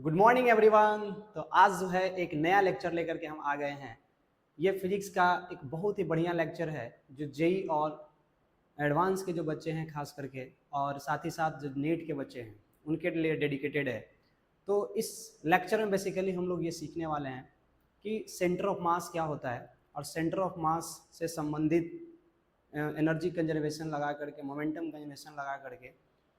Good morning everyone. तो आज जो है एक नया लेक्चर लेकर के हम आ गए हैं। ये फिजिक्स का एक बहुत ही बढ़िया लेक्चर है जो जेई और एडवांस के जो बच्चे हैं खास करके, और साथ ही साथ जो नीट के बच्चे हैं उनके लिए डेडिकेटेड है। तो इस लेक्चर में बेसिकली हम लोग ये सीखने वाले हैं कि सेंटर ऑफ मास क्या होता है, और सेंटर ऑफ मास से संबंधित एनर्जी कंजर्वेशन लगा करके, मोमेंटम कंजर्वेशन लगा करके,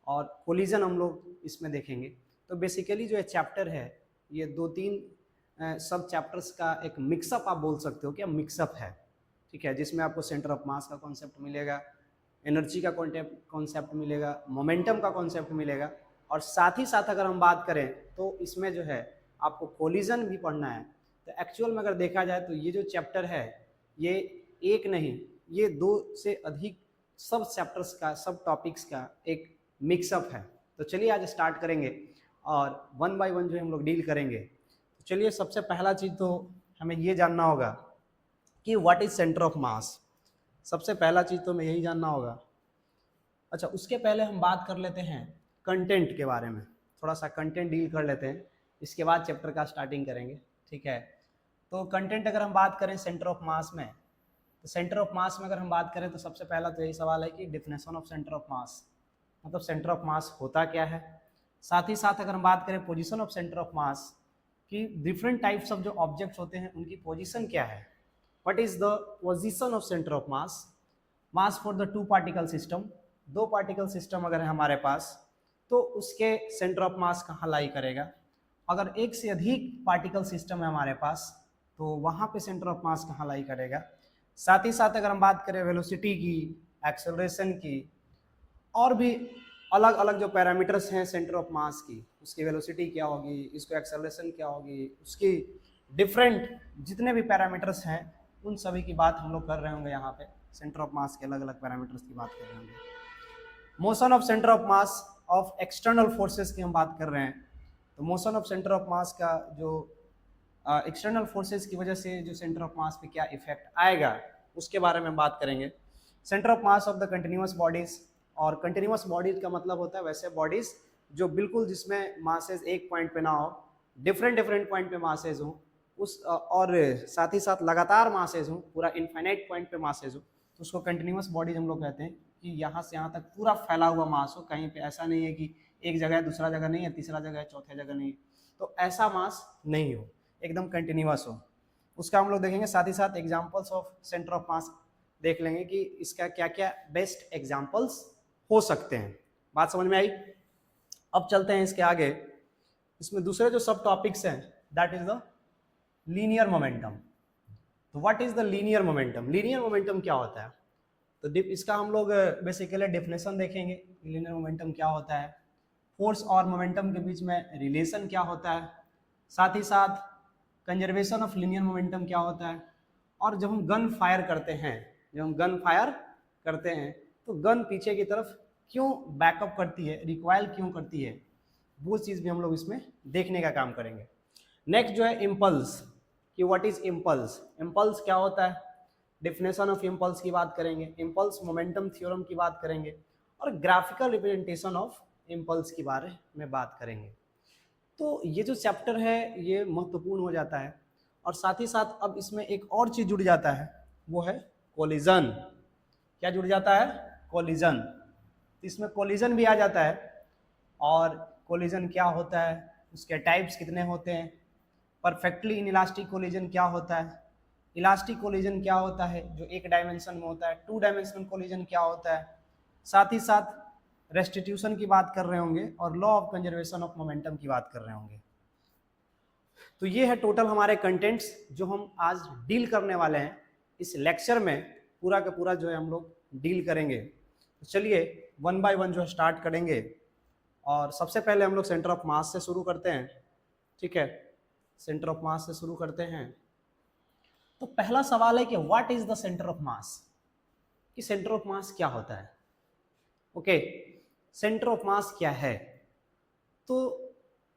और कोलिजन हम लोग इसमें देखेंगे। तो बेसिकली जो ये चैप्टर है ये दो तीन सब चैप्टर्स का एक मिक्सअप आप बोल सकते हो, क्या मिक्सअप है, ठीक है, जिसमें आपको सेंटर ऑफ मास का कॉन्सेप्ट मिलेगा, एनर्जी का कॉन्सेप्ट मिलेगा, मोमेंटम का कॉन्सेप्ट मिलेगा, और साथ ही साथ अगर हम बात करें तो इसमें जो है आपको कोलिजन भी पढ़ना है। तो एक्चुअल में अगर देखा जाए तो ये जो चैप्टर है ये एक नहीं, ये दो से अधिक सब चैप्टर्स का, सब टॉपिक्स का एक मिक्सअप है। तो चलिए आज स्टार्ट करेंगे और वन बाय वन जो हम लोग डील करेंगे। तो चलिए सबसे पहला चीज़ तो हमें ये जानना होगा कि व्हाट इज सेंटर ऑफ मास। सबसे पहला चीज़ तो हमें यही जानना होगा। अच्छा, उसके पहले हम बात कर लेते हैं कंटेंट के बारे में, थोड़ा सा कंटेंट डील कर लेते हैं, इसके बाद चैप्टर का स्टार्टिंग करेंगे, ठीक है। तो कंटेंट अगर हम बात करें सेंटर ऑफ मास में, तो सेंटर ऑफ मास में अगर हम बात करें तो सबसे पहला तो यही सवाल है कि डेफिनेशन ऑफ सेंटर ऑफ मास, मतलब सेंटर ऑफ मास होता क्या है। साथ ही साथ अगर हम बात करें पोजीशन ऑफ सेंटर ऑफ मास, कि डिफरेंट टाइप्स ऑफ जो ऑब्जेक्ट्स होते हैं उनकी पोजीशन क्या है, what is the position of centre of mass. Mass for the two particle system, दो पार्टिकल सिस्टम अगर है हमारे पास तो उसके सेंटर ऑफ मास कहाँ लाई करेगा। अगर एक से अधिक पार्टिकल सिस्टम है हमारे पास तो वहाँ पे सेंटर ऑफ मास कहाँ लाई करेगा। साथ ही साथ अगर हम बात करें वेलोसिटी की, एक्सेलरेशन की, और भी अलग अलग जो पैरामीटर्स हैं सेंटर ऑफ मास की, उसकी वेलोसिटी क्या होगी, इसको एक्सेलरेशन क्या होगी, उसकी डिफरेंट जितने भी पैरामीटर्स हैं उन सभी की बात हम लोग कर रहे होंगे। यहाँ पे सेंटर ऑफ मास के अलग अलग पैरामीटर्स की बात कर रहे होंगे। Motion of centre of mass of external forces की हम बात कर रहे हैं। तो मोशन ऑफ सेंटर ऑफ मास का जो एक्सटर्नल फोर्सेस की वजह से जो सेंटर ऑफ मास पे क्या इफेक्ट आएगा उसके बारे में बात करेंगे। Centre of mass of the continuous bodies, और कंटिन्यूअस बॉडीज का मतलब होता है वैसे बॉडीज जो बिल्कुल जिसमें मासेज एक पॉइंट पे ना हो, डिफरेंट डिफरेंट पॉइंट पे मासेज हो, उस और साथ ही साथ लगातार मासेज हो, पूरा इनफाइनाइट पॉइंट पे मासेज हो, तो उसको कंटिन्यूअस बॉडीज हम लोग कहते हैं। कि यहाँ से यहाँ तक पूरा फैला हुआ मास हो, कहीं पे ऐसा नहीं है कि एक जगह है दूसरा जगह नहीं है, तीसरा जगह है चौथे जगह नहीं है, तो ऐसा मास नहीं हो, एकदम कंटिन्यूअस हो, उसका हम लोग देखेंगे। साथ ही साथ एग्जांपल्स ऑफ सेंटर ऑफ मास देख लेंगे कि इसका क्या क्या बेस्ट एग्जांपल्स हो सकते हैं। बात समझ में आई। अब चलते हैं इसके आगे। इसमें दूसरे जो सब टॉपिक्स हैं that is the linear momentum. तो what is the linear momentum, linear momentum क्या होता है। तो इसका हम लोग बेसिकली डेफिनेशन देखेंगे, लीनियर मोमेंटम क्या होता है, फोर्स और मोमेंटम के बीच में रिलेशन क्या होता है, साथ ही साथ कंजर्वेशन ऑफ लीनियर मोमेंटम क्या होता है, और जब हम गन फायर करते हैं, जब हम गन फायर करते हैं तो गन पीछे की तरफ क्यों बैकअप करती है, रिकॉइल क्यों करती है, वो चीज़ भी हम लोग इसमें देखने का काम करेंगे। नेक्स्ट जो है इम्पल्स, कि व्हाट इज इम्पल्स, इम्पल्स क्या होता है, डेफिनेशन ऑफ इम्पल्स की बात करेंगे, इम्पल्स मोमेंटम थ्योरम की बात करेंगे, और ग्राफिकल रिप्रेजेंटेशन ऑफ इम्पल्स के बारे में बात करेंगे। तो ये जो चैप्टर है ये महत्वपूर्ण हो जाता है, और साथ ही साथ अब इसमें एक और चीज़ जुड़ जाता है, वो है कोलिजन। क्या जुड़ जाता है, कोलिजन। तो इसमें कोलिजन भी आ जाता है, और कोलिजन क्या होता है, उसके टाइप्स कितने होते हैं, परफेक्टली इनइलास्टिक कोलिजन क्या होता है, इलास्टिक कोलिजन क्या होता है जो एक डायमेंशन में होता है, टू डायमेंशनल कोलिजन क्या होता है, साथ ही साथ रेस्टिट्यूशन की बात कर रहे होंगे, और law of conservation of momentum की बात कर रहे होंगे। तो ये है टोटल हमारे कंटेंट्स जो हम आज डील करने वाले हैं इस लेक्चर में, पूरा का पूरा जो है हम लोग डील करेंगे। तो चलिए वन बाय वन जो है स्टार्ट करेंगे, और सबसे पहले हम लोग सेंटर ऑफ मास से शुरू करते हैं, ठीक है, सेंटर ऑफ मास से शुरू करते हैं। तो पहला सवाल है कि what is the centre of मास, कि सेंटर ऑफ मास क्या होता है। ओके, सेंटर ऑफ मास क्या है। तो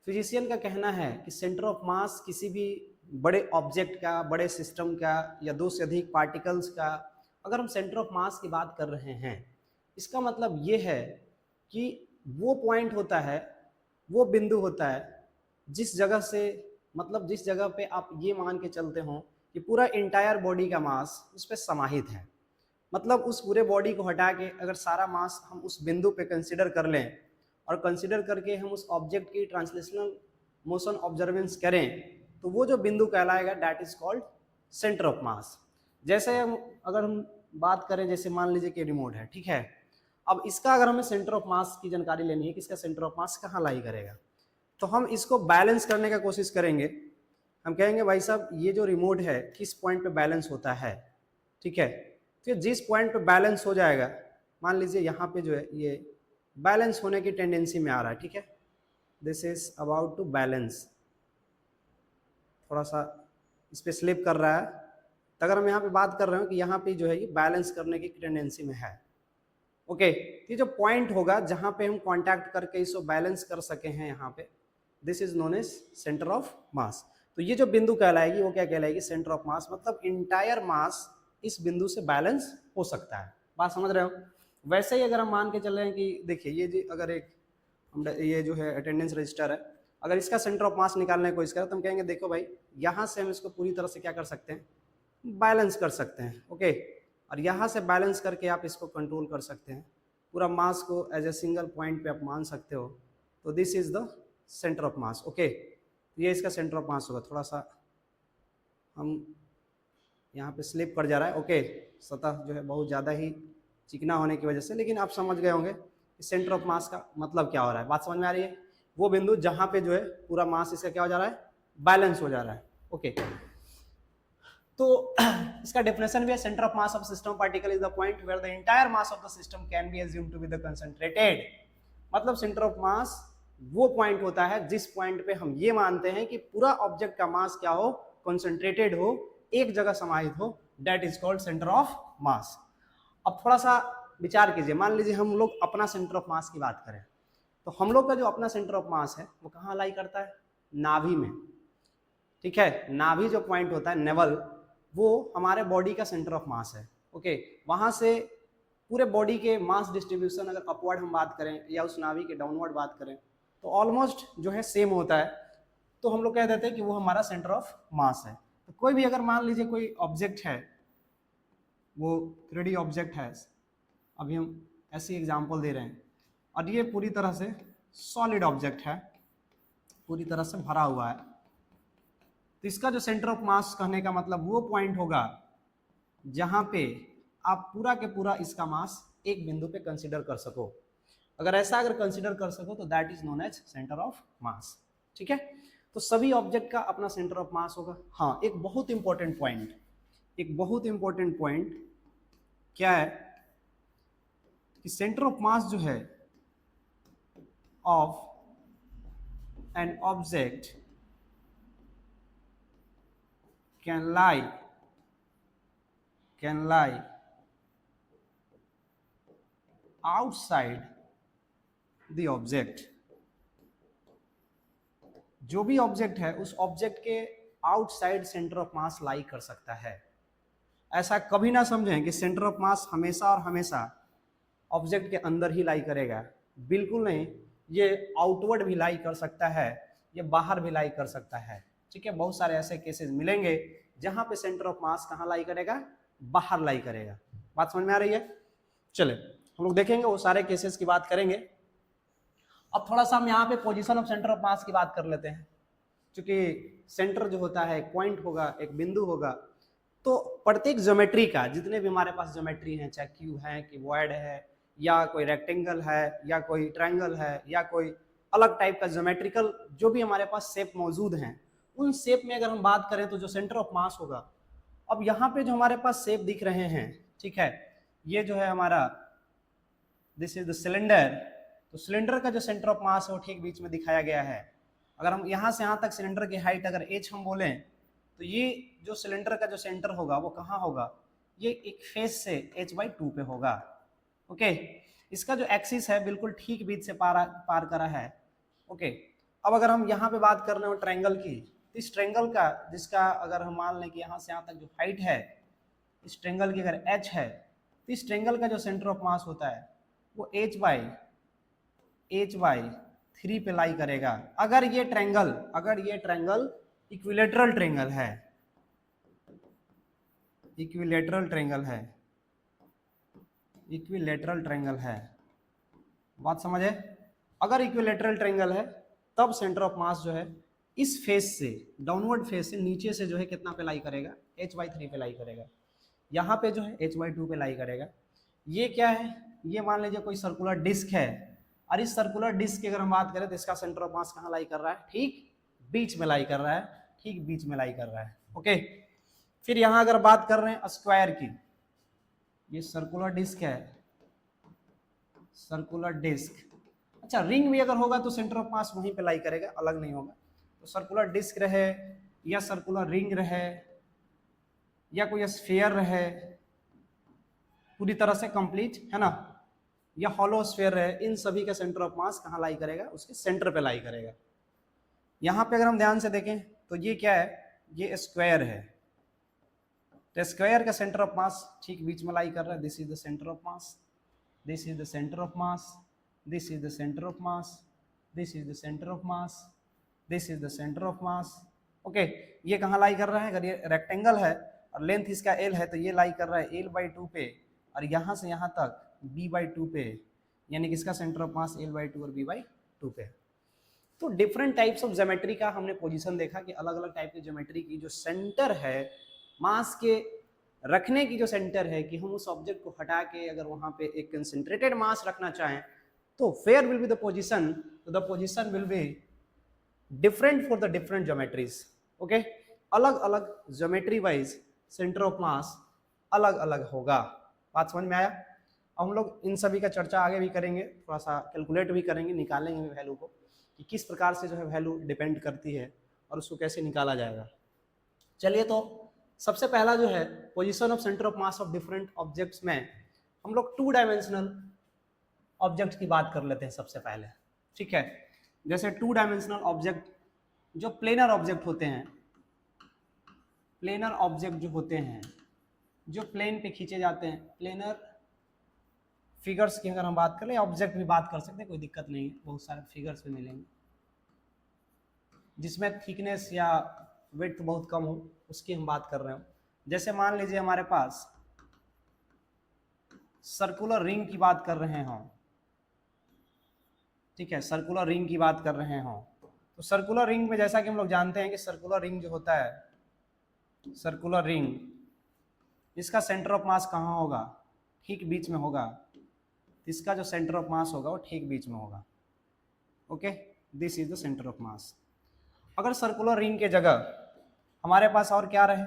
फिजिशियन का कहना है कि सेंटर ऑफ मास किसी भी बड़े ऑब्जेक्ट का, बड़े सिस्टम का, या दो से अधिक पार्टिकल्स का अगर हम सेंटर ऑफ मास की बात कर रहे हैं, इसका मतलब ये है कि वो पॉइंट होता है, वो बिंदु होता है जिस जगह से, मतलब जिस जगह पे आप ये मान के चलते हो कि पूरा इंटायर बॉडी का मास उस पर समाहित है, मतलब उस पूरे बॉडी को हटा के अगर सारा मास हम उस बिंदु पे कंसिडर कर लें और कंसिडर करके हम उस ऑब्जेक्ट की ट्रांसलेशनल मोशन ऑब्जर्वेंस करें, तो वो जो बिंदु कहलाएगा that is called centre of मास। जैसे हम बात करें, जैसे मान लीजिए कि रिमोट है, ठीक है, अब इसका अगर हमें सेंटर ऑफ मास की जानकारी लेनी है कि इसका सेंटर ऑफ मास कहाँ लाई करेगा, तो हम इसको बैलेंस करने का कोशिश करेंगे। हम कहेंगे भाई साहब ये जो रिमोट है किस पॉइंट पे बैलेंस होता है, ठीक है, तो जिस पॉइंट पे बैलेंस हो जाएगा, मान लीजिए यहाँ पे जो है ये बैलेंस होने की टेंडेंसी में आ रहा है, ठीक है, this is about to balance, थोड़ा सा इस पर स्लिप कर रहा है, तो अगर हम यहाँ पे बात कर रहे हो कि यहाँ पे जो है ये बैलेंस करने की टेंडेंसी में है, ओके, ये जो पॉइंट होगा जहाँ पे हम कांटेक्ट करके इसको बैलेंस कर सके हैं यहाँ पे, this is known as centre of mass. तो ये जो बिंदु कहलाएगी वो क्या कहलाएगी, सेंटर ऑफ मास, मतलब इंटायर मास इस बिंदु से बैलेंस हो सकता है। बात समझ रहे हो? वैसे ही अगर हम मान के चल रहे हैं कि देखिए ये जो अगर एक ये जो है अटेंडेंस रजिस्टर है, अगर इसका सेंटर ऑफ मास निकालने की कोशिश करें तो हम कहेंगे देखो भाई यहाँ से हम इसको पूरी तरह से क्या कर सकते हैं, बैलेंस कर सकते हैं, ओके, और यहाँ से बैलेंस करके आप इसको कंट्रोल कर सकते हैं, पूरा मास को एज ए सिंगल पॉइंट पे आप मान सकते हो, तो this is the centre of mass, okay, ये इसका सेंटर ऑफ मास होगा। थोड़ा सा हम यहाँ पे स्लिप कर जा रहा है, ओके, सतह जो है बहुत ज़्यादा ही चिकना होने की वजह से, लेकिन आप समझ गए होंगे सेंटर ऑफ मास का मतलब क्या हो रहा है, बात समझ में आ रही है? वो बिंदु जहाँ पे जो है पूरा मास इसका क्या हो जा रहा है, बैलेंस हो जा रहा है, ओके। तो इसका डेफिनेशन भी है, centre of mass of system particle is the point where the entire mass of the system can be assumed to be the concentrated, मतलब सेंटर ऑफ मास वो पॉइंट होता है जिस पॉइंट पे हम ये मानते हैं कि पूरा ऑब्जेक्ट का मास क्या हो, कंसंट्रेटेड हो, एक जगह समाहित हो, that is called centre of mass. अब थोड़ा सा विचार कीजिए, मान लीजिए हम लोग अपना सेंटर ऑफ मास की बात करें, तो हम लोग का जो अपना सेंटर ऑफ मास है वो कहाँ लाई करता है, नाभि में, ठीक है, नाभि जो पॉइंट होता है नेवल, वो हमारे बॉडी का सेंटर ऑफ मास है, ओके, वहां से पूरे बॉडी के मास डिस्ट्रीब्यूशन अगर अपवर्ड हम बात करें या उस नाभि के डाउनवर्ड बात करें तो ऑलमोस्ट जो है सेम होता है, तो हम लोग कह देते हैं कि वो हमारा सेंटर ऑफ मास है। तो कोई भी अगर मान लीजिए कोई ऑब्जेक्ट है, वो 3D ऑब्जेक्ट है, अभी हम ऐसी एग्जांपल दे रहे हैं, और ये पूरी तरह से सॉलिड ऑब्जेक्ट है, पूरी तरह से भरा हुआ है, तो इसका जो सेंटर ऑफ मास कहने का मतलब वो पॉइंट होगा जहां पे आप पूरा के पूरा इसका मास एक बिंदु पे कंसीडर कर सको। अगर ऐसा अगर कंसीडर कर सको तो that is known as centre of mass, ठीक है। तो सभी ऑब्जेक्ट का अपना सेंटर ऑफ मास होगा। हाँ, एक बहुत इंपॉर्टेंट पॉइंट, एक बहुत इंपॉर्टेंट पॉइंट क्या है कि सेंटर ऑफ मास जो है of an object can lie outside the object, जो भी ऑब्जेक्ट है उस ऑब्जेक्ट के आउटसाइड सेंटर ऑफ मास लाई कर सकता है। ऐसा कभी ना समझें कि सेंटर ऑफ मास हमेशा और हमेशा ऑब्जेक्ट के अंदर ही लाई करेगा, बिल्कुल नहीं, ये आउटवर्ड भी लाई कर सकता है, ये बाहर भी लाई कर सकता है, ठीक है। बहुत सारे ऐसे केसेस मिलेंगे जहां पे सेंटर ऑफ मास कहाँ लाई करेगा, बाहर लाई करेगा। बात समझ में आ रही है? चले हम लोग देखेंगे वो सारे केसेस की बात करेंगे। अब थोड़ा सा हम यहाँ पे position of centre of mass की बात कर लेते हैं, क्योंकि सेंटर जो होता है एक पॉइंट होगा, एक बिंदु होगा, तो प्रत्येक ज्योमेट्री का, जितने भी हमारे पास ज्योमेट्री है, चाहे क्यूब है, क्यूबॉइड है, या कोई रेक्टेंगल है, या कोई ट्रायंगल है, या कोई अलग टाइप का ज्योमेट्रिकल जो भी हमारे पास शेप मौजूद हैं, उन शेप में अगर हम बात करें तो जो सेंटर ऑफ मास होगा, अब यहाँ पे जो हमारे पास शेप दिख रहे हैं, ठीक है, ये जो है हमारा दिस इज द सिलेंडर, तो सिलेंडर का जो सेंटर ऑफ मास है वो ठीक बीच में दिखाया गया है। अगर हम यहाँ से यहाँ तक सिलेंडर की हाइट अगर h हम बोलें तो ये जो सिलेंडर का जो सेंटर होगा वो कहाँ होगा, ये एक फेस से h/2 पे होगा, ओके। इसका जो एक्सिस है बिल्कुल ठीक बीच से पार करा है, ओके। अब अगर हम यहाँ पे बात कर रहे हो ट्रायंगल की, तो इस ट्रायंगल का जिसका अगर हम मान लें कि यहाँ से यहाँ तक जो हाइट है इस ट्रायंगल की अगर h है, तो इस ट्रायंगल का जो सेंटर ऑफ मास होता है वो h बाई 3 पे लाई करेगा। अगर ये ट्रायंगल इक्विलेटरल ट्रायंगल है, इक्विलेटरल ट्रायंगल है, बात समझे? अगर इक्विलेटरल ट्रायंगल है तब सेंटर ऑफ मास जो है इस फेस से, डाउनवर्ड फेस से, नीचे से जो है कितना पे लाई करेगा, h/3 पे लाई करेगा। यहाँ पे जो है h/2 पे लाई करेगा। ये क्या है, ये मान लीजिए कोई सर्कुलर डिस्क है, और इस सर्कुलर डिस्क की अगर हम बात करें तो इसका सेंटर ऑफ मास कहाँ लाई कर रहा है, ठीक बीच में लाई कर रहा है, ठीक बीच में लाई कर रहा है। ओके, फिर यहाँ अगर बात कर रहे हैं स्क्वायर की, ये सर्कुलर डिस्क है, सर्कुलर डिस्क। अच्छा, रिंग भी अगर होगा तो सेंटर ऑफ मास वहीं पे लाई करेगा, अलग नहीं होगा। तो सर्कुलर डिस्क रहे या सर्कुलर रिंग रहे या कोई स्फीयर रहे पूरी तरह से कंप्लीट, है ना, या हॉलो स्फीयर रहे, इन सभी का सेंटर ऑफ मास कहाँ लाई करेगा, उसके सेंटर पे लाई करेगा। यहाँ पे अगर हम ध्यान से देखें तो ये क्या है, ये स्क्वायर है, तो स्क्वायर का सेंटर ऑफ मास ठीक बीच में लाई कर रहा है। This is the centre of mass, this is the centre of mass, this is the centre of mass, this is the centre of mass, this is the centre of mass. Okay, ये कहाँ लाई कर रहा है, अगर ये rectangle है और length इसका l है तो ये लाई कर रहा है l/2 पे, और यहाँ से यहाँ तक b/2 पे, यानी कि इसका सेंटर ऑफ मास l/2 और b/2 पे। तो डिफरेंट टाइप्स ऑफ ज्योमेट्री का हमने पोजीशन देखा कि अलग अलग टाइप की ज्योमेट्री की जो सेंटर है मास के रखने की, जो सेंटर है कि हम उस ऑब्जेक्ट को हटा के अगर वहां पे एक कंसंट्रेटेड मास रखना चाहें तो where will be the position, तो the position will be different for the different geometries. Okay, अलग अलग geometry wise centre of mass अलग अलग होगा। बात समझ में आया? अब हम लोग इन सभी का चर्चा आगे भी करेंगे, थोड़ा सा कैलकुलेट भी करेंगे, निकालेंगे वैल्यू को कि किस प्रकार से जो है वैल्यू डिपेंड करती है और उसको कैसे निकाला जाएगा। चलिए, तो सबसे पहला जो है position of centre of mass of different objects में हम लोग 2 डायमेंशनल ऑब्जेक्ट की बात कर लेते हैं सबसे पहले। ठीक है, जैसे 2 डायमेंशनल ऑब्जेक्ट जो प्लेनर ऑब्जेक्ट होते हैं, प्लेनर ऑब्जेक्ट जो होते हैं जो प्लेन पे खींचे जाते हैं, प्लेनर फिगर्स की अगर हम बात करें, ऑब्जेक्ट भी बात कर सकते हैं, कोई दिक्कत नहीं है, बहुत सारे फिगर्स भी मिलेंगे जिसमें थिकनेस या विड्थ बहुत कम हो, उसकी हम बात कर रहे हो। जैसे मान लीजिए हमारे पास सर्कुलर रिंग की बात कर रहे हैं हम, ठीक है, सर्कुलर रिंग की बात कर रहे हो, तो सर्कुलर रिंग में जैसा कि हम लोग जानते हैं कि सर्कुलर रिंग जो होता है, सर्कुलर रिंग, इसका सेंटर ऑफ मास कहाँ होगा, ठीक बीच में होगा। इसका जो सेंटर ऑफ मास होगा वो ठीक बीच में होगा। Okay, this is the centre of mass. अगर सर्कुलर रिंग के जगह हमारे पास और क्या रहे,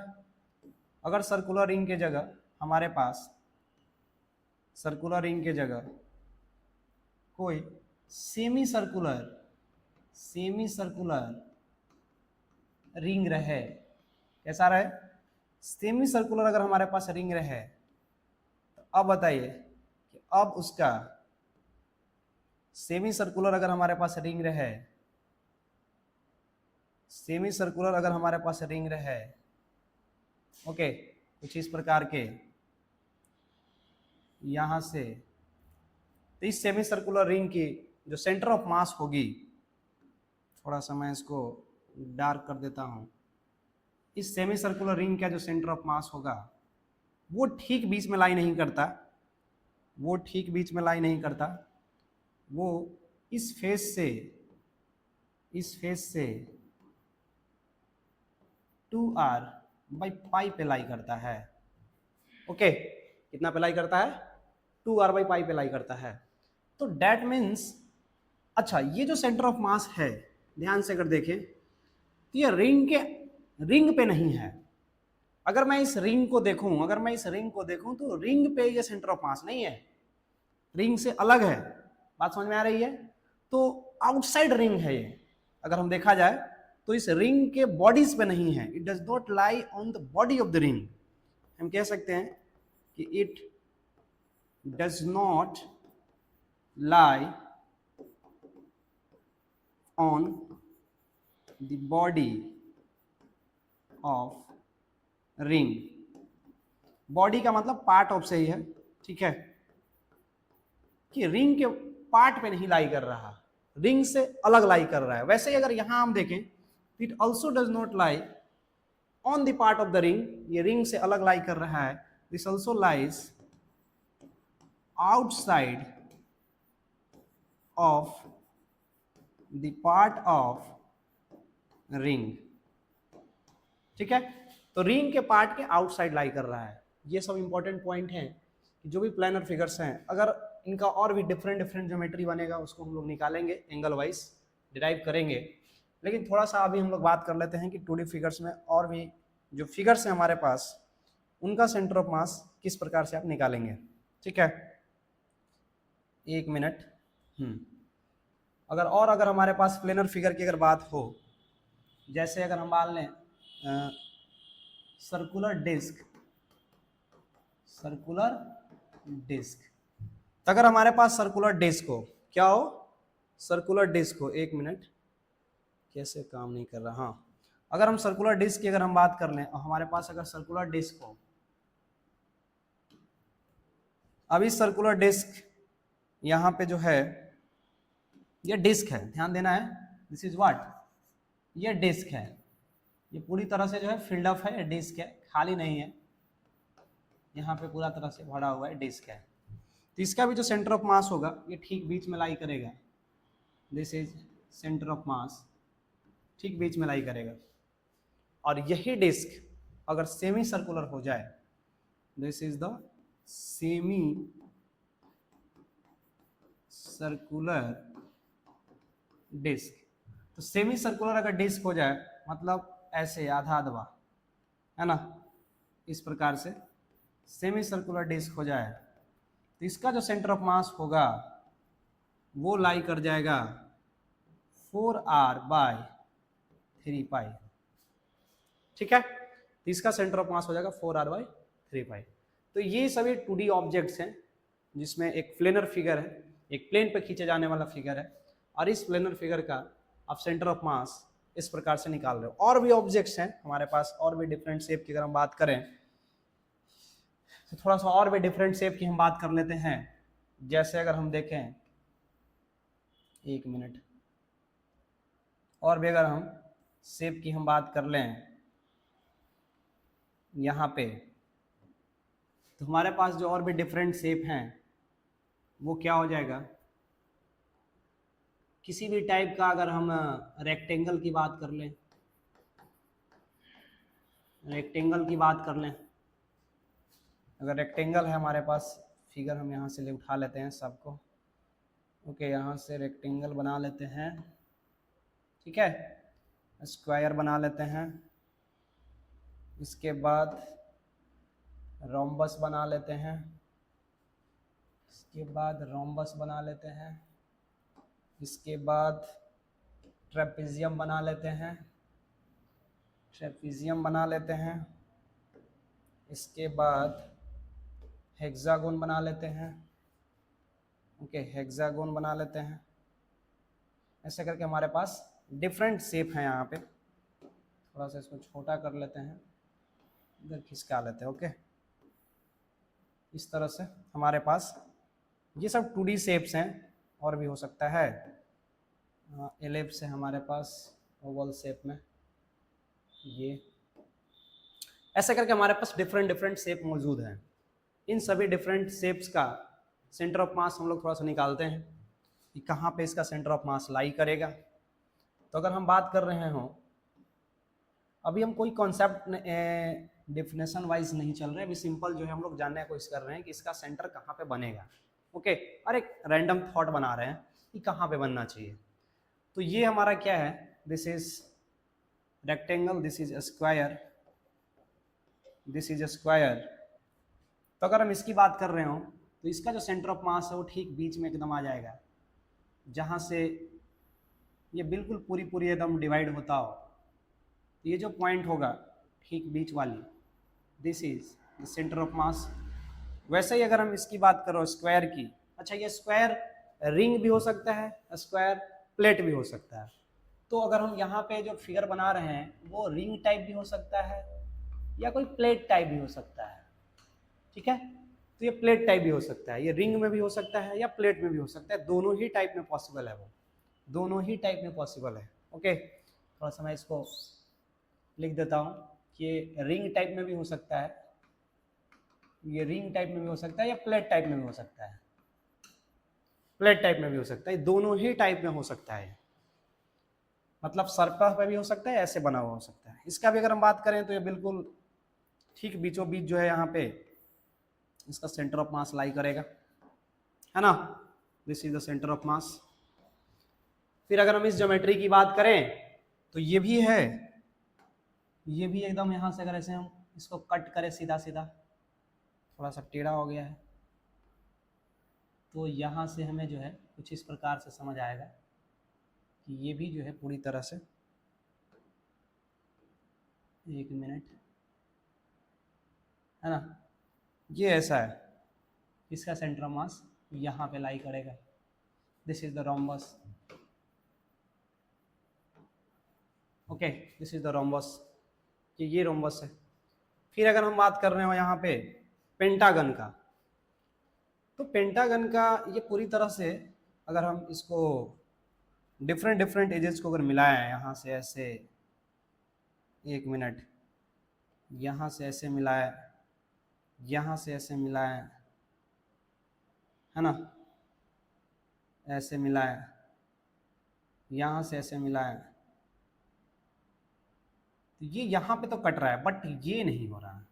अगर सर्कुलर रिंग के जगह हमारे पास, सर्कुलर रिंग के जगह कोई सेमी सर्कुलर रिंग रहे, कैसा रहे, सेमी सर्कुलर अगर हमारे पास रिंग रहे, तो अब बताइए कि अब उसका सेमी सर्कुलर अगर हमारे पास रिंग रहे, सेमी सर्कुलर अगर हमारे पास रिंग रहे, ओके, कुछ इस प्रकार के यहां से, तो इस सेमी सर्कुलर रिंग की जो सेंटर ऑफ मास होगी, थोड़ा सा मैं इसको डार्क कर देता हूं, इस सेमी सर्कुलर रिंग का जो सेंटर ऑफ मास होगा वो ठीक बीच में लाई नहीं करता, वो ठीक बीच में लाई नहीं करता, वो इस फेस से 2r/π पे लाई करता है। ओके, कितना पे लाई करता है, 2r/π पे लाई करता है। तो डेट मीन्स, अच्छा, ये जो सेंटर ऑफ मास है, ध्यान से अगर देखें तो ये रिंग पे नहीं है। अगर मैं इस रिंग को देखूं तो रिंग पे ये सेंटर ऑफ मास नहीं है, रिंग से अलग है। बात समझ में आ रही है? तो आउटसाइड रिंग है ये, अगर हम देखा जाए तो इस रिंग के बॉडीज पे नहीं है, it does not lie on the body of the ring. हम कह सकते हैं कि it does not lie on the body of ring. Body का मतलब पार्ट ऑफ से ही है, ठीक है, कि रिंग के पार्ट पे नहीं लाई कर रहा, रिंग से अलग लाई कर रहा है। वैसे ही अगर यहां हम देखें, it also does not lie on the part of the ring, ये रिंग से अलग लाई कर रहा है। This also lies outside of the part of ring. ठीक है, तो रिंग के पार्ट के आउटसाइड लाई कर रहा है। ये सब इंपॉर्टेंट पॉइंट हैं कि जो भी प्लानर फिगर्स हैं, अगर इनका और भी डिफरेंट डिफरेंट ज्योमेट्री बनेगा उसको हम लोग निकालेंगे, एंगल वाइज डिराइव करेंगे। लेकिन थोड़ा सा अभी हम लोग बात कर लेते हैं कि 2D फिगर्स में और भी जो फिगर्स हैं हमारे पास, उनका सेंटर ऑफ मास किस प्रकार से आप निकालेंगे। ठीक है, एक मिनट। अगर हमारे पास प्लेनर फिगर की अगर बात हो, जैसे अगर हम मान लें सर्कुलर डिस्क, तो अगर हमारे पास सर्कुलर डिस्क हो, क्या हो, सर्कुलर डिस्क हो, एक मिनट कैसे काम नहीं कर रहा, हाँ, अगर हम सर्कुलर डिस्क की अगर हम बात कर लें और हमारे पास अगर सर्कुलर डिस्क हो, अभी सर्कुलर डिस्क यहाँ पे जो है ये डिस्क है, ध्यान देना है, दिस इज व्हाट, ये डिस्क है, ये पूरी तरह से जो है फिल्ड अप है, ये डिस्क है, खाली नहीं है, यहाँ पे पूरा तरह से भरा हुआ है, डिस्क है। तो इसका भी जो सेंटर ऑफ मास होगा ये ठीक बीच में लाई करेगा, this is centre of mass, ठीक बीच में लाई करेगा। और यही डिस्क अगर सेमी सर्कुलर हो जाए, this is the semi circular disc, तो सेमी सर्कुलर अगर डिस्क हो जाए मतलब ऐसे आधा आधवा, है ना, इस प्रकार से सेमी सर्कुलर डिस्क हो जाए, तो इसका जो सेंटर ऑफ मास होगा वो लाई कर जाएगा 4r/3π। ठीक है, तो इसका सेंटर ऑफ मास हो जाएगा 4r/3π। तो ये सभी 2D ऑब्जेक्ट्स हैं जिसमें एक प्लेनर फिगर है, एक प्लेन पे खींचे जाने वाला फिगर है, और इस प्लेनर फिगर का आप सेंटर ऑफ मास इस प्रकार से निकाल रहे हो। और भी ऑब्जेक्ट्स हैं हमारे पास, और भी डिफरेंट शेप की अगर हम बात करें तो थोड़ा सा और भी डिफरेंट शेप की हम बात कर लेते हैं। जैसे अगर हम देखें, एक मिनट, और भी अगर हम शेप की हम बात कर लें यहाँ पे, तो हमारे पास जो और भी डिफरेंट शेप हैं वो क्या हो जाएगा, किसी भी टाइप का अगर हम रेक्टेंगल की बात कर लें, रेक्टेंगल की बात कर लें, अगर रेक्टेंगल है हमारे पास फिगर, हम यहाँ से ले उठा लेते हैं सबको, ओके, यहाँ से रेक्टेंगल बना लेते हैं, ठीक है, स्क्वायर बना लेते हैं, इसके बाद रोम्बस बना लेते हैं, इसके बाद रोम्बस बना लेते हैं, इसके बाद ट्रेपेजियम बना लेते हैं, ट्रेपेजियम बना लेते हैं, इसके बाद हेक्सागोन बना लेते हैं, ओके, हेक्सागोन बना लेते हैं। ऐसे करके हमारे पास डिफरेंट शेप हैं यहाँ पे। थोड़ा सा इसको छोटा कर लेते हैं, इधर खिसका लेते हैं, ओके, इस तरह से हमारे पास ये सब 2D शेप्स हैं। और भी हो सकता है, एलिप्स है हमारे पास ओवल शेप में, ये ऐसे करके हमारे पास डिफरेंट डिफरेंट शेप मौजूद हैं। इन सभी डिफरेंट शेप्स का सेंटर ऑफ मास हम लोग थोड़ा सा निकालते हैं कि कहाँ पे इसका सेंटर ऑफ मास लाई करेगा। तो अगर हम बात कर रहे हो, अभी हम कोई कॉन्सेप्ट डेफिनेशन वाइज नहीं चल रहे, अभी सिंपल जो है हम लोग जानने की कोशिश कर रहे हैं कि इसका सेंटर कहाँ पे बनेगा, ओके, और एक रैंडम थॉट बना रहे हैं कि कहाँ पे बनना चाहिए। तो ये हमारा क्या है, this is rectangle, this is square, this is square. तो अगर हम इसकी बात कर रहे हो तो इसका जो सेंटर ऑफ मास है वो ठीक बीच में एकदम आ जाएगा, जहाँ से ये बिल्कुल पूरी पूरी एकदम डिवाइड होता हो, तो ये जो पॉइंट होगा ठीक बीच वाली, this is the centre of मास। वैसे ही अगर हम इसकी बात करो स्क्वायर की, अच्छा, ये स्क्वायर रिंग भी हो सकता है, स्क्वायर प्लेट भी हो सकता है। तो अगर हम यहाँ पे जो फिगर बना रहे हैं वो रिंग टाइप भी हो सकता है या कोई प्लेट टाइप भी हो सकता है, ठीक है, तो ये प्लेट टाइप भी हो सकता है, ये रिंग में भी हो सकता है या प्लेट में भी हो सकता है, दोनों ही टाइप में पॉसिबल है वो। दोनों ही टाइप में पॉसिबल है। ओके, थोड़ा सा मैं इसको लिख देता हूँ कि ये रिंग टाइप में भी हो सकता है, ये रिंग टाइप में भी हो सकता है, या प्लेट टाइप में भी हो सकता है, प्लेट टाइप में भी हो सकता है, दोनों ही टाइप में हो सकता है। मतलब सरफेस पे भी हो सकता है, ऐसे बना हुआ हो सकता है। इसका भी अगर हम बात करें तो ये बिल्कुल ठीक बीचों बीच जो है यहाँ पे इसका सेंटर ऑफ मास लाई करेगा, है ना। This is the centre of मास। फिर अगर हम इस ज्योमेट्री की बात करें तो ये भी है, ये भी एकदम यहाँ से अगर ऐसे हम इसको कट करें सीधा सीधा, थोड़ा सा टेढ़ा हो गया है, तो यहाँ से हमें जो है कुछ इस प्रकार से समझ आएगा कि ये भी जो है पूरी तरह से, एक मिनट, है ना, ये ऐसा है, इसका सेंटर ऑफ मास यहाँ पे लाई करेगा। This is the rhombus. Okay, this is the rhombus, ये रोम्बस है। फिर अगर हम बात कर रहे हो यहाँ पे पेंटागन का, तो पेंटागन का ये पूरी तरह से अगर हम इसको डिफरेंट डिफरेंट एजेस को अगर मिलाएं, यहाँ से ऐसे, एक मिनट, यहाँ से ऐसे मिलाएं, यहाँ से ऐसे मिलाएं, है ना, ऐसे मिलाएं, यहाँ से ऐसे मिलाएं, तो ये यहाँ पे तो कट रहा है बट ये नहीं हो रहा है।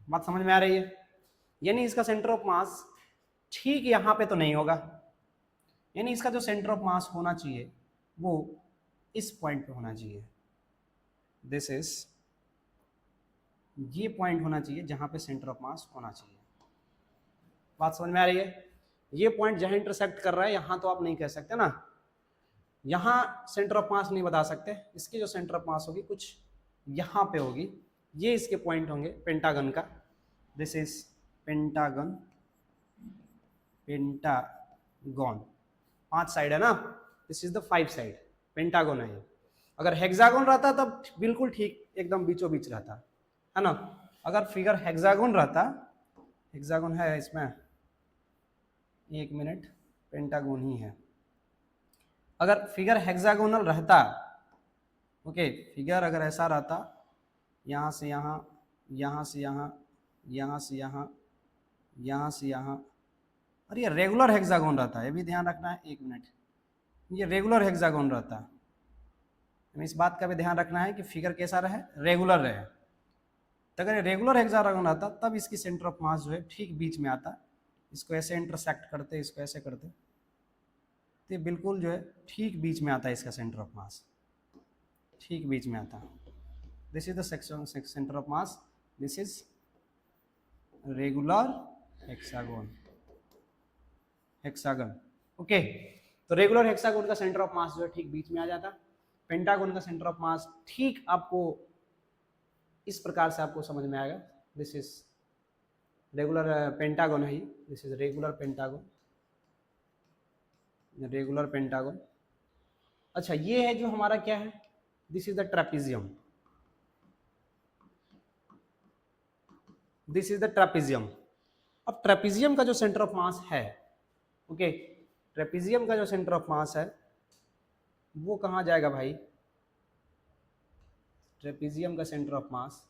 बात समझ में आ रही है? यानी इसका सेंटर ऑफ मास ठीक यहाँ पे तो नहीं होगा, यानी इसका जो सेंटर ऑफ मास होना चाहिए वो इस पॉइंट पे होना चाहिए। दिस इज, ये पॉइंट होना चाहिए जहां पे सेंटर ऑफ मास होना चाहिए। बात समझ में आ रही है? ये पॉइंट जहां इंटरसेक्ट कर रहा है यहां तो आप नहीं कह सकते ना, यहां सेंटर ऑफ मास नहीं बता सकते। इसकी जो सेंटर ऑफ मास होगी कुछ यहां पे होगी, ये इसके पॉइंट होंगे पेंटागन का। This is pentagon, pentagon 5 side है ना, this is the 5 side, pentagon है ये। अगर हेक्सागोन रहता तब बिल्कुल ठीक एकदम बीचों बीच रहता, है ना। अगर फिगर हेक्सागोन रहता, हेक्सागोन है इसमें, एक मिनट, पेंटागोन ही है। अगर फिगर हेक्सागोनल रहता, ओके, फिगर अगर ऐसा रहता, यहाँ से यहाँ, यहाँ से यहाँ, यहाँ से यहाँ, यहाँ से यहाँ, और ये रेगुलर हेक्सागोन रहता है, ये भी ध्यान रखना है, एक मिनट, ये रेगुलर हेक्सागोन रहता है। हमें इस बात का भी ध्यान रखना है कि फिगर कैसा रहे, रेगुलर रहे। तो अगर रेगुलर हेक्सागोन आता तब इसकी सेंटर ऑफ मास जो है ठीक बीच में आता, इसको ऐसे इंटरसेक्ट करते, इसको ऐसे करते, तो ये बिल्कुल जो है ठीक बीच में आता है इसका सेंटर ऑफ मास, ठीक बीच में आता। This is the section centre of mass, this is regular hexagon, hexagon. Okay, तो रेगुलर हेक्सागोन का सेंटर ऑफ मास जो है ठीक बीच में आ जाता। पेंटागोन का सेंटर ऑफ मास ठीक आपको इस प्रकार से आपको समझ में आएगा। दिस इज रेगुलर पेंटागन है, this is regular pentagon, regular pentagon. अच्छा, ये है जो हमारा क्या है, this is the trapezium, this is the trapezium. अब ट्रेपेजियम का जो सेंटर ऑफ मास है, ओके, ट्रेपेजियम का जो सेंटर ऑफ मास है वो कहाँ जाएगा भाई, ट्रेपेजियम का सेंटर ऑफ मास,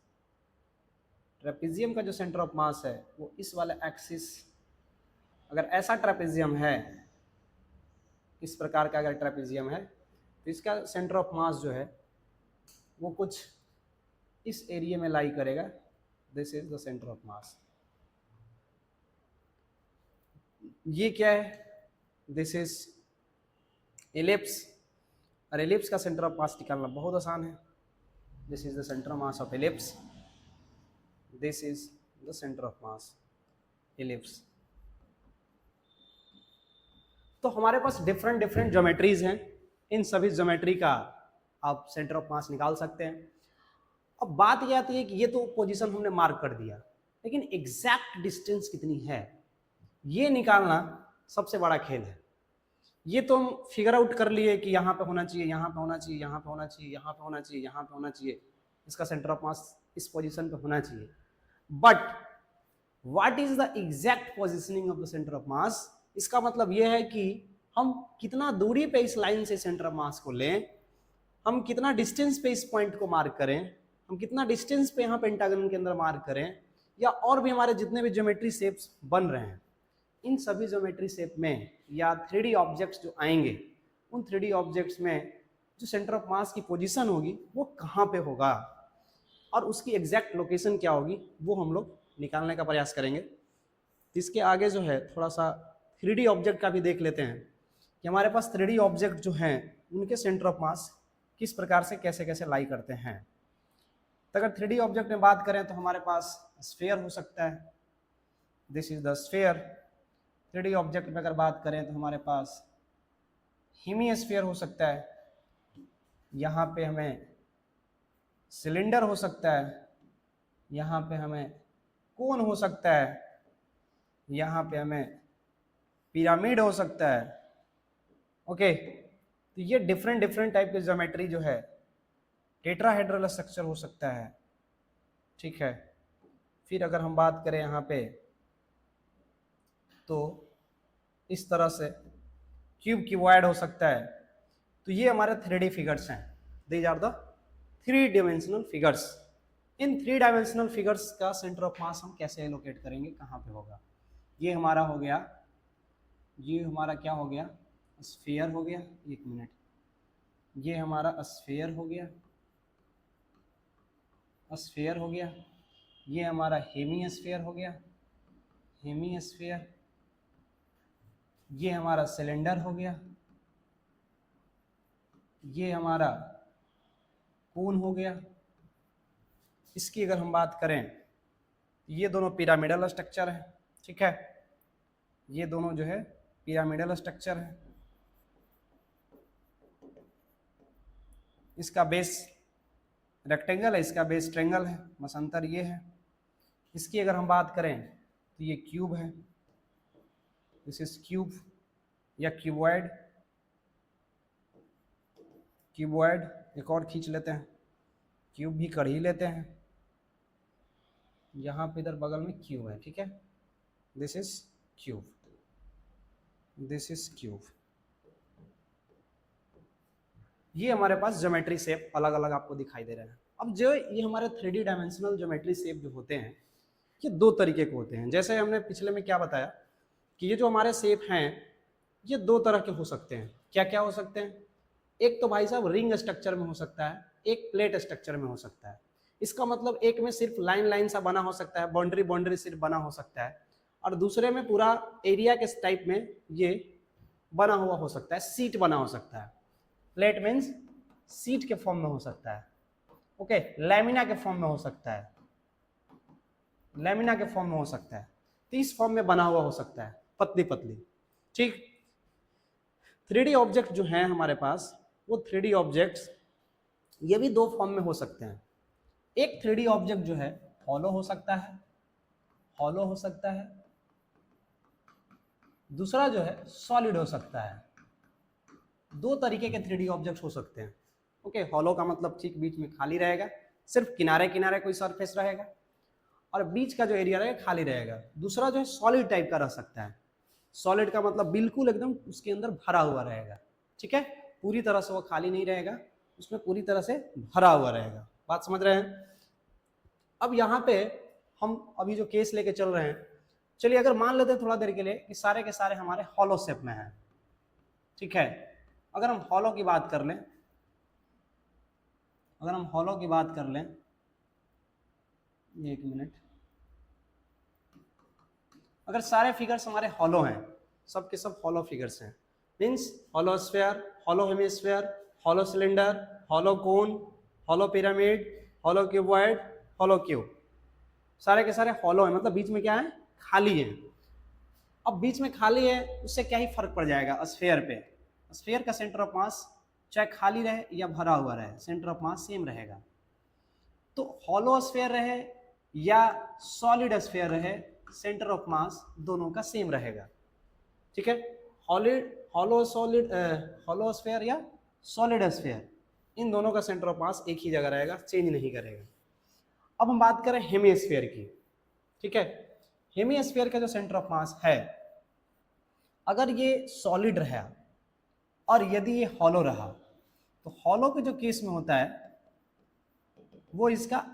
ट्रेपेजियम का जो सेंटर ऑफ मास है वो इस वाले एक्सिस, अगर ऐसा ट्रेपेजियम है, इस प्रकार का अगर ट्रेपेजियम है तो इसका सेंटर ऑफ मास जो है वो कुछ इस एरिया में लाई करेगा। This is the centre of mass. ये क्या है, दिस इज एलिप्स, और एलिप्स का सेंटर ऑफ मास निकालना बहुत आसान है। This is the centre of mass of ellipse, this is the centre of mass ellipse. तो हमारे पास डिफरेंट डिफरेंट ज्योमेट्रीज हैं, इन सभी ज्योमेट्री का आप सेंटर ऑफ मास निकाल सकते हैं। अब बात यह आती है कि ये तो पोजीशन हमने मार्क कर दिया, लेकिन एग्जैक्ट डिस्टेंस कितनी है ये निकालना सबसे बड़ा खेल है। ये तो हम फिगर आउट कर लिए कि यहाँ पे होना चाहिए, यहाँ पे होना चाहिए, यहाँ पे होना चाहिए, यहाँ पे होना चाहिए, यहाँ पे होना चाहिए, इसका सेंटर ऑफ मास इस पोजीशन पे होना चाहिए। But what is the exact positioning of the centre of मास, इसका मतलब यह है कि हम कितना दूरी पे इस लाइन से सेंटर ऑफ मास को लें, हम कितना डिस्टेंस पे इस पॉइंट को मार्क करें, हम कितना डिस्टेंस पे यहाँ पेंटागन के अंदर मार्क करें, या और भी हमारे जितने भी ज्योमेट्री शेप्स बन रहे हैं, इन सभी ज्योमेट्री शेप में या 3D ऑब्जेक्ट्स जो आएंगे, उन 3D ऑब्जेक्ट्स में जो सेंटर ऑफ मास की पोजीशन होगी वो कहाँ पे होगा और उसकी एग्जैक्ट लोकेशन क्या होगी, वो हम लोग निकालने का प्रयास करेंगे। इसके आगे जो है थोड़ा सा 3D ऑब्जेक्ट का भी देख लेते हैं कि हमारे पास 3D ऑब्जेक्ट जो हैं उनके सेंटर ऑफ मास किस प्रकार से कैसे कैसे लाई करते हैं। तो अगर 3D ऑब्जेक्ट में बात करें तो हमारे पास स्फीयर हो सकता है, this is the sphere. 3D object में अगर बात करें तो हमारे पास हेमिस्फीयर हो सकता है, यहाँ पे हमें सिलेंडर हो सकता है, यहाँ पे हमें कोन हो सकता है, यहाँ पे हमें पिरामिड हो सकता है। ओके, तो ये डिफरेंट डिफरेंट टाइप के ज्योमेट्री जो है, टेट्राहेड्रल स्ट्रक्चर हो सकता है, ठीक है। फिर अगर हम बात करें यहाँ पे तो इस तरह से क्यूबॉइड हो सकता है। तो ये हमारे 3D फिगर्स हैं, these are the 3 dimensional figures. इन 3 डायमेंशनल फिगर्स का सेंटर ऑफ मास हम कैसे एलोकेट करेंगे, कहाँ पे होगा। ये हमारा हो गया, ये हमारा क्या हो गया, स्फीयर हो गया, एक मिनट, ये हमारा स्फीयर हो गया, स्फीयर हो गया, ये हमारा हेमिस्फीयर हो गया, हेमिस्फीयर, ये हमारा सिलेंडर हो गया, ये हमारा कोन हो गया। इसकी अगर हम बात करें तो ये दोनों पिरामिडल स्ट्रक्चर है, ठीक है, ये दोनों जो है पिरामिडल स्ट्रक्चर है। इसका बेस रेक्टेंगल है, इसका बेस ट्रेंगल है, बस अंतर ये है। इसकी अगर हम बात करें तो ये क्यूब है, दिस इज क्यूब या क्यूबॉइड। क्यूबॉइड एक और खींच लेते हैं, क्यूब भी कर ही लेते हैं, यहाँ पे इधर बगल में क्यूब है, ठीक है, this is cube, this is cube. ये हमारे पास ज्योमेट्री शेप अलग अलग आपको दिखाई दे रहे हैं। अब जो ये हमारे 3D डायमेंशनल ज्योमेट्री शेप जो होते हैं ये दो तरीके के होते हैं। जैसे हमने पिछले में क्या बताया कि ये जो हमारे शेप हैं ये दो तरह के हो सकते हैं। क्या क्या हो सकते हैं, एक तो भाई साहब रिंग स्ट्रक्चर में हो सकता है, एक प्लेट स्ट्रक्चर में हो सकता है। इसका मतलब एक में सिर्फ लाइन लाइन सा बना हो सकता है, बाउंड्री बाउंड्री सिर्फ बना हो सकता है, और दूसरे में पूरा एरिया के टाइप में ये बना हुआ हो सकता है, सीट बना हो सकता है। प्लेट मीन्स सीट के फॉर्म में हो सकता है, ओके, लैमिना के फॉर्म में हो सकता है, लैमिना के फॉर्म में हो सकता है, तो इस फॉर्म में बना हुआ हो सकता है, पतली पतली, ठीक। 3D ऑब्जेक्ट जो हैं हमारे पास वो 3D ऑब्जेक्ट्स ये भी दो फॉर्म में हो सकते हैं। एक 3D ऑब्जेक्ट जो है हॉलो हो सकता है, हॉलो हो सकता है, दूसरा जो है सॉलिड हो सकता है। दो तरीके के 3D ऑब्जेक्ट हो सकते हैं, ओके। हॉलो का मतलब ठीक बीच में खाली रहेगा, सिर्फ किनारे किनारे कोई सरफेस रहेगा और बीच का जो एरिया रहेगा खाली रहेगा। दूसरा जो है सॉलिड टाइप का रह सकता है, सॉलिड का मतलब बिल्कुल एकदम उसके अंदर भरा हुआ रहेगा, ठीक है, पूरी तरह से वो खाली नहीं रहेगा, उसमें पूरी तरह से भरा हुआ रहेगा। बात समझ रहे हैं। अब यहाँ पे हम अभी जो केस लेके चल रहे हैं, चलिए अगर मान लेते हैं थोड़ा देर के लिए कि सारे के सारे हमारे हॉलो शेप में हैं, ठीक है। अगर हम हॉलो की बात कर लें, अगर हम हॉलो की बात कर लें, एक मिनट, अगर सारे फिगर्स हमारे हॉलो हैं, सब के सब हॉलो फिगर्स हैं, means hollow sphere, hollow hemisphere, hollow cylinder, hollow cone, hollow pyramid, hollow cuboid, hollow cube, सारे के सारे हॉलो हैं, मतलब बीच में क्या है, खाली है। अब बीच में खाली है उससे क्या ही फर्क पड़ जाएगा स्फीयर पे। स्फीयर का सेंटर ऑफ मास चाहे खाली रहे या भरा हुआ रहे, सेंटर ऑफ मास सेम रहेगा। तो हॉलो स्फीयर रहे या सॉलिड स्फीयर रहे, सेंटर ऑफ मास दोनों का सेम रहेगा, ठीक है। हॉलो सॉलिड, हॉलो स्फीयर या सॉलिड स्फीयर, इन दोनों का सेंटर ऑफ मास एक ही जगह रहेगा, चेंज नहीं करेगा। अब हम बात करें हेमिस्फीयर की, ठीक है। हेमिस्फीयर का जो सेंटर ऑफ मास है, अगर ये सॉलिड रहा और यदि ये हॉलो रहा तो हॉलो के जो केस में होता है वो इसका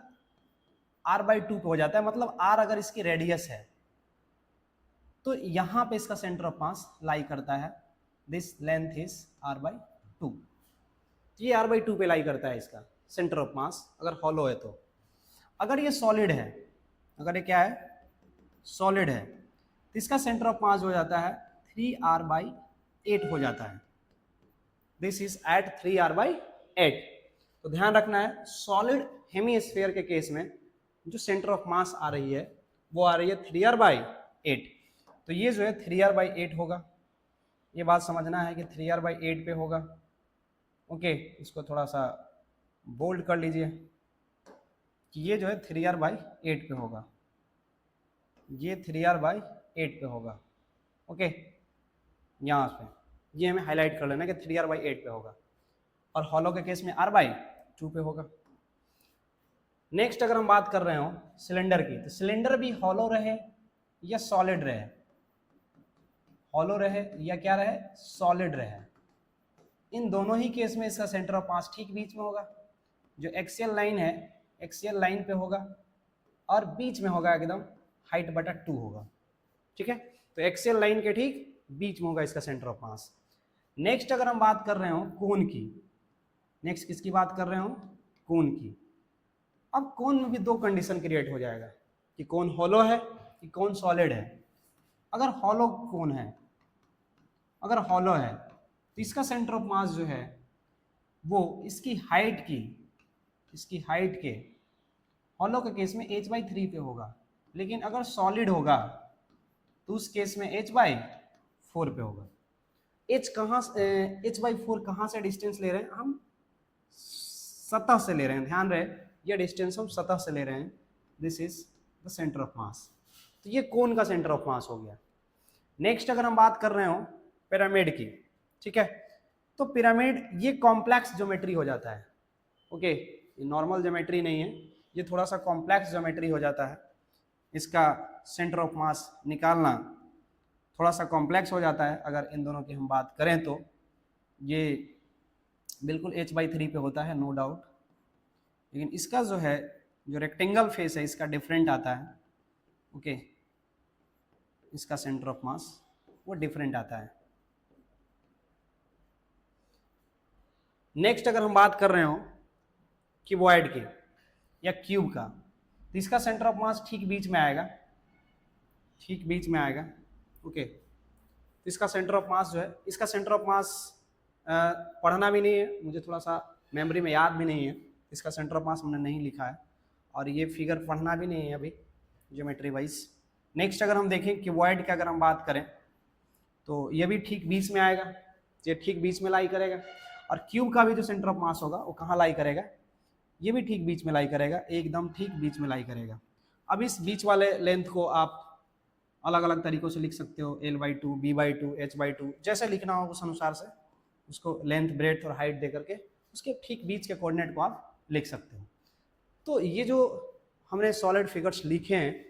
r/2 पे हो जाता है, मतलब r अगर इसकी रेडियस है तो यहां पे इसका सेंटर ऑफ मास लाई करता है, दिस लेंथ इज r/2, ये r/2 पे लाई करता है इसका सेंटर ऑफ मास अगर हॉलो है। तो अगर ये सॉलिड है, अगर ये क्या है सॉलिड है, तो इसका सेंटर ऑफ मास हो जाता है 3r/8 हो जाता है, दिस इज एट 3r/8। तो ध्यान रखना है सॉलिड हेमीस्फीयर के केस में जो सेंटर ऑफ मास आ रही है वो आ रही है 3r/8। तो ये जो है 3r/8 होगा, ये बात समझना है कि 3r/8 पे होगा। ओके, इसको थोड़ा सा बोल्ड कर लीजिए कि ये जो है 3r/8 पे होगा, ये 3r/8 पे होगा। ओके, यहाँ पे ये हमें हाईलाइट कर लेना कि 3r/8 पे होगा, और हॉलो के केस में r/2 पे होगा। नेक्स्ट अगर हम बात कर रहे हो सिलेंडर की, तो सिलेंडर भी हॉलो रहे या सॉलिड रहे, हॉलो रहे या क्या रहे सॉलिड रहे, इन दोनों ही केस में इसका सेंटर ऑफ मास ठीक बीच में होगा। जो एक्सियल लाइन है एक्सियल लाइन पे होगा और बीच में होगा एकदम हाइट बटा 2 होगा। ठीक है, तो एक्सियल लाइन के ठीक बीच में होगा इसका सेंटर ऑफ मास। नेक्स्ट अगर हम बात कर रहे हो कोन की, नेक्स्ट किसकी बात कर रहे हो कोन की। अब कोन में भी दो कंडीशन क्रिएट हो जाएगा कि कोन हॉलो है कि कोन सॉलिड है। अगर हॉलो कोन है, अगर हॉलो है तो इसका सेंटर ऑफ मास जो है वो इसकी हाइट के हॉलो के केस में h/3 पे होगा, लेकिन अगर सॉलिड होगा तो उस केस में h/4 पे होगा। h/4 कहाँ से डिस्टेंस ले रहे हैं हम, सतह से ले रहे हैं, ध्यान रहे ये डिस्टेंस हम सतह से ले रहे हैं, this is the centre of mass. तो ये कोन का सेंटर ऑफ मास हो गया। नेक्स्ट अगर हम बात कर रहे हो पिरामिड की, ठीक है, तो पिरामिड ये कॉम्प्लेक्स ज्योमेट्री हो जाता है। ओके, ये नॉर्मल ज्योमेट्री नहीं है, ये थोड़ा सा कॉम्प्लेक्स ज्योमेट्री हो जाता है, इसका सेंटर ऑफ मास निकालना थोड़ा सा कॉम्प्लेक्स हो जाता है। अगर इन दोनों की हम बात करें तो ये बिल्कुल h/3 पे होता है, नो डाउट, लेकिन इसका जो है जो रेक्टेंगल फेस है इसका डिफरेंट आता है। ओके, इसका सेंटर ऑफ मास वो डिफरेंट आता है। नेक्स्ट अगर हम बात कर रहे हो क्यूबॉइड की या क्यूब का, तो इसका सेंटर ऑफ मास ठीक बीच में आएगा, ठीक बीच में आएगा। ओके, तो इसका सेंटर ऑफ मास जो है, इसका सेंटर ऑफ मास पढ़ना भी नहीं है, मुझे थोड़ा सा मेमोरी में याद भी नहीं है, इसका सेंटर ऑफ मास हमने नहीं लिखा है, और ये फिगर पढ़ना भी नहीं है अभी ज्योमेट्री वाइज। नेक्स्ट अगर हम देखें क्यूबॉइड की अगर हम बात करें तो ये भी ठीक बीच में आएगा, ये ठीक बीच में लाई करेगा, और क्यूब का भी जो सेंटर ऑफ मास होगा वो कहाँ लाई करेगा, ये भी ठीक बीच में लाई करेगा, एकदम ठीक बीच में लाई करेगा। अब इस बीच वाले लेंथ को आप अलग अलग तरीकों से लिख सकते हो, l/2, b/2, h/2, जैसे लिखना हो उस अनुसार से उसको लेंथ ब्रेड्थ और हाइट दे करके उसके ठीक बीच के कोऑर्डिनेट को आप लिख सकते हो। तो ये जो हमने सॉलिड फिगर्स लिखे हैं,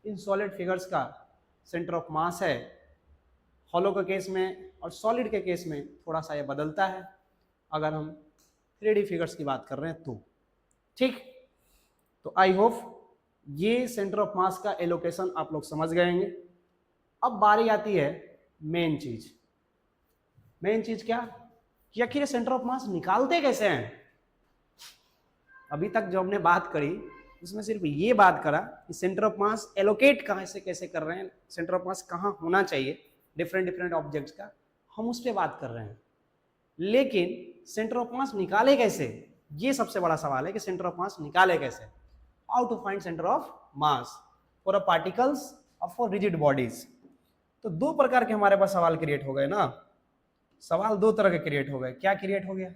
इन सॉलिड फिगर्स का सेंटर ऑफ मास है हॉलो के केस में और सॉलिड के केस में थोड़ा सा ये बदलता है अगर हम 3D फिगर्स की बात कर रहे हैं तो। ठीक, तो आई होप ये सेंटर ऑफ मास का एलोकेशन आप लोग समझ गए होंगे। अब बारी आती है मेन चीज। मेन चीज क्या कि आखिर सेंटर ऑफ मास निकालते कैसे हैं। अभी तक जो हमने बात करी उसमें सिर्फ ये बात करा कि सेंटर ऑफ मास एलोकेट कहाँ से कैसे कर रहे हैं, सेंटर ऑफ मास कहाँ होना चाहिए डिफरेंट डिफरेंट ऑब्जेक्ट्स का, हम उस पर बात कर रहे हैं। लेकिन सेंटर ऑफ मास निकाले कैसे, ये सबसे बड़ा सवाल है कि सेंटर ऑफ मास निकाले कैसे, how to find centre of mass for a particles और फॉर रिजिड बॉडीज। तो दो प्रकार के हमारे पास सवाल क्रिएट हो गए ना, सवाल दो तरह के क्रिएट हो गए। क्या क्रिएट हो गया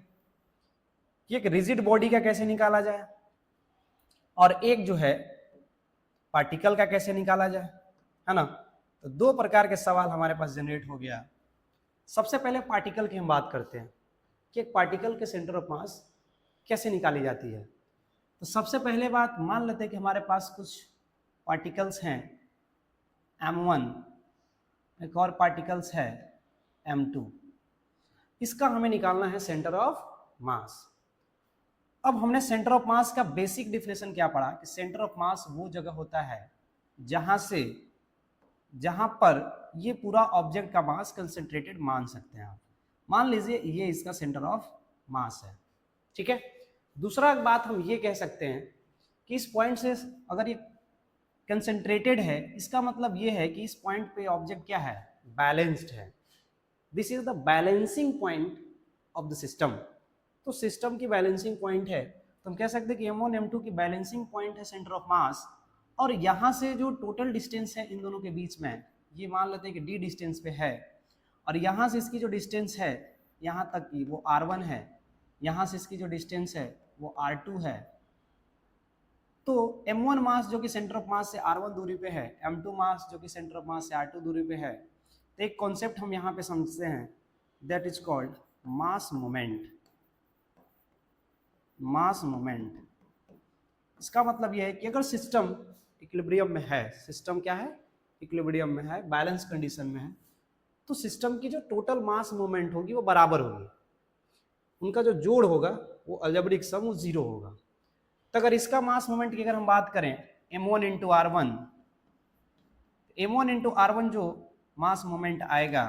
कि एक रिजिड बॉडी का कैसे निकाला जाए और एक जो है पार्टिकल का कैसे निकाला जाए, है ना। तो दो प्रकार के सवाल हमारे पास जनरेट हो गया। सबसे पहले पार्टिकल की हम बात करते हैं कि एक पार्टिकल के सेंटर ऑफ मास कैसे निकाली जाती है। तो सबसे पहले बात मान लेते हैं कि हमारे पास कुछ पार्टिकल्स हैं m1, एक और पार्टिकल्स है m2। इसका हमें निकालना है सेंटर ऑफ मास। अब हमने सेंटर ऑफ मास का बेसिक डिफिनेशन क्या पढ़ा कि सेंटर ऑफ मास वो जगह होता है जहां पर ये पूरा ऑब्जेक्ट का मास कंसेंट्रेटेड मान सकते हैं आप। मान लीजिए ये इसका सेंटर ऑफ मास है, ठीक है। दूसरा बात हम ये कह सकते हैं कि इस पॉइंट से अगर ये कंसेंट्रेटेड है, इसका मतलब ये है कि इस पॉइंट पे ऑब्जेक्ट क्या है, बैलेंस्ड है। This is the balancing point of the system. तो सिस्टम की बैलेंसिंग पॉइंट है, तो हम कह सकते हैं कि M1 M2 की बैलेंसिंग पॉइंट है सेंटर ऑफ मास। और यहाँ से जो टोटल डिस्टेंस है इन दोनों के बीच में, ये मान लेते हैं कि d डिस्टेंस पे है, और यहाँ से इसकी जो डिस्टेंस है यहाँ तक की वो R1 है, यहाँ से इसकी जो डिस्टेंस है वो R2 है। तो M1 मास जो कि सेंटर ऑफ मास से R1 दूरी पे है, M2 मास जो कि सेंटर ऑफ मास से R2 दूरी पे है, तो एक कॉन्सेप्ट हम यहाँ पे समझते हैं, that is called mass moment. Mass moment, इसका मतलब यह है कि अगर सिस्टम इक्विलिब्रियम में है, सिस्टम क्या है, इक्विलिब्रियम में है, बैलेंस कंडीशन में है, तो सिस्टम की जो टोटल मास मूवमेंट होगी वो बराबर होगी, उनका जो जोड़ होगा वो अलजेब्रिक सम वो 0 होगा। तो अगर इसका मास मूवमेंट की अगर हम बात करें M1 into R1, M1 into R1 जो मास मूवमेंट आएगा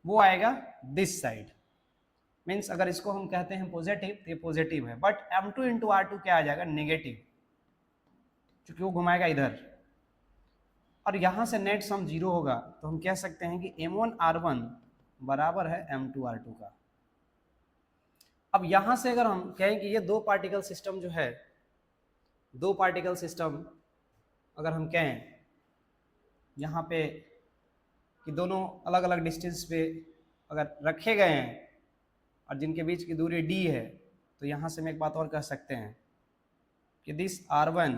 वो आएगा दिस साइड, मीन्स अगर इसको हम कहते हैं पॉजिटिव तो ये पॉजिटिव है, बट M2 इंटू R2 क्या आ जाएगा, नेगेटिव, क्योंकि वो घुमाएगा इधर, और यहां से नेट सम 0 होगा। तो हम कह सकते हैं कि M1 R1 बराबर है M2 R2 का। अब यहां से अगर हम कहें कि ये दो पार्टिकल सिस्टम जो है, दो पार्टिकल सिस्टम अगर हम कहें यहाँ पे कि दोनों अलग अलग डिस्टेंस पे अगर रखे गए हैं और जिनके बीच की दूरी d है, तो यहाँ से हम एक बात और कह सकते हैं कि दिस R1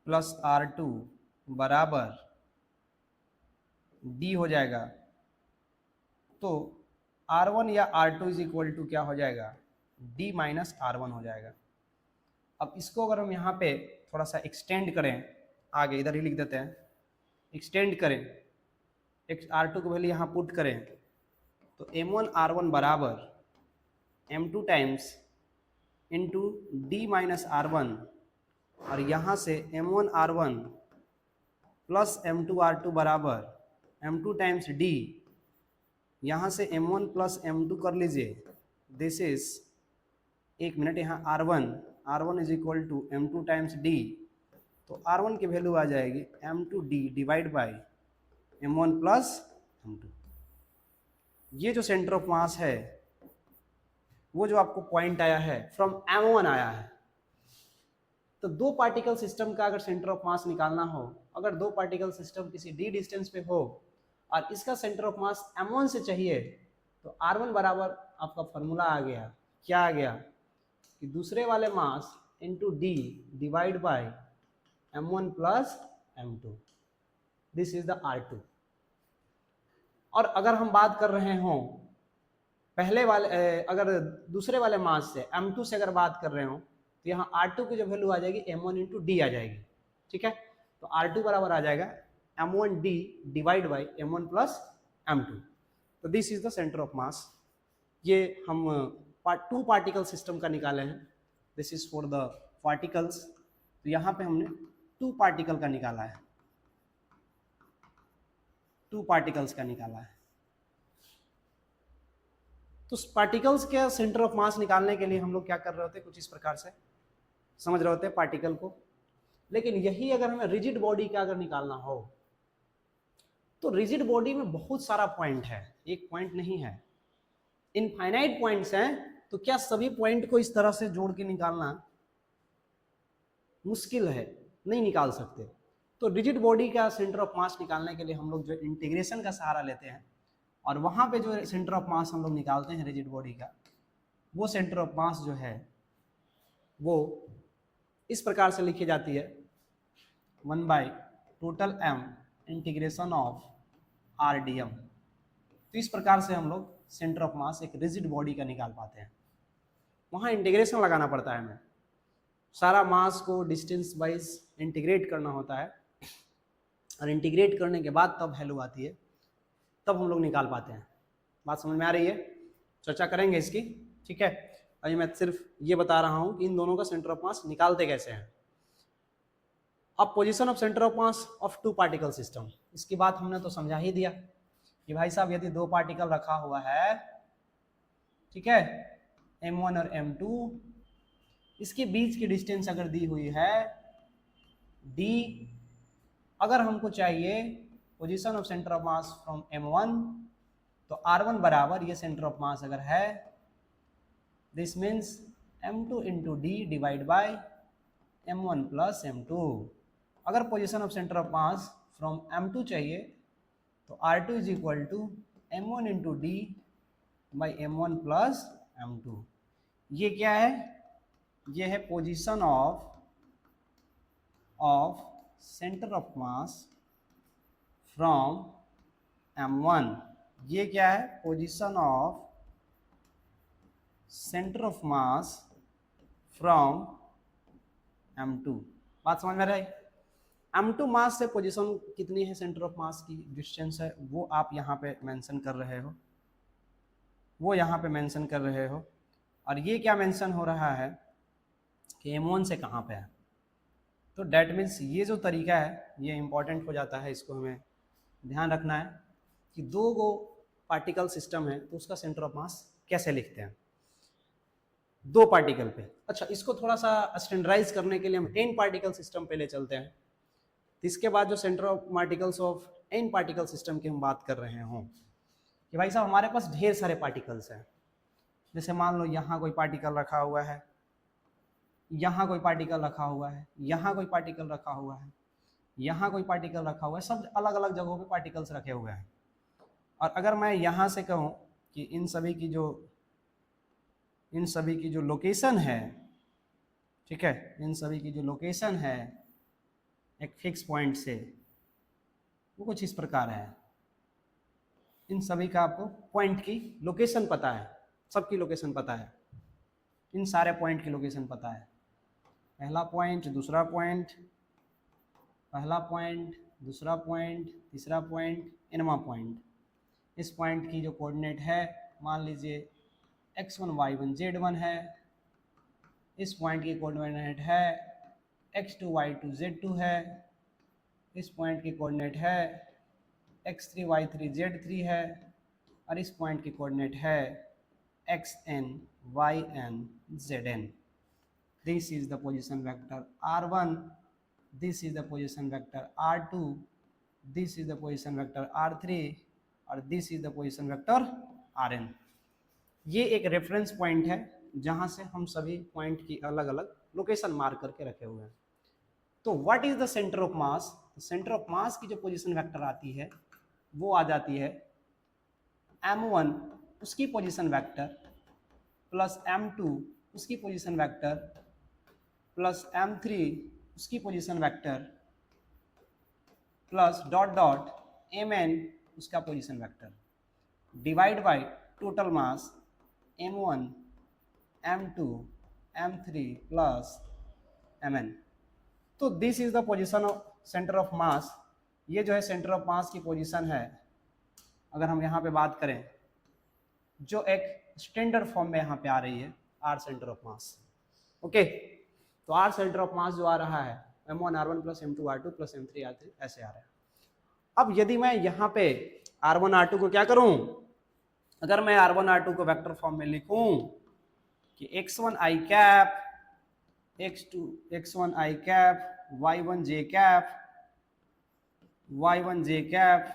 प्लस R2 बराबर d हो जाएगा। तो R1 या R2 इज इक्वल टू क्या हो जाएगा, d माइनस R1 हो जाएगा। अब इसको अगर हम यहाँ पे थोड़ा सा एक्सटेंड करें, आगे इधर ही लिख देते हैं, एक्सटेंड करें, R2 को वैल्यू यहाँ पुट करें, तो M1 R1 बराबर M2 times into d minus R1, और यहाँ से M1 R1 plus M2 R2 बराबर M2 टाइम्स d, यहाँ से M1 प्लस M2 कर लीजिए, दिस इज, एक मिनट, यहाँ R1 is equal to M2 times d, तो R1 की वैल्यू आ जाएगी M2d divide by M1 plus M2। ये जो सेंटर ऑफ मास है वो जो आपको पॉइंट आया है फ्रॉम M1 आया है। तो दो पार्टिकल सिस्टम का अगर सेंटर ऑफ मास निकालना हो, अगर दो पार्टिकल सिस्टम किसी d डिस्टेंस पे हो और इसका सेंटर ऑफ मास M1 से चाहिए, तो R1 बराबर आपका फॉर्मूला आ गया, क्या आ गया कि दूसरे वाले mass into d divide by M1 plus M2, this is the R2। और अगर हम बात कर रहे हों पहले वाले अगर दूसरे वाले मास से M2 से अगर बात कर रहे हो, तो यहाँ R2 की जो वैल्यू आ जाएगी M1 इंटू डी आ जाएगी, ठीक है। तो R2 बराबर आ जाएगा M1d divide by M1 plus M2। तो this is the centre of mass. ये हम टू पार्टिकल सिस्टम का निकाले हैं, this is for the particles. तो यहाँ पे हमने टू पार्टिकल का निकाला है, टू पार्टिकल्स का निकाला है। तो पार्टिकल्स के सेंटर ऑफ मास निकालने के लिए हम लोग क्या कर रहे होते हैं, कुछ इस प्रकार से समझ रहे होते हैं पार्टिकल को। लेकिन यही अगर हमें रिजिड बॉडी का अगर निकालना हो, तो रिजिड बॉडी में बहुत सारा पॉइंट है, एक पॉइंट नहीं है, इनफाइनाइट पॉइंट्स हैं। तो क्या सभी पॉइंट को इस तरह से जोड़ के निकालना मुश्किल है, नहीं निकाल सकते। तो रिजिड बॉडी का सेंटर ऑफ मास निकालने के लिए हम लोग जो इंटीग्रेशन का सहारा लेते हैं, और वहाँ पे जो सेंटर ऑफ मास हम लोग निकालते हैं रिजिड बॉडी का, वो सेंटर ऑफ मास जो है वो इस प्रकार से लिखी जाती है, 1 by total m integration of RDM। तो इस प्रकार से हम लोग सेंटर ऑफ मास एक रिजिड बॉडी का निकाल पाते हैं। वहाँ इंटीग्रेशन लगाना पड़ता है हमें, सारा मास को डिस्टेंस वाइज इंटीग्रेट करना होता है, और इंटीग्रेट करने के बाद तब वैल्यू आती है। तब हम लोग निकाल पाते हैं। बात समझ में आ रही है? चर्चा करेंगे इसकी, ठीक है। अभी मैं सिर्फ ये बता रहा हूँ कि इन दोनों का सेंटर ऑफ मास निकालते कैसे हैं। अब position of centre of mass of two particle system, इसकी बात हमने तो समझा ही दिया कि भाई साहब यदि दो पार्टिकल रखा हुआ है, ठीक है, m1 और m2, इसके बीच की डिस्टेंस अगर दी हुई है d, अगर हमको चाहिए position of centre of mass from m1, तो r1 बराबर ये सेंटर ऑफ मास अगर है, this means m2 into D divide by m1 plus m2। अगर position of centre of mass from m2 चाहिए तो r2 is equal to m1 into D by m1 plus m2। ये क्या है? ये है position of centre of mass from m1। ये क्या है? Position of centre of mass from m2। बात समझ में रही? m2 मास से पोजीशन कितनी है, सेंटर ऑफ मास की डिस्टेंस है, वो आप यहाँ पे मेंशन कर रहे हो, वो यहाँ पे मेंशन कर रहे हो। और ये क्या मेंशन हो रहा है कि m1 से कहाँ पे है। तो डैट मीन्स ये जो तरीका है ये इंपॉर्टेंट हो जाता है, इसको हमें ध्यान रखना है कि दो गो पार्टिकल सिस्टम है तो उसका सेंटर ऑफ मास कैसे लिखते हैं दो पार्टिकल पे। अच्छा, इसको थोड़ा सा स्टैंडर्डाइज करने के लिए हम n पार्टिकल सिस्टम पे ले चलते हैं। तो इसके बाद जो centre of particles of n particle system की हम बात कर रहे हों कि भाई साहब हमारे पास ढेर सारे पार्टिकल्स हैं। जैसे मान लो यहाँ कोई पार्टिकल रखा हुआ है, यहाँ कोई पार्टिकल रखा हुआ है, यहाँ कोई पार्टिकल रखा हुआ है, यहाँ कोई पार्टिकल रखा हुआ है, सब अलग अलग जगहों पे पार्टिकल्स रखे हुए हैं। और अगर मैं यहाँ से कहूँ कि इन सभी की जो लोकेशन है, ठीक है, इन सभी की जो लोकेशन है एक फिक्स पॉइंट से, वो कुछ इस प्रकार है। इन सभी का आपको पॉइंट की लोकेशन पता है, सबकी लोकेशन पता है, इन सारे पॉइंट की लोकेशन पता है। पहला पॉइंट, दूसरा पॉइंट, पहला पॉइंट, दूसरा पॉइंट, तीसरा पॉइंट, nवां पॉइंट। इस पॉइंट की जो कोऑर्डिनेट है, मान लीजिए x1 y1 z1 है। इस पॉइंट की कोऑर्डिनेट है x2 y2 z2 है। इस पॉइंट की कोऑर्डिनेट है x3 y3 z3 है। और इस पॉइंट की कोऑर्डिनेट है xn yn zn। This is the position vector r1, this is the position vector r2, this is the position vector r3 और this is the position vector rn। ये एक reference point है जहां से हम सभी पॉइंट की अलग अलग लोकेशन मार्क करके रखे हुए हैं। तो what is the centre of mass? Centre of mass की जो पोजीशन वेक्टर आती है वो आ जाती है m1 उसकी पोजीशन वेक्टर प्लस m2 उसकी पोजीशन वेक्टर प्लस m3 उसकी position vector plus dot dot mn उसका position vector divide by total mass m1 m2 m3 plus mn। तो this is the position of centre of mass. ये जो है centre of mass की position है। अगर हम यहाँ पे बात करें जो एक स्टैंडर्ड फॉर्म में यहाँ पे आ रही है R centre of mass. Okay, तो आर सेंटर ऑफ मास जो आ रहा है m1 r1 plus m2 r2 plus m3 r3 ऐसे आ रहा है। अब यदि मैं यहाँ पे r1 r2 को क्या करूं, अगर मैं r1 r2 को वेक्टर फॉर्म में लिखूं कि x1 i cap, x2 x1 i cap, y1 j cap, y1 j cap,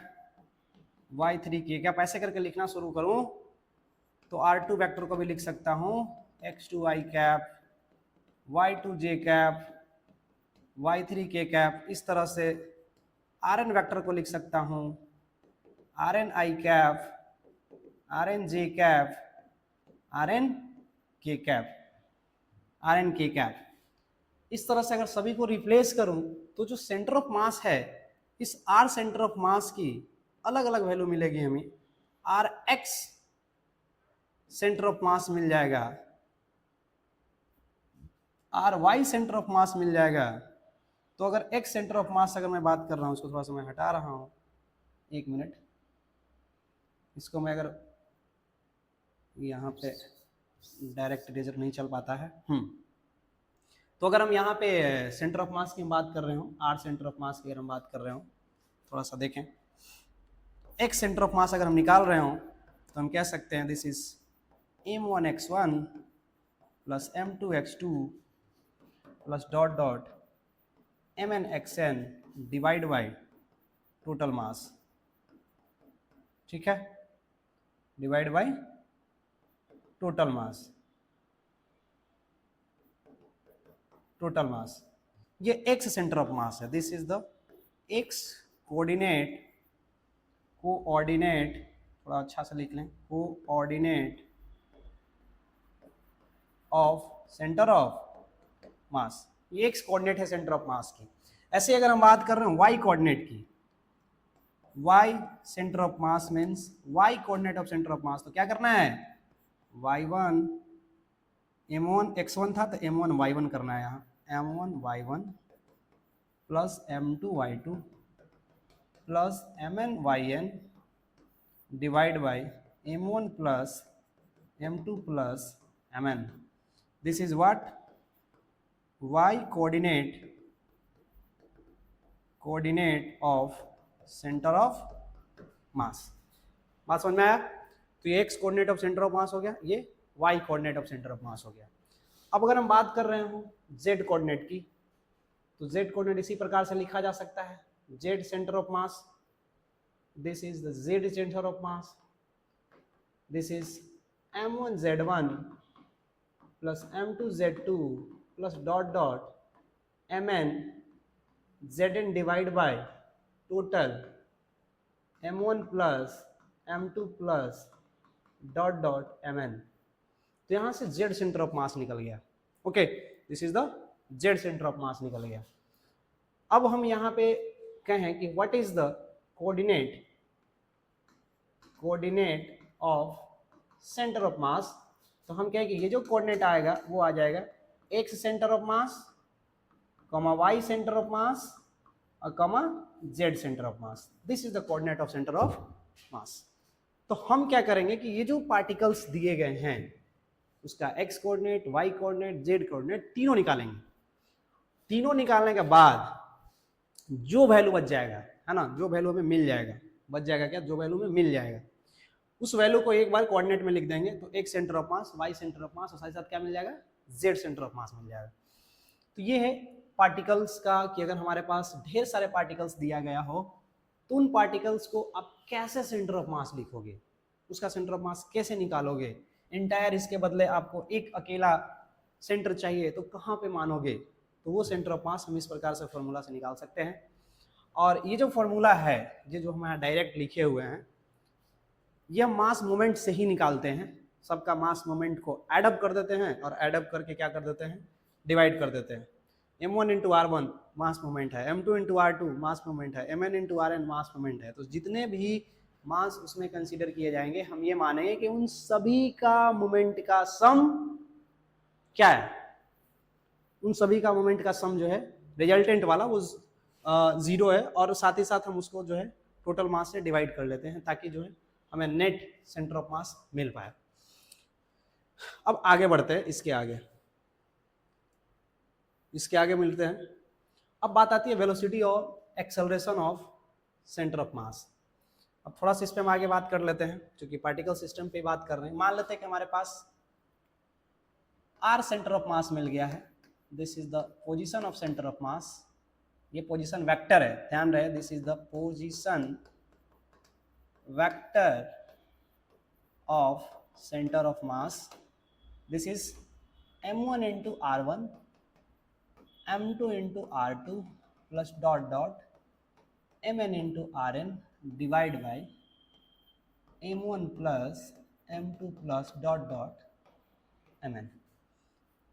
y3 k cap, ऐसे करके लिखना शुरू करूं तो r2 वेक्टर को भी लिख सकता हूं x2 i cap, y2 j cap, y3 k cap. इस तरह से rn वेक्टर को लिख सकता हूं rn i cap, rn j cap, rn k cap, rn k cap. इस तरह से अगर सभी को रिप्लेस करूं तो जो सेंटर ऑफ मास है इस r सेंटर ऑफ मास की अलग अलग वैल्यू मिलेगी हमें। rx सेंटर ऑफ मास मिल जाएगा, ry सेंटर ऑफ मास मिल जाएगा। तो अगर x सेंटर ऑफ मास अगर मैं बात कर रहा हूं, उसको थोड़ा सा मैं हटा रहा हूं, एक मिनट, इसको मैं अगर यहाँ पे डायरेक्ट इरेजर नहीं चल पाता है, तो अगर हम यहाँ पे सेंटर ऑफ मास की बात कर रहे हो, आर सेंटर ऑफ मास की अगर हम बात कर रहे हो, थोड़ा सा देखें, एक सेंटर ऑफ मास अगर हम निकाल रहे हो तो हम कह सकते हैं this is m1x1 plus m2x2 plus dot dot mnxn divide by total mass, ठीक है, divide by total mass, total mass. ये एक्स सेंटर ऑफ मास है, this is the X coordinate, coordinate, थोड़ा अच्छा से लिख लें, coordinate of centre of mass. ये एक्स कोऑर्डिनेट है सेंटर ऑफ मास की। ऐसे अगर हम बात कर रहे हैं वाई कोऑर्डिनेट की, Y centre of mass means Y coordinate of centre of mass, तो क्या करना है, y1 m1 x1 था तो m1 y1 करना है, यहाँ m1 y1 plus m2 y2 plus mn yn divide by m1 plus m2 plus mn। This is what, y coordinate, coordinate of centre of मास। बात समझ में आया? तो ये x coordinate of centre of मास हो गया, ये y coordinate of centre of मास हो गया। अब अगर हम बात कर रहे हो z कोऑर्डिनेट की, तो z कोऑर्डिनेट इसी प्रकार से लिखा जा सकता है, z centre of mass, this is the z centre of mass, this is m1 z1 plus m2 z2 plus dot dot mn zn divide by total m1 plus m2 plus dot dot mn। तो यहां से z centre of मास निकल गया, okay, this is the z centre of मास निकल गया। अब हम यहां पे कहें कि what is the coordinate, coordinate of centre of mass, तो हम कहें कि ये जो कोऑर्डिनेट आएगा वो आ जाएगा x centre of mass, comma y centre of mass और comma z centre of mass. This is the coordinate of centre of mass. तो हम क्या करेंगे कि ये जो पार्टिकल्स दिए गए हैं उसका x coordinate, y coordinate, z coordinate तीनों निकालेंगे। तीनों निकालने के बाद जो वैल्यू बच जाएगा, है ना, जो वैल्यू हमें मिल जाएगा, बच जाएगा क्या, जो वैल्यू में मिल जाएगा उस वैल्यू को एक बार कोऑर्डिनेट में लिख देंगे, तो x centre of mass, y centre of mass और साथ साथ क्या मिल जाएगा, z सेंटर ऑफ मास मिल जाएगा। तो ये है पार्टिकल्स का कि अगर हमारे पास ढेर सारे पार्टिकल्स दिया गया हो तो उन पार्टिकल्स को आप कैसे सेंटर ऑफ मास लिखोगे, उसका सेंटर ऑफ मास कैसे निकालोगे, इंटायर इसके बदले आपको एक अकेला सेंटर चाहिए तो कहाँ पे मानोगे, तो वो सेंटर ऑफ मास हम इस प्रकार से फॉर्मूला से निकाल सकते हैं। और ये जो फॉर्मूला है, ये जो हम यहाँ डायरेक्ट लिखे हुए हैं, ये हम मास मोमेंट से ही निकालते हैं। सबका मास मोमेंट को एडअप कर देते हैं और एडअप करके क्या कर देते हैं, डिवाइड कर देते हैं। m1 इंटू r1 मास मोमेंट है, m2 इंटू r2 मास मोमेंट है, mn इंटू rn मास मोमेंट है। तो जितने भी मास उसमें कंसीडर किए जाएंगे हम ये मानेंगे कि उन सभी का मोमेंट का सम क्या है, उन सभी का मोमेंट का सम जो है रिजल्टेंट वाला वो 0 है, और साथ ही साथ हम उसको जो है टोटल मास से डिवाइड कर लेते हैं ताकि जो है हमें नेट सेंटर ऑफ मास मिल पाए। अब आगे बढ़ते हैं, इसके आगे मिलते हैं। अब बात आती है वेलोसिटी और acceleration of centre of mass. अब थोड़ा सा इस पे हम आगे बात कर लेते हैं, क्योंकि पार्टिकल सिस्टम पे बात कर रहे हैं। मान लेते हैं कि हमारे पास r सेंटर ऑफ मास मिल गया है, this is the position of centre of mass. ये पोजीशन वेक्टर है, ध्यान रहे, this is the position vector of centre of mass. This is m1 into r1 m2 into r2 plus dot dot mn into rn divide by m1 plus m2 plus dot dot mn।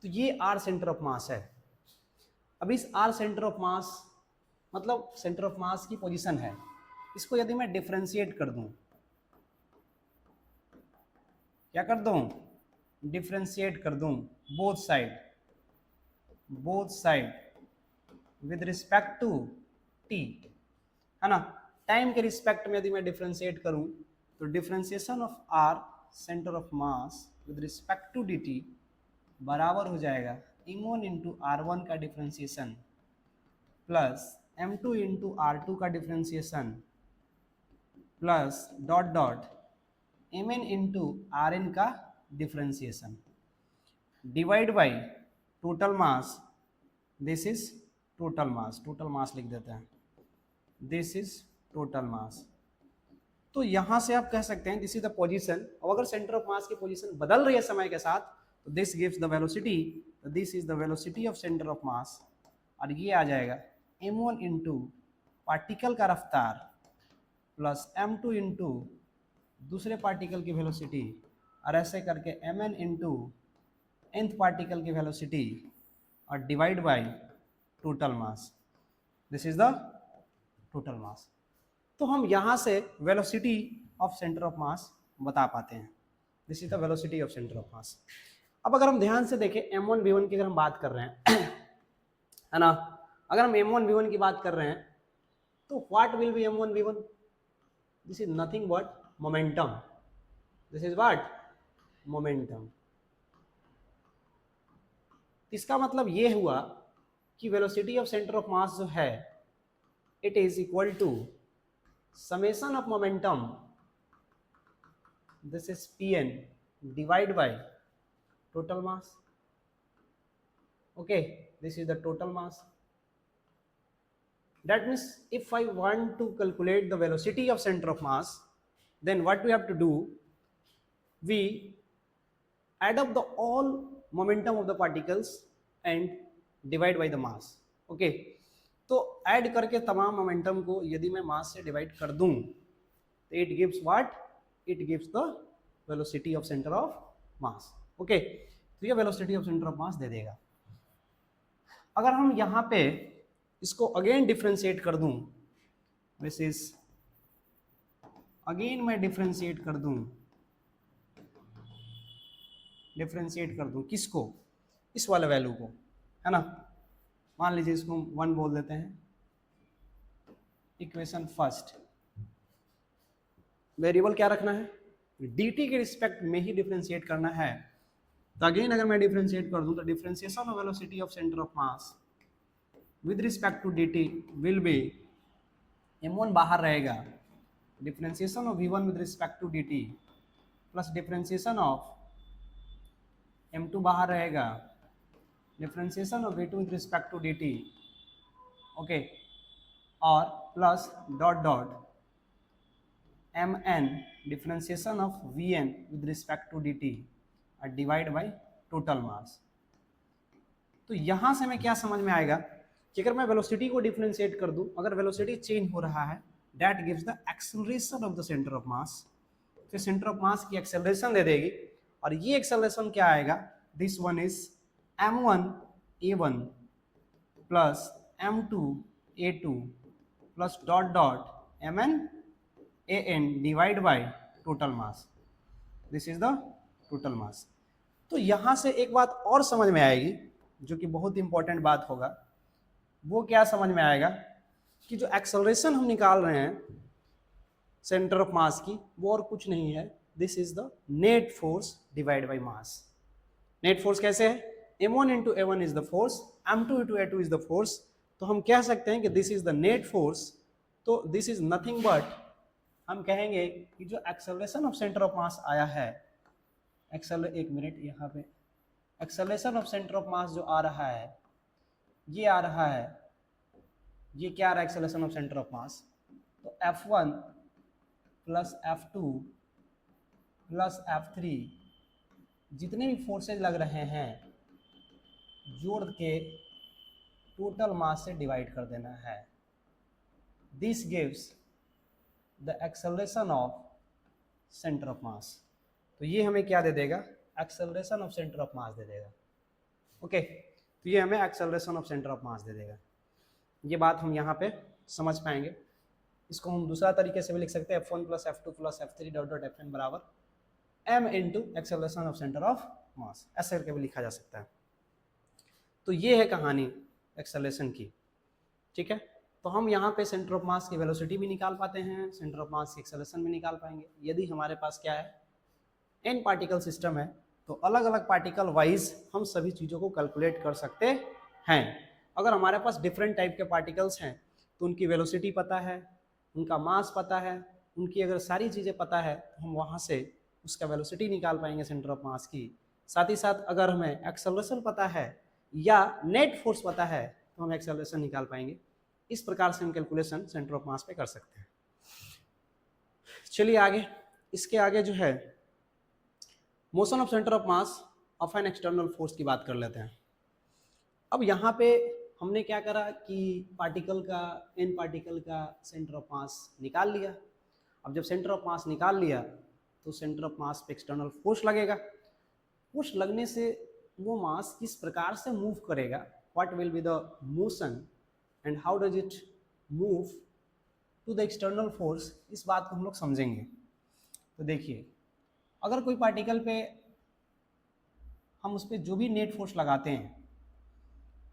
तो ये r centre of mass है। अब इस r centre of मास मतलब centre of mass की position है, इसको यदि मैं डिफरेंशिएट कर दूं, क्या कर दूं, डिफरेंशिएट कर दूं both side with respect to t, है ना, टाइम के रिस्पेक्ट में यदि मैं डिफरेंशिएट करूं तो differentiation of R centre of mass with respect to D T बराबर हो जाएगा m1 इंटू R1 का differentiation plus m2 into R2 का differentiation plus dot dot mn into Rn का differentiation divide by total mass, this is total mass लिख देते हैं, this is total mass. तो यहां से आप कह सकते हैं दिस इज द पोजीशन। और अगर सेंटर ऑफ मास की पोजीशन बदल रही है समय के साथ तो दिस गिव्स द वेलोसिटी, तो this is the velocity of centre of mass. और ये आ जाएगा m1 इंटू पार्टिकल का रफ्तार प्लस m2 इंटू दूसरे पार्टिकल की वेलोसिटी और ऐसे करके mn इंटू nth पार्टिकल की वेलोसिटी और divide by total mass, this is the total mass. तो हम यहाँ से वेलोसिटी ऑफ सेंटर ऑफ मास बता पाते हैं, this is the velocity of centre of mass. अब अगर हम ध्यान से देखें m1 v1 की अगर हम बात कर रहे हैं है ना, अगर हम m1 v1 की बात कर रहे हैं तो what will be m1 v1, this is nothing but momentum, this is what momentum. इसका मतलब ये हुआ कि velocity of centre of mass जो है it is equal to summation of momentum, this is Pn divide by total mass, okay, this is the total mass। That means if I want to calculate the velocity of center of mass, then what we have to do, we add up the all momentum of the particles and divide by the mass, okay। तो add करके तमाम momentum को यदि मैं मास से divide कर दूं तो it gives what, it gives the velocity of centre of mass, okay. तो ये velocity of centre of mass दे देगा। अगर हम यहाँ पे इसको अगेन डिफ्रेंशिएट कर दूं, दिस इज अगेन मैं डिफ्रेंशिएट कर दूं किसको, इस वाले वैल्यू को, है ना। मान लीजिए इसको 1 बोल देते हैं, इक्वेशन फर्स्ट। वेरिएबल क्या रखना है, dt के रिस्पेक्ट में ही डिफरेंशिएट करना है। तो अगेन अगर मैं डिफरेंशिएट कर दूं तो differentiation of velocity of centre of mass with respect to dt will be, m1 बाहर रहेगा, differentiation of v1 with respect to dt plus differentiation of m2 बाहर रहेगा, differentiation of v2 with respect to dt, okay, और plus dot dot mn differentiation of vn with respect to dt और divide by total mass. तो यहाँ से हमें क्या समझ में आएगा कि अगर मैं वेलोसिटी को डिफरेंशिएट कर दूं, अगर वेलोसिटी चेंज हो रहा है that gives the acceleration of the centre of मास, फिर सेंटर ऑफ मास की एक्सेलरेशन दे देगी। और ये एक्सेलरेशन क्या आएगा, this one is m1 a1 plus m2 a2 plus dot dot mn an divide by total mass, this is the total mass. तो यहाँ से एक बात और समझ में आएगी जो कि बहुत इंपॉर्टेंट बात होगा, वो क्या समझ में आएगा कि जो एक्सेलरेशन हम निकाल रहे हैं सेंटर ऑफ मास की वो और कुछ नहीं है, this is the net force divide by mass. Net force कैसे है, m1 into a1 is the force, m2 into a2 is the force. तो हम कह सकते हैं कि this is the net force. तो दिस इज नथिंग बट, हम कहेंगे कि जो एक्सेलरेशन ऑफ सेंटर ऑफ मास आया है, एक मिनट, यहाँ पे acceleration of centre of mass जो आ रहा है, ये आ रहा है, ये क्या आ रहा है acceleration of centre of mass, तो F1 plus F2 plus F3 जितने भी फोर्सेज लग रहे हैं जोड़ के टोटल मास से डिवाइड कर देना है, this gives the acceleration of centre of mass. तो ये हमें क्या दे देगा, acceleration of centre of mass दे देगा, ओके। तो ये हमें acceleration of centre of mass दे देगा। ये बात हम यहाँ पे समझ पाएंगे। इसको हम दूसरा तरीके से भी लिख सकते हैं, F1 plus F2 plus F3 dot dot Fn बराबर m into acceleration of centre of मास, ऐसे करके भी लिखा जा सकता है। तो ये है कहानी एक्सेलरेशन की, ठीक है। तो हम यहाँ पे सेंटर ऑफ मास की वेलोसिटी भी निकाल पाते हैं, सेंटर ऑफ मास की एक्सेलरेशन भी निकाल पाएंगे। यदि हमारे पास क्या है, n पार्टिकल सिस्टम है, तो अलग अलग पार्टिकल वाइज हम सभी चीज़ों को कैलकुलेट कर सकते हैं। अगर हमारे पास डिफरेंट टाइप के पार्टिकल्स हैं तो उनकी वेलोसिटी पता है, उनका मास पता है, उनकी अगर सारी चीज़ें पता है तो हम वहाँ से उसका वेलोसिटी निकाल पाएंगे सेंटर ऑफ मास की। साथ ही साथ अगर हमें एक्सेलरेशन पता है या नेट फोर्स पता है तो हम एक्सेलरेशन निकाल पाएंगे। इस प्रकार से हम कैलकुलेशन सेंटर ऑफ मास पे कर सकते हैं। चलिए आगे, इसके आगे जो है motion of centre of mass of an external force की बात कर लेते हैं। अब यहाँ पे हमने क्या करा कि पार्टिकल का, एन पार्टिकल का सेंटर ऑफ मास निकाल लिया। अब जब सेंटर ऑफ मास निकाल लिया तो सेंटर ऑफ मास पे एक्सटर्नल फोर्स लगेगा। फोर्स लगने से वो मास किस प्रकार से मूव करेगा, what will be the motion and how does it move to the external force, इस बात को हम लोग समझेंगे। तो देखिए, अगर कोई पार्टिकल पे हम उस पर जो भी नेट फोर्स लगाते हैं,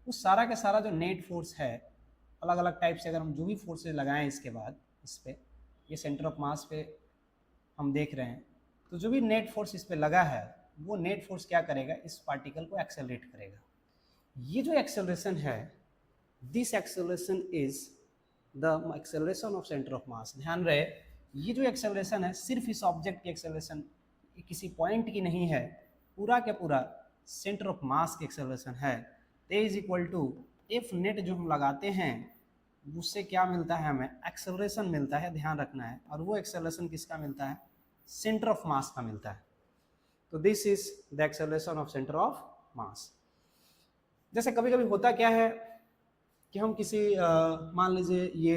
उस सारा का सारा जो नेट फोर्स है, अलग अलग टाइप से अगर हम जो भी फोर्सेज लगाएं इसके बाद इस पर, ये सेंटर ऑफ मास पे हम देख रहे हैं, तो जो भी नेट फोर्स इस पर लगा है वो नेट फोर्स क्या करेगा, इस पार्टिकल को एक्सेलरेट करेगा। ये जो एक्सेलरेशन है, this acceleration is the acceleration of centre of मास। ध्यान रहे, ये जो एक्सेलरेशन है सिर्फ इस ऑब्जेक्ट की एक्सेलरेशन, किसी पॉइंट की नहीं है, पूरा के पूरा सेंटर ऑफ मास की एक्सेलरेशन है। तो is equal to F net जो हम लगाते हैं उससे क्या मिलता है, हमें एक्सेलरेशन मिलता है, ध्यान रखना है। और वो एक्सेलरेशन किसका मिलता है, सेंटर ऑफ मास का मिलता है। तो this is the acceleration of centre of मास। जैसे कभी कभी होता क्या है कि हम किसी मान लीजिए ये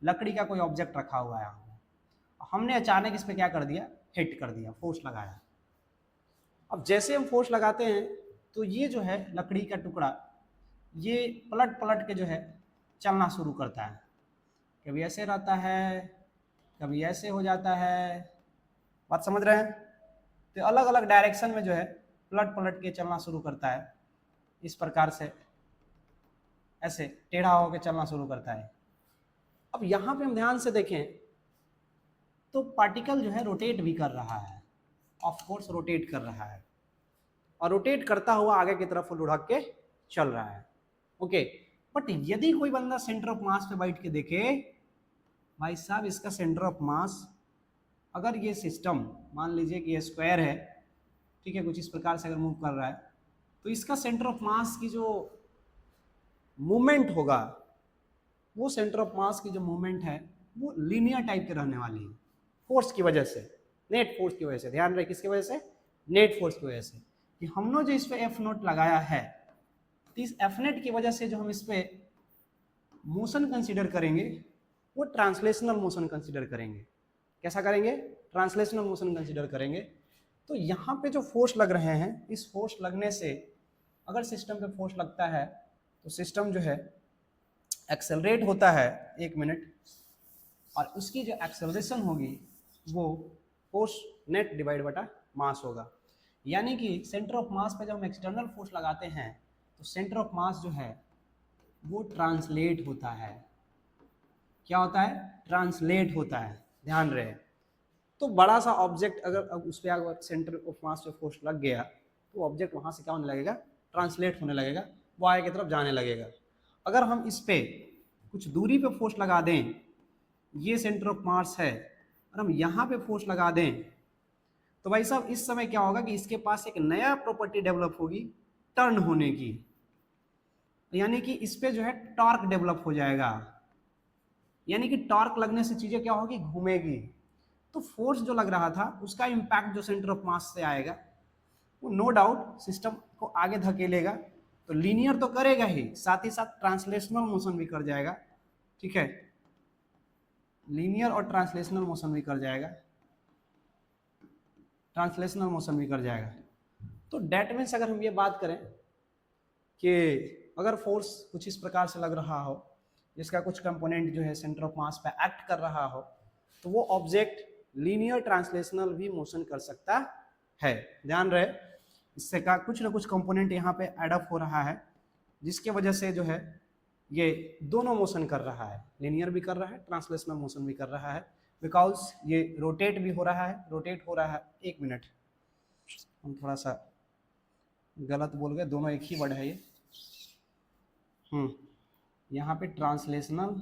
लकड़ी का कोई ऑब्जेक्ट रखा हुआ है, हमने अचानक इस पर क्या कर दिया, हिट कर दिया, फोर्स लगाया। अब जैसे हम फोर्स लगाते हैं तो ये जो है लकड़ी का टुकड़ा, ये पलट पलट के जो है चलना शुरू करता है। कभी ऐसे रहता है, कभी ऐसे हो जाता है, बात समझ रहे हैं। तो अलग अलग डायरेक्शन में जो है पलट पलट के चलना शुरू करता है, इस प्रकार से ऐसे टेढ़ा होकर चलना शुरू करता है। अब यहाँ पे हम ध्यान से देखें तो पार्टिकल जो है रोटेट भी कर रहा है, ऑफ कोर्स रोटेट कर रहा है, और रोटेट करता हुआ आगे की तरफ लुढ़क के चल रहा है। ओके, बट यदि कोई बंदा सेंटर ऑफ मास पे बैठ के देखे, भाई साहब इसका सेंटर ऑफ मास, अगर ये सिस्टम मान लीजिए कि ये स्क्वायर है, ठीक है, कुछ इस प्रकार से अगर मूव कर रहा है, तो इसका सेंटर ऑफ मास की जो मूवमेंट होगा, वो सेंटर ऑफ मास की जो मूवमेंट है वो लीनियर टाइप के रहने वाली है, फोर्स की वजह से, नेट फोर्स की वजह से। ध्यान रहे, किसकी वजह से, नेट फोर्स की वजह से। कि हमने जो इस पे एफ नोट लगाया है, तो इस एफ नेट की वजह से जो हम इस पे मोशन कंसीडर करेंगे वो ट्रांसलेशनल मोशन कंसीडर करेंगे। कैसा करेंगे, ट्रांसलेशनल मोशन कंसीडर करेंगे। तो यहाँ पे जो फोर्स लग रहे हैं, इस फोर्स लगने से अगर सिस्टम पे फोर्स लगता है तो सिस्टम जो है एक्सेलरेट होता है 1 मिनट, और उसकी जो एक्सेलरेशन होगी वो फोर्स नेट डिवाइड बटा मास होगा। यानी कि सेंटर ऑफ मास पे जब हम एक्सटर्नल फोर्स लगाते हैं तो सेंटर ऑफ मास जो है वो ट्रांसलेट होता है। क्या होता है, ट्रांसलेट होता है, ध्यान रहे। तो बड़ा सा ऑब्जेक्ट अगर उस पर अगर सेंटर ऑफ मास पे फोर्स लग गया तो ऑब्जेक्ट वहाँ से क्या होने लगेगा, ट्रांसलेट होने लगेगा, वो आगे की तरफ जाने लगेगा। अगर हम इस पे कुछ दूरी पे फोर्स लगा दें, ये सेंटर ऑफ मास है, और हम यहाँ पे फोर्स लगा दें, तो भाई साहब इस समय क्या होगा कि इसके पास एक नया प्रॉपर्टी डेवलप होगी, टर्न होने की। यानी कि इस पे जो है टॉर्क डेवलप हो जाएगा, यानी कि टॉर्क लगने से चीजें क्या होगी, घूमेगी। तो फोर्स जो लग रहा था उसका इम्पैक्ट जो सेंटर ऑफ मास से आएगा वो नो डाउट सिस्टम को आगे धकेलेगा। तो लीनियर तो करेगा ही, साथ ही साथ ट्रांसलेशनल मोशन भी कर जाएगा, ठीक है, लीनियर और ट्रांसलेशनल मोशन भी कर जाएगा, ट्रांसलेशनल मोशन भी कर जाएगा। तो डेट मीन्स अगर हम ये बात करें कि अगर फोर्स कुछ इस प्रकार से लग रहा हो, जिसका कुछ कंपोनेंट जो है सेंटर ऑफ मास पे एक्ट कर रहा हो, तो वो ऑब्जेक्ट लीनियर ट्रांसलेशनल भी मोशन कर सकता है। ध्यान रहे, इससे का कुछ ना कुछ कंपोनेंट यहाँ पे एड अप हो रहा है, जिसके वजह से जो है ये दोनों मोशन कर रहा है, लिनियर भी कर रहा है, ट्रांसलेशनल मोशन भी कर रहा है, बिकॉज ये रोटेट भी हो रहा है, रोटेट हो रहा है। एक मिनट, हम थोड़ा सा गलत बोल गए, दोनों एक ही वर्ड है ये। यहाँ पे ट्रांसलेशनल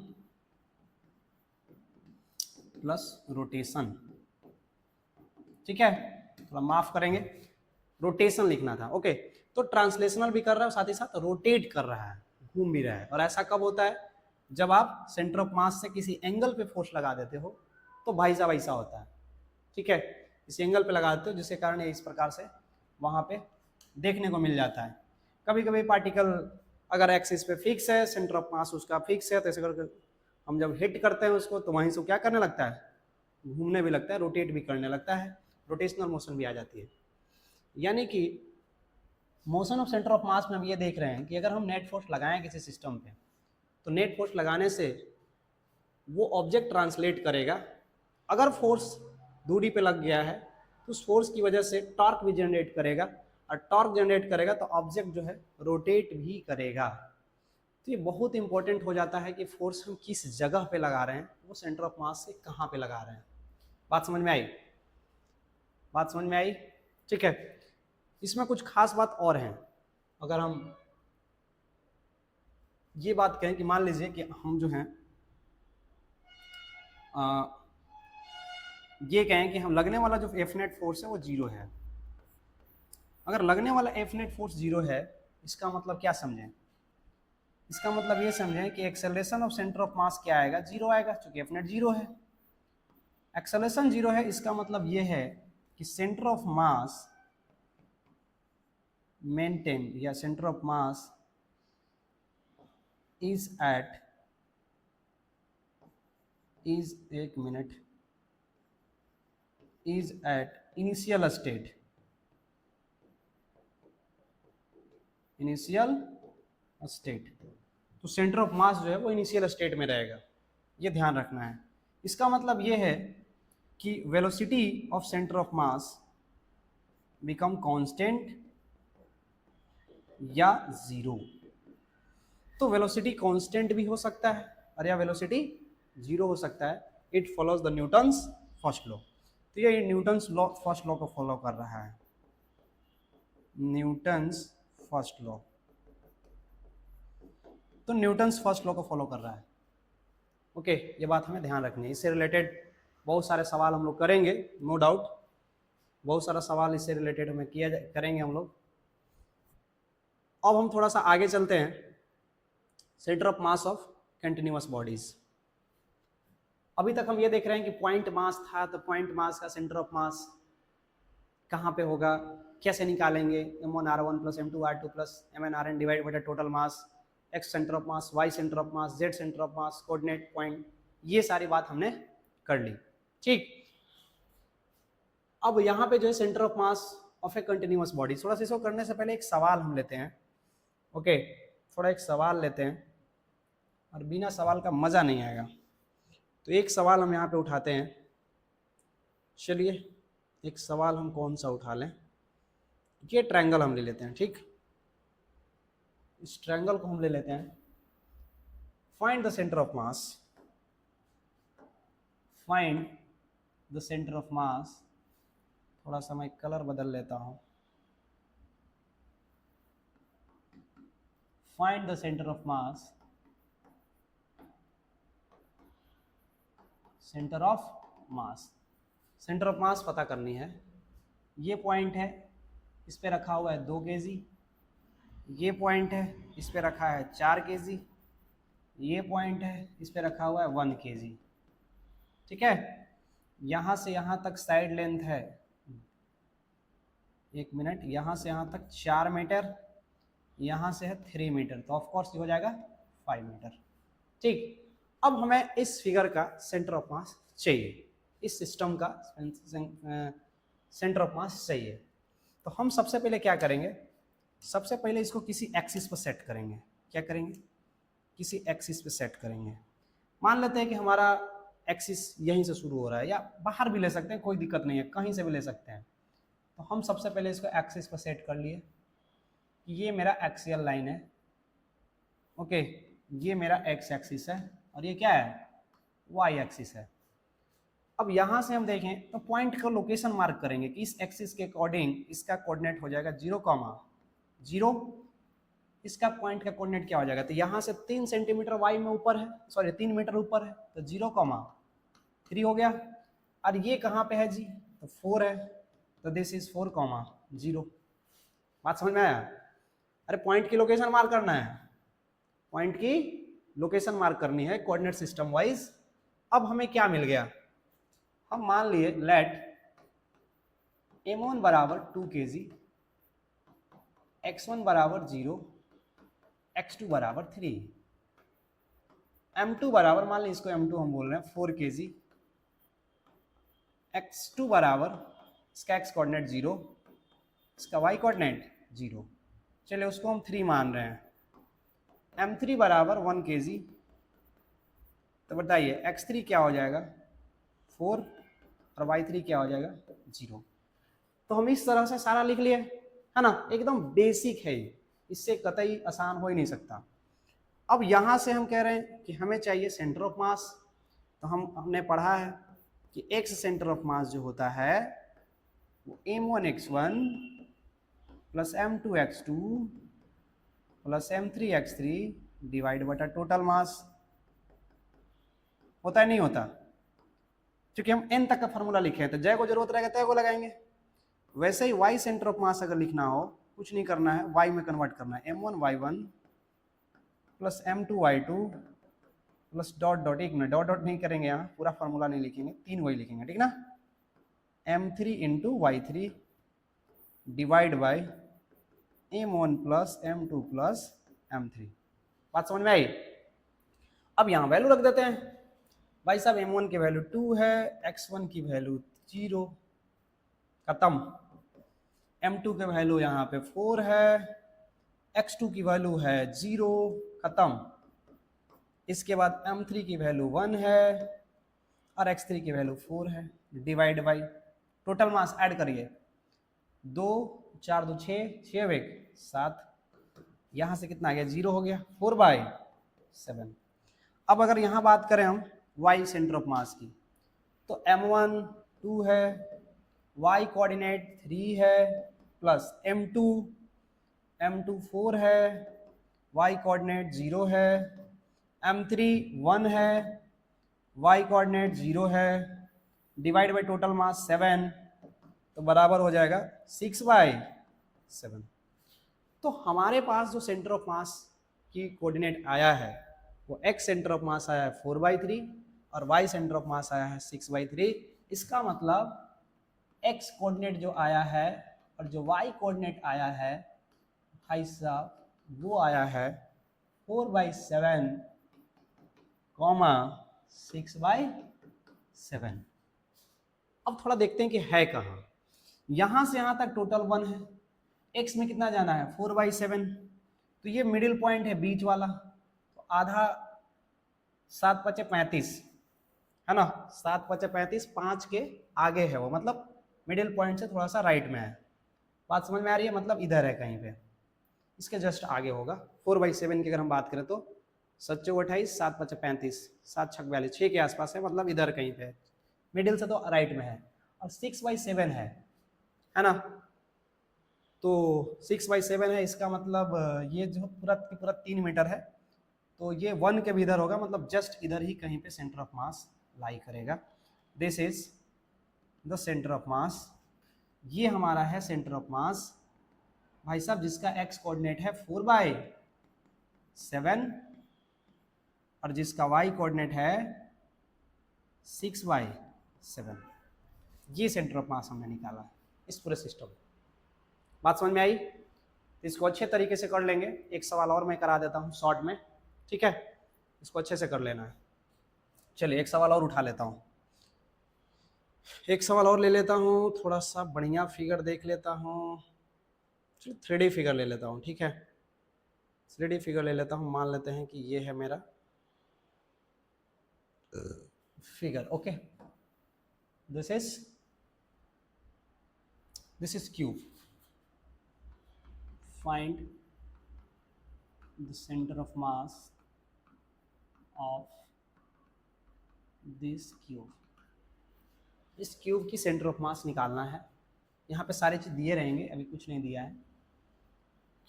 प्लस रोटेशन, ठीक है, थोड़ा माफ करेंगे, रोटेशन लिखना था। ओके, तो ट्रांसलेशनल भी कर रहा है, साथ ही साथ रोटेट कर रहा है, घूम भी रहा है। और ऐसा कब होता है? जब आप सेंटर ऑफ मास से किसी एंगल पे फोर्स लगा देते हो तो भाईसा वैसा होता है, ठीक है, इस एंगल पे लगा देते हो जिसके कारण इस प्रकार से वहां पे देखने को मिल जाता है। कभी कभी पार्टिकल अगर एक्सिस पे फिक्स है, सेंटर ऑफ मास उसका फिक्स है, तो ऐसे करके हम जब हिट करते हैं उसको तो वहीं से क्या करने लगता है? घूमने भी लगता है, रोटेट भी करने लगता है, रोटेशनल मोशन भी आ जाती है। यानी कि मोशन ऑफ सेंटर ऑफ मास में हम ये देख रहे हैं कि अगर हम नेट फोर्स लगाएं किसी सिस्टम पे, तो नेट फोर्स लगाने से वो ऑब्जेक्ट ट्रांसलेट करेगा। अगर फोर्स दूरी पे लग गया है तो उस फोर्स की वजह से टॉर्क भी जनरेट करेगा, और टॉर्क जनरेट करेगा तो ऑब्जेक्ट जो है रोटेट भी करेगा। तो ये बहुत इंपॉर्टेंट हो जाता है कि फोर्स हम किस जगह पे लगा रहे हैं, वो सेंटर ऑफ मास से कहाँ पे लगा रहे हैं। बात समझ में आई? बात समझ में आई? ठीक है। इसमें कुछ खास बात और है। अगर हम ये बात कहें कि मान लीजिए कि हम जो हैं ये कहें कि हम लगने वाला जो एफ नेट फोर्स है वो जीरो है। अगर लगने वाला एफ नेट फोर्स जीरो है, इसका मतलब क्या समझें? इसका मतलब ये समझें कि acceleration of centre of mass क्या आएगा? जीरो आएगा, क्योंकि एफ नेट जीरो है। एक्सेलरेशन जीरो है, इसका मतलब ये है कि सेंटर ऑफ मास मेंटेन या centre of mass is at एक minute is at initial state, initial state. तो सेंटर ऑफ मास जो है वो इनिशियल स्टेट में रहेगा, ये ध्यान रखना है। इसका मतलब ये है कि velocity of centre of mass become constant या जीरो। तो वेलोसिटी कांस्टेंट भी हो सकता है और या वेलोसिटी जीरो हो सकता है। It follows the Newton's first law. तो ये न्यूटन्स लॉ फर्स्ट लॉ को फॉलो कर रहा है, न्यूटन्स फर्स्ट लॉ। तो न्यूटन्स फर्स्ट लॉ को फॉलो कर रहा है। ओके, ये बात हमें ध्यान रखनी है। इससे रिलेटेड बहुत सारे सवाल हम लोग करेंगे, नो डाउट, बहुत सारा सवाल इससे रिलेटेड हमें करेंगे हम लोग। अब हम थोड़ा सा आगे चलते हैं, centre of mass of continuous bodies. अभी तक हम ये देख रहे हैं कि पॉइंट मास था, तो पॉइंट मास का सेंटर ऑफ मास कहाँ पे होगा, कैसे निकालेंगे? m1r1 plus m2r2 plus mnrn divide by total mass, x centre of mass, y centre of mass, z centre of mass, coordinate point, ये सारी बात हमने कर ली। ठीक, अब यहाँ पे जो है centre of mass of A continuous body, थोड़ा सा इसको करने से पहले एक सवाल हम लेते हैं। ओके, थोड़ा एक सवाल लेते हैं, और बिना सवाल का मजा नहीं आएगा। तो एक सवाल हम यहाँ पे उठाते हैं। चलिए, एक सवाल हम कौन सा उठा लें? ये ट्रायंगल हम ले लेते हैं। ठीक, इस ट्रायंगल को हम ले लेते हैं। Find the centre of mass, find the centre of मास। थोड़ा सा मैं कलर बदल लेता हूं। Find the centre of mass, centre of mass, centre of मास पता करनी है। ये पॉइंट है, इस पे रखा हुआ है 2 kg। ये पॉइंट है, इस पे रखा है 4 kg। ये पॉइंट है, इस पे रखा हुआ है 1 kg। ठीक है, यहाँ से यहाँ तक साइड लेंथ है, एक मिनट, यहाँ से यहाँ तक 4 मीटर, यहाँ से है 3 मीटर, तो ऑफकोर्स ये हो जाएगा 5 मीटर। ठीक, अब हमें इस फिगर का सेंटर ऑफ मास चाहिए, इस सिस्टम का सेंटर ऑफ मास चाहिए। तो हम सबसे पहले क्या करेंगे? सबसे पहले इसको किसी एक्सिस पर सेट करेंगे। क्या करेंगे? किसी एक्सिस पे सेट करेंगे। मान लेते हैं कि हमारा एक्सिस यहीं से शुरू हो रहा है, या बाहर भी ले सकते हैं, कोई दिक्कत नहीं है, कहीं से भी ले सकते हैं। तो हम सबसे पहले इसको एक्सिस पर सेट कर लिए कि ये मेरा एक्सियल लाइन है। ओके, ये मेरा एक्स एक्सिस है और ये क्या है, वाई एक्सिस है। अब यहां से हम देखें तो पॉइंट का लोकेशन मार्क करेंगे कि इस एक्सिस के अकॉर्डिंग इसका कोऑर्डिनेट हो जाएगा 0,0। इसका पॉइंट का कोऑर्डिनेट क्या हो जाएगा, तो यहां से 3 सेंटीमीटर वाई में ऊपर है, सॉरी 3 मीटर ऊपर है, तो 0,3 हो गया। और ये कहाँ पे है जी, तो 4 है, तो दिस इज 4,0। बात समझ में आया? अरे पॉइंट की लोकेशन मार्क करना है, पॉइंट की लोकेशन मार्क करनी है कोऑर्डिनेट सिस्टम वाइज। अब हमें क्या मिल गया, हम मान लिए लेट m1 बराबर 2 kg, x1 बराबर 0, x2 बराबर 3, m2 बराबर, मान लीजिए इसको m2 हम बोल रहे हैं 4 kg, x2 बराबर, इसका x कोऑर्डिनेट 0, इसका y कोऑर्डिनेट 0, चलिए उसको हम 3 मान रहे हैं। m3 बराबर 1 kg, तो बताइए x3 क्या हो जाएगा 4 और y3 क्या हो जाएगा 0। तो हम इस तरह से सारा लिख लिए, है ना, एकदम बेसिक है ये, इससे कतई आसान हो ही नहीं सकता। अब यहां से हम कह रहे हैं कि हमें चाहिए सेंटर ऑफ मास, तो हमने पढ़ा है कि x सेंटर ऑफ मास जो होता है वो m1x1 plus m2x2 plus m3x3 divide बटा टोटल मास होता है, नहीं होता? क्योंकि हम n तक का फॉर्मूला लिखे हैं तो जय को जरूरत रहेगा तय को लगाएंगे। वैसे ही y सेंटर ऑफ मास अगर लिखना हो, कुछ नहीं करना है, y में कन्वर्ट करना है, m1y1 plus m2y2 plus dot dot, एक मिनट, डॉट डॉट नहीं करेंगे, यहाँ पूरा फॉर्मूला नहीं लिखेंगे, 3 वही लिखेंगे, ठीक ना, m3 into y3 divide by m1 plus m2 plus m3। बात समझ में आई? अब यहाँ वैल्यू रख देते हैं भाई साहब, m1 की वैल्यू 2 है, x1 की वैल्यू 0, खत्म। m2 के वैल्यू यहाँ पे 4 है, x2 की वैल्यू है 0, खत्म। इसके बाद m3 की वैल्यू 1 है और x3 की वैल्यू 4 है, divide by total mass add करिए, 2 4 2 6, 6 1 7, यहाँ से कितना आ गया 0 हो गया, 4/7। अब अगर यहाँ बात करें हम y सेंटर ऑफ मास की, तो m1 2 है, y कोऑर्डिनेट 3 है, प्लस m2 4 है, y कोऑर्डिनेट 0 है, m3 1 है, y कोऑर्डिनेट 0 है, डिवाइड बाई टोटल मास 7, तो बराबर हो जाएगा 6/7। तो हमारे पास जो सेंटर ऑफ मास की कोऑर्डिनेट आया है वो x सेंटर ऑफ मास आया है 4/3 और y सेंटर ऑफ मास आया है 6/3। इसका मतलब x कोऑर्डिनेट जो आया है और जो y कोऑर्डिनेट आया है भाई साहब वो आया है 4/7, 6/7। अब थोड़ा देखते हैं कि है कहाँ। यहां से यहां तक टोटल 1 है, x में कितना जाना है 4/7, तो ये मिडिल पॉइंट है बीच वाला, तो आधा 7 × 5 = 35, है ना, 7 × 5 = 35, 5 के आगे है वो, मतलब मिडिल पॉइंट से थोड़ा सा राइट में है। बात समझ में आ रही है? मतलब इधर है कहीं पे, इसके जस्ट आगे होगा। 4/7 की अगर हम बात करें तो 7 × 28, 7 × 5 = 35, 7 × 6 = 42, 6 के आसपास है, मतलब इधर कहीं पे, मिडिल से तो राइट में है। और 6/7 है ना, तो 6/7 है, इसका मतलब ये जो पूरा 3 मीटर है, तो ये 1 के भी इधर होगा, मतलब जस्ट इधर ही कहीं पे सेंटर ऑफ मास लाई करेगा। This is the centre of mass. ये हमारा है सेंटर ऑफ मास भाई साहब, जिसका x कोऑर्डिनेट है 4/7 और जिसका y कोऑर्डिनेट है 6/7। ये सेंटर ऑफ मास हमने निकाला है इस पूरे सिस्टम। बात समझ में आई? तो इसको अच्छे तरीके से कर लेंगे। एक सवाल और मैं करा देता हूँ शॉर्ट में, ठीक है, इसको अच्छे से कर लेना है। चलिए एक सवाल और उठा लेता हूँ, एक सवाल और ले लेता हूँ, थोड़ा सा बढ़िया फिगर देख लेता हूँ, 3D फिगर ले लेता हूँ, ठीक है, 3D फिगर ले लेता हूँ। मान लेते हैं कि ये है मेरा figure, okay, this is cube. Find the centre of mass of this cube. इस क्यूब की सेंटर ऑफ मास निकालना है। यहाँ पे सारी चीज़ दिए रहेंगे, अभी कुछ नहीं दिया है।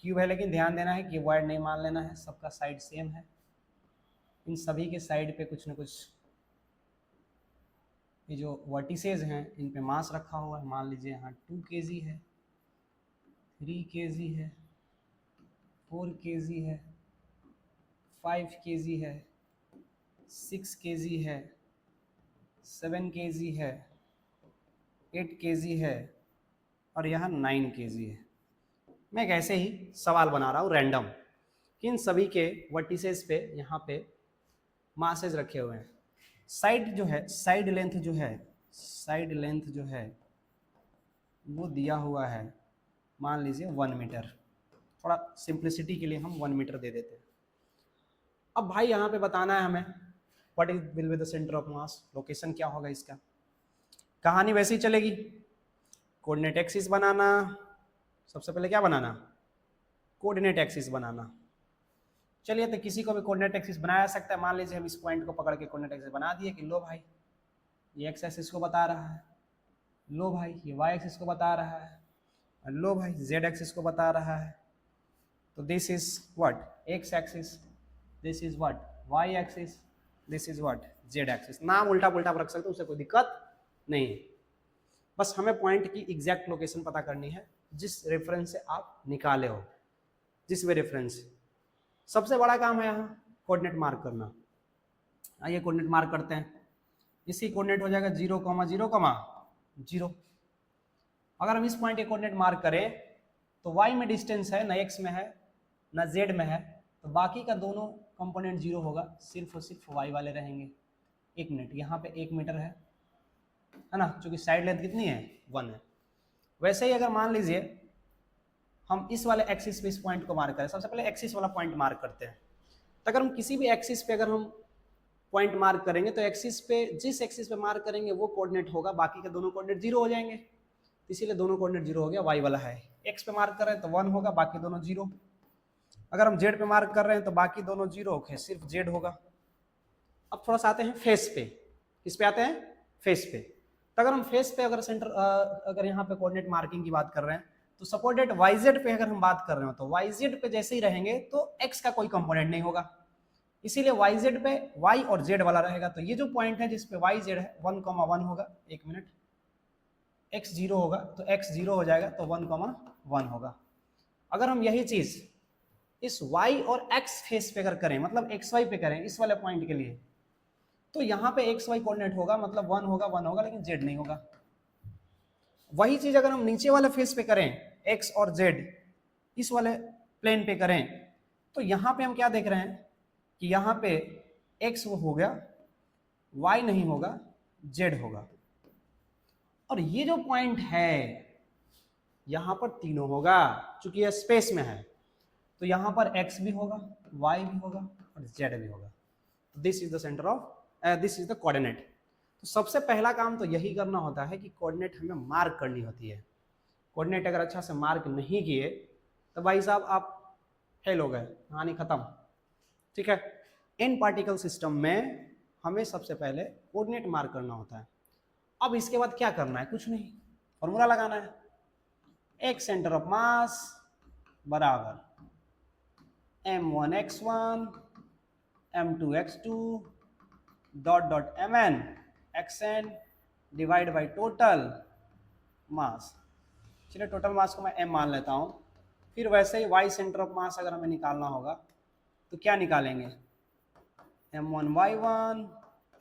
क्यूब है लेकिन ध्यान देना है कि वाइड नहीं मान लेना है, सबका साइड सेम है। इन सभी के साइड पे कुछ न कुछ ये जो वर्टिसेज हैं इन पे मास रखा हुआ है। मान लीजिए यहाँ 2 kg है, 3 kg है, 4 kg है, 5 kg है, 6 kg है, 7 kg है, 8 kg है और यहाँ 9 kg है। मैं एक ऐसे ही सवाल बना रहा हूँ रैंडम कि इन सभी के वर्टिसेस पे यहाँ पे मासेज रखे हुए हैं। साइड जो है, साइड लेंथ जो है, साइड लेंथ जो है वो दिया हुआ है, मान लीजिए 1 मीटर। थोड़ा सिंप्लिसिटी के लिए हम 1 मीटर दे देते हैं। अब भाई यहाँ पे बताना है हमें what is will be the centre of mass, location क्या होगा इसका। कहानी वैसे ही चलेगी, कोऑर्डिनेट एक्सिस बनाना। सबसे पहले क्या बनाना, कोऑर्डिनेट एक्सिस बनाना। चलिए तो किसी को भी कोऑर्डिनेट एक्सिस बनाया सकता है। मान लीजिए हम इस पॉइंट को पकड़ के कोऑर्डिनेट एक्सिस बना दिए कि लो भाई ये एक्स एक्सिस को बता रहा है, लो भाई ये वाई एक्सिस को बता रहा है, और लो भाई जेड एक्सिस को बता रहा है। तो this is what X axis, this is what Y axis, this is what Z axis. नाम उल्टा पुल्टा रख सकते हो, उससे कोई दिक्कत नहीं है। बस हमें पॉइंट की एग्जैक्ट लोकेशन पता करनी है जिस रेफरेंस से आप निकाले हो, जिस भी रेफरेंस से। सबसे बड़ा काम है यहाँ कोऑर्डिनेट मार्क करना। आइए कोऑर्डिनेट मार्क करते हैं। इसकी कोऑर्डिनेट हो जाएगा 0, 0, 0। अगर हम इस पॉइंट के कोऑर्डिनेट मार्क करें तो y में डिस्टेंस है, ना x में है ना z में है, तो बाकी का दोनों कंपोनेंट 0 होगा, सिर्फ और सिर्फ y वाले रहेंगे। 1 मिनट, यहाँ पे 1 मीटर है ना, क्योंकि साइड लेंथ कितनी है 1 है। वैसे ही अगर मान लीजिए हम इस वाले एक्सिस पे इस पॉइंट को मार्क करें, सबसे पहले एक्सिस वाला पॉइंट मार्क करते हैं। तो अगर हम किसी भी एक्सिस पे अगर हम पॉइंट मार्क करेंगे तो एक्सिस पे, जिस एक्सिस पे मार्क करेंगे वो कोऑर्डिनेट होगा, बाकी के दोनों कोऑर्डिनेट 0 हो जाएंगे। इसीलिए दोनों कोऑर्डिनेट 0 हो गया, y वाला है। x पे मार्क कर रहे हैं तो 1 होगा, बाकी दोनों 0। अगर हम z पे मार्क कर रहे हैं तो बाकी दोनों 0 होंगे, सिर्फ z होगा। अब थोड़ा सा आते हैं फेस पे। किस पे आते हैं, फेस पे। तो अगर हम फेस पे अगर सेंटर अगर यहाँ पे कोऑर्डिनेट मार्किंग की बात कर रहे हैं तो सपोर्टेड yz पे अगर हम बात कर रहे हो तो yz पे जैसे ही रहेंगे तो x का कोई कंपोनेंट नहीं होगा, इसीलिए yz पे y और z वाला रहेगा। तो ये जो पॉइंट है जिसपे yz है 1,1 होगा, 1 मिनट, x 0 होगा तो x 0 हो जाएगा तो 1,1 होगा। अगर हम यही चीज इस y और x फेस पे अगर करें, मतलब xy पे करें इस वाले पॉइंट के लिए, तो यहाँ पे xy कोऑर्डिनेट होगा, मतलब 1 होगा, 1 होगा, लेकिन z नहीं होगा। वही चीज अगर हम नीचे वाले फेस पे करें, x और z इस वाले प्लेन पे करें, तो यहाँ पे हम क्या देख रहे हैं कि यहाँ पे x वो हो गया, y नहीं होगा, z होगा। और ये जो पॉइंट है यहाँ पर तीनों होगा, चूंकि ये स्पेस में है तो यहाँ पर x भी होगा, y भी होगा और z भी होगा। तो this is the centre of, this is the coordinate. तो सबसे पहला काम तो यही करना होता है कि कोऑर्डिनेट हमें मार्क करनी होती है। कोऑर्डिनेट अगर अच्छा से मार्क नहीं किए तो भाई साहब आप फेल हो गए, कहानी खत्म। ठीक है, इन पार्टिकल सिस्टम में हमें सबसे पहले कोऑर्डिनेट मार्क करना होता है। अब इसके बाद क्या करना है, कुछ नहीं, फॉर्मूला लगाना है। एक सेंटर ऑफ मास बराबर m1 x1 m2 x2 dot dot mn xn divide by total मास। चलिए टोटल मास को मैं m मान लेता हूँ। फिर वैसे ही y सेंटर ऑफ मास अगर हमें निकालना होगा तो क्या निकालेंगे, m1 y1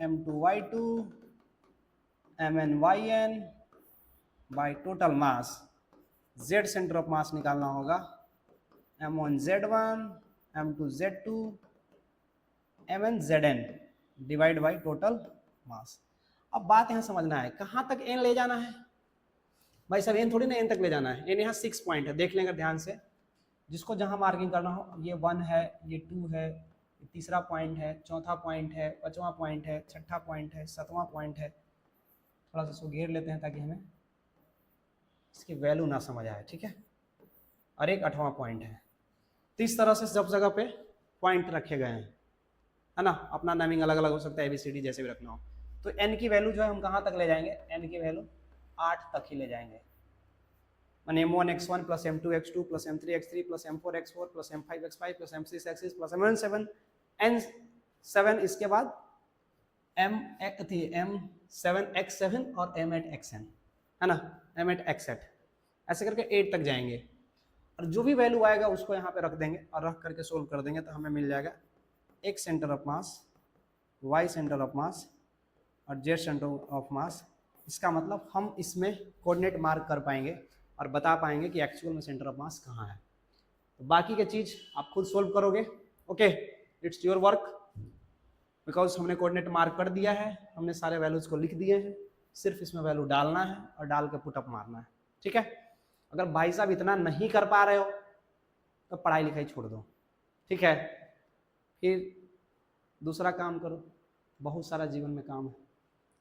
m2 y2 mn yn by total mass. z centre of मास निकालना होगा, m1 z1 m2 z2 mn zn divide by total मास। अब बात यहाँ समझना है, कहाँ तक n ले जाना है भाई साहब, n थोड़ी ना n तक ले जाना है। n यहाँ 6 पॉइंट है, देख लेंगे ध्यान से, जिसको जहाँ मार्किंग करना हो। ये 1 है, ये 2 है, ये तीसरा पॉइंट है, चौथा पॉइंट है, पांचवा पॉइंट है, छठा पॉइंट है, सातवां पॉइंट है। थोड़ा सा इसको घेर लेते हैं ताकि हमें इसकी वैल्यू ना समझ आए, ठीक है। और एक 8वां पॉइंट है। तो इस तरह से सब जगह पे पॉइंट रखे गए हैं, है ना, अपना नेमिंग अलग अलग हो सकता है, ABCD जैसे भी रखना हो। तो n की वैल्यू जो है हम कहाँ तक ले जाएंगे, n की वैल्यू 8 तक ही ले जाएंगे, माने m1x1 plus m2x2 plus m3x3 plus m4x4 plus m5x5 plus m6x6 plus m7 n7, इसके बाद m7x7 और m8xn, है ना, m8x8, ऐसे करके 8 तक जाएंगे। और जो भी वैल्यू आएगा उसको यहाँ पे रख देंगे और रख करके सोल्व कर देंगे, तो हमें मिल जाएगा x centre of mass, y centre of mass और z सेंटर ऑफ मास। इसका मतलब हम इसमें कोऑर्डिनेट मार्क कर पाएंगे और बता पाएंगे कि एक्चुअल में सेंटर ऑफ मास कहाँ है। तो बाकी की चीज़ आप खुद सोल्व करोगे। Okay, it's your work, because हमने कोऑर्डिनेट मार्क कर दिया है, हमने सारे वैल्यूज को लिख दिए हैं, सिर्फ इसमें वैल्यू डालना है और डाल के पुटअप मारना है। ठीक है, अगर भाई साहब इतना नहीं कर पा रहे हो तो पढ़ाई लिखाई छोड़ दो। ठीक है, फिर दूसरा काम करो, बहुत सारा जीवन में काम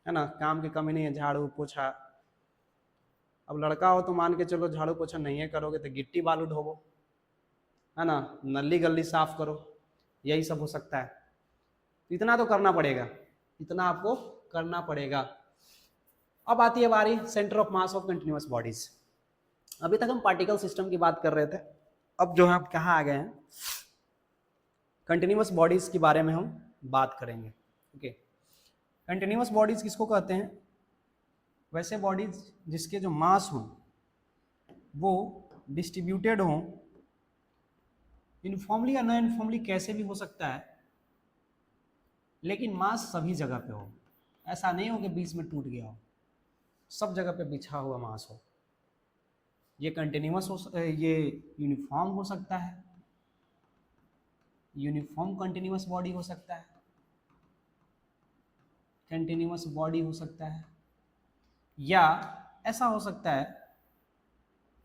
है ना, काम की कमी नहीं है, झाड़ू पोछा। अब लड़का हो तो मान के चलो झाड़ू पोछा नहीं है करोगे तो गिट्टी बालू ढोबो, है ना, नली गली साफ करो, यही सब हो सकता है। इतना तो करना पड़ेगा, इतना आपको करना पड़ेगा। अब आती है बारी centre of mass of continuous bodies. अभी तक हम पार्टिकल सिस्टम की बात कर रहे थे, अब जो है हम कहाँ आ गए हैं, कंटिन्यूअस बॉडीज के बारे में हम बात करेंगे। ओके, कंटिन्यूअस बॉडीज किसको कहते हैं, वैसे बॉडीज जिसके जो मास हो वो डिस्ट्रीब्यूटेड हो, यूनिफॉर्मली या नॉन यूनिफॉर्मली कैसे भी हो सकता है, लेकिन मास सभी जगह पे हो। ऐसा नहीं हो कि बीच में टूट गया हो, सब जगह पे बिछा हुआ मास हो। ये कंटिन्यूअस हो, ये यूनिफॉर्म हो सकता है, यूनिफॉर्म कंटिन्यूअस बॉडी हो सकता है, कंटिन्यूअस बॉडी हो सकता है, या ऐसा हो सकता है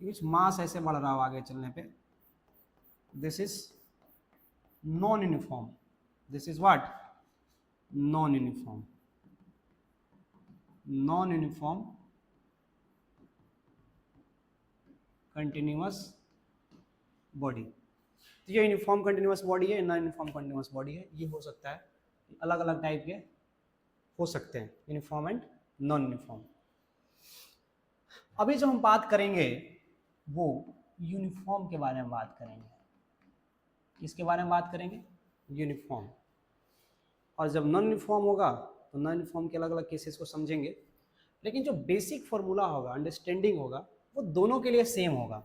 कि कुछ मास ऐसे बढ़ रहा हो आगे चलने पे, this is non uniform, this is what, non uniform, non uniform continuous body. तो ये यूनिफॉर्म कंटिन्यूअस बॉडी है, नॉन यूनिफॉर्म कंटिन्यूअस बॉडी है, ये हो सकता है, अलग अलग टाइप के हो सकते हैं, यूनिफॉर्म एंड नॉन यूनिफॉर्म। अभी जो हम बात करेंगे वो यूनिफॉर्म के बारे में बात करेंगे। किसके बारे में बात करेंगे, यूनिफॉर्म। और जब नॉन यूनिफॉर्म होगा तो नॉन यूनिफॉर्म के अलग अलग केसेस को समझेंगे, लेकिन जो बेसिक फॉर्मूला होगा, अंडरस्टैंडिंग होगा, वो दोनों के लिए सेम होगा।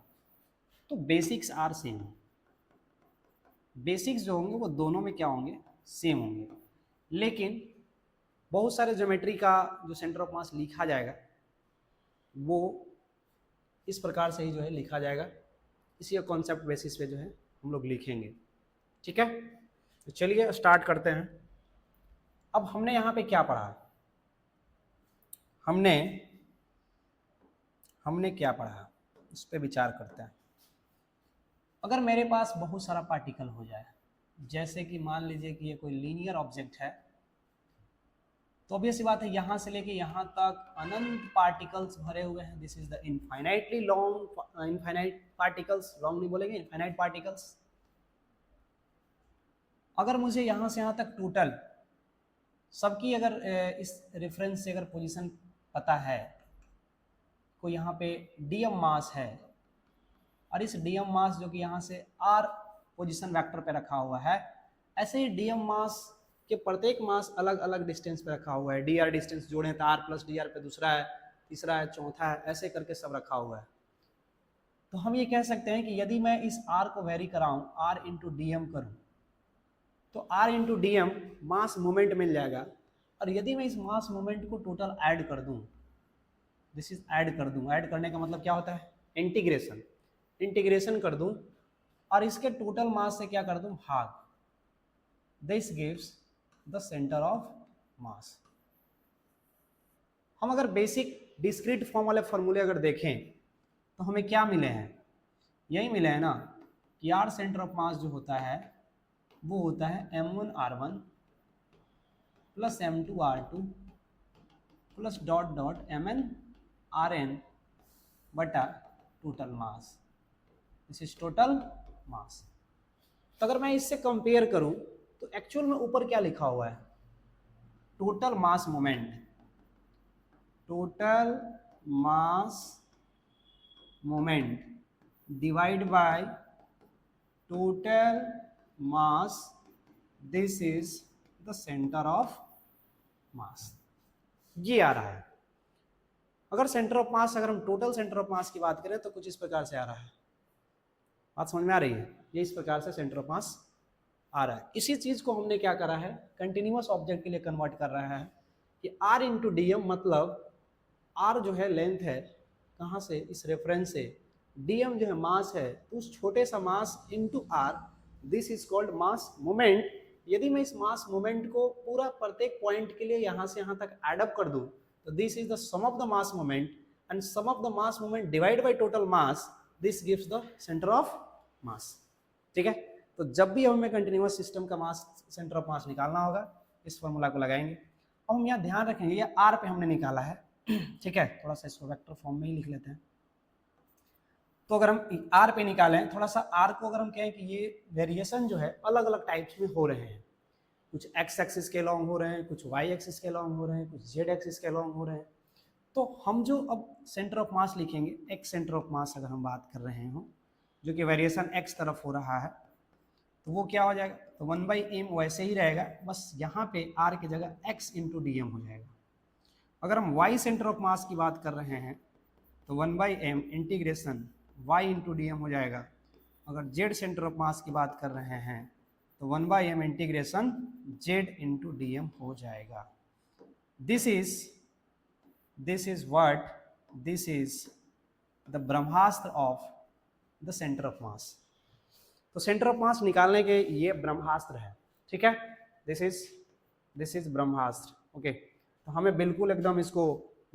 तो बेसिक्स आर सेम, बेसिक्स जो होंगे वो दोनों में क्या होंगे, सेम होंगे। लेकिन बहुत सारे ज्योमेट्री का जो सेंटर ऑफ मास लिखा जाएगा वो इस प्रकार से ही जो है लिखा जाएगा, इसी कॉन्सेप्ट बेसिस पे जो है हम लोग लिखेंगे। ठीक है, तो चलिए स्टार्ट करते हैं। अब हमने यहाँ पे क्या पढ़ा, हमने क्या पढ़ा उस पर विचार करते हैं। अगर मेरे पास बहुत सारा पार्टिकल हो जाए, जैसे कि मान लीजिए कि ये कोई लीनियर ऑब्जेक्ट है, तो ऑब्वियस सी बात है यहाँ से लेके यहाँ तक अनंत पार्टिकल्स भरे हुए हैं। This is the infinitely long, infinite particles, long नहीं बोलेंगे, इनफाइनाइट पार्टिकल्स। अगर मुझे यहाँ से यहाँ तक टोटल सबकी अगर इस रेफरेंस से अगर पोजीशन पता है, कोई यहाँ पे डीएम मास है और इस डीएम मास जो कि यहाँ से आर पोजीशन वेक्टर पे रखा हुआ है, ऐसे ही डीएम मास के प्रत्येक मास अलग अलग डिस्टेंस पे रखा हुआ है। डी आर डिस्टेंस जोड़े तो आर प्लस डी आर पे दूसरा है, तीसरा है, चौथा है, ऐसे करके सब रखा हुआ है। तो हम ये कह सकते हैं कि यदि मैं इस आर को वेरी कराऊं, आर इंटू डी एम करूँ, तो R into D M mass moment मिल जाएगा। और यदि मैं इस मास मोमेंट को टोटल ऐड कर दूं, दिस इज ऐड कर दूं, ऐड करने का मतलब क्या होता है, इंटीग्रेशन, इंटीग्रेशन कर दूं और इसके टोटल मास से क्या कर दूं, भाग, this gives the centre of mass. हम अगर बेसिक डिस्क्रीट फॉर्म वाले फॉर्मूले अगर देखें तो हमें क्या मिले हैं, यही मिले हैं ना कि आर सेंटर ऑफ मास जो होता है वो होता है m1r1 plus m2r2 plus dot dot mn/rn बटा total mass, this is total mass. तो अगर मैं इससे कंपेयर करूं तो एक्चुअल में ऊपर क्या लिखा हुआ है, total mass moment, total mass moment divide by total mass, this is the centre of mass, ये आ रहा है। अगर सेंटर ऑफ मास, अगर हम टोटल सेंटर ऑफ मास की बात करें तो कुछ इस प्रकार से आ रहा है, बात समझ में आ रही है, ये इस प्रकार से सेंटर ऑफ मास आ रहा है। इसी चीज को हमने क्या करा है, कंटिन्यूअस ऑब्जेक्ट के लिए कन्वर्ट कर रहा है कि r इंटू डी एम, मतलब r जो है लेंथ है, कहाँ से, इस रेफरेंस से, dm जो है मास है, तो उस छोटे सा mass into r, this is called mass moment. यदि मैं इस मास मोमेंट को पूरा प्रत्येक पॉइंट के लिए यहाँ से यहाँ तक एडअप कर दूं, तो this is the sum of the mass moment, and sum of the mass moment divide by total mass, this gives the centre of mass. ठीक है, तो जब भी हमें कंटिन्यूअस सिस्टम का मास, सेंटर ऑफ मास निकालना होगा, इस फॉर्मूला को लगाएंगे। अब हम यहाँ ध्यान रखेंगे, ये r पे हमने निकाला है, ठीक है, थोड़ा सा इसको वेक्टर फॉर्म में ही लिख लेते हैं। तो अगर हम r पे निकालें, थोड़ा सा r को अगर हम कहें कि ये वेरिएशन जो है अलग अलग टाइप्स में हो रहे हैं, कुछ x एक्सिस के लॉन्ग हो रहे हैं, कुछ y एक्सिस के लॉन्ग हो रहे हैं, कुछ z एक्सिस के लॉन्ग हो रहे हैं। तो हम जो अब सेंटर ऑफ मास लिखेंगे, x सेंटर ऑफ मास अगर हम बात कर रहे हो, जो कि वेरिएशन x तरफ हो रहा है, तो वो क्या हो जाएगा, तो 1/m वैसे ही रहेगा, बस यहाँ पे r की जगह x इंटू डी एम हो जाएगा। अगर हम y सेंटर ऑफ मास की बात कर रहे हैं तो 1/m integration y into D M हो जाएगा। अगर z सेंटर ऑफ मास की बात कर रहे हैं तो 1/m integration z into D M हो जाएगा। This is what, this is the Brahmastra of the centre of mass. तो सेंटर ऑफ मास निकालने के ये ब्रह्मास्त्र है, ठीक है, दिस इज ब्रह्मास्त्र। ओके, तो हमें बिल्कुल एकदम इसको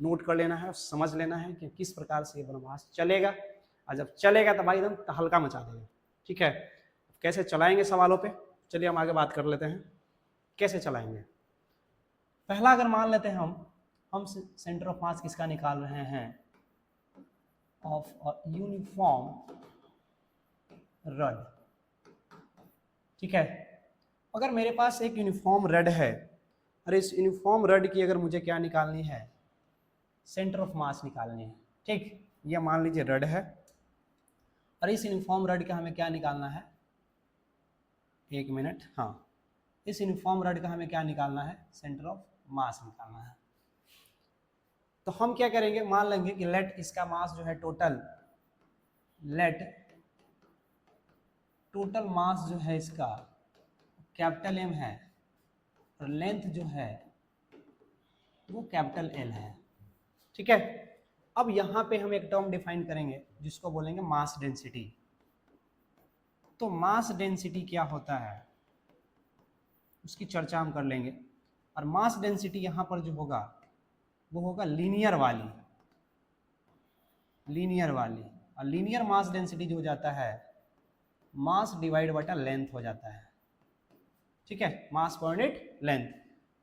नोट कर लेना है और समझ लेना है कि किस प्रकार से ये ब्रह्मास्त्र चलेगा, और जब चलेगा तो भाई एकदम तहलका मचा देगा। ठीक है, कैसे चलाएंगे सवालों पे, चलिए हम आगे बात कर लेते हैं कैसे चलाएंगे। पहला अगर मान लेते हैं हम सेंटर ऑफ मास किसका निकाल रहे हैं, ऑफ अ यूनिफॉर्म रड। ठीक है, अगर मेरे पास एक यूनिफॉर्म रड है, और इस यूनिफॉर्म रड की अगर मुझे क्या निकालनी है, सेंटर ऑफ मास निकालनी है। ठीक, ये मान लीजिए रड है, और इस यूनिफॉर्म रड का हमें क्या निकालना है, एक मिनट, हाँ, इस यूनिफॉर्म रड का हमें क्या निकालना है, सेंटर ऑफ मास निकालना है। तो हम क्या करेंगे, मान लेंगे कि लेट इसका मास जो है टोटल, लेट टोटल मास जो है इसका कैपिटल M है, और लेंथ जो है वो कैपिटल L है। ठीक है, अब यहाँ पे हम एक टर्म डिफाइन करेंगे जिसको बोलेंगे मास डेंसिटी। तो मास डेंसिटी क्या होता है उसकी चर्चा हम कर लेंगे, और मास डेंसिटी यहाँ पर जो होगा वो होगा लीनियर वाली, और लीनियर मास डेंसिटी जो हो जाता है मास डिवाइड बटा लेंथ हो जाता है। ठीक है, मास पर यूनिट लेंथ।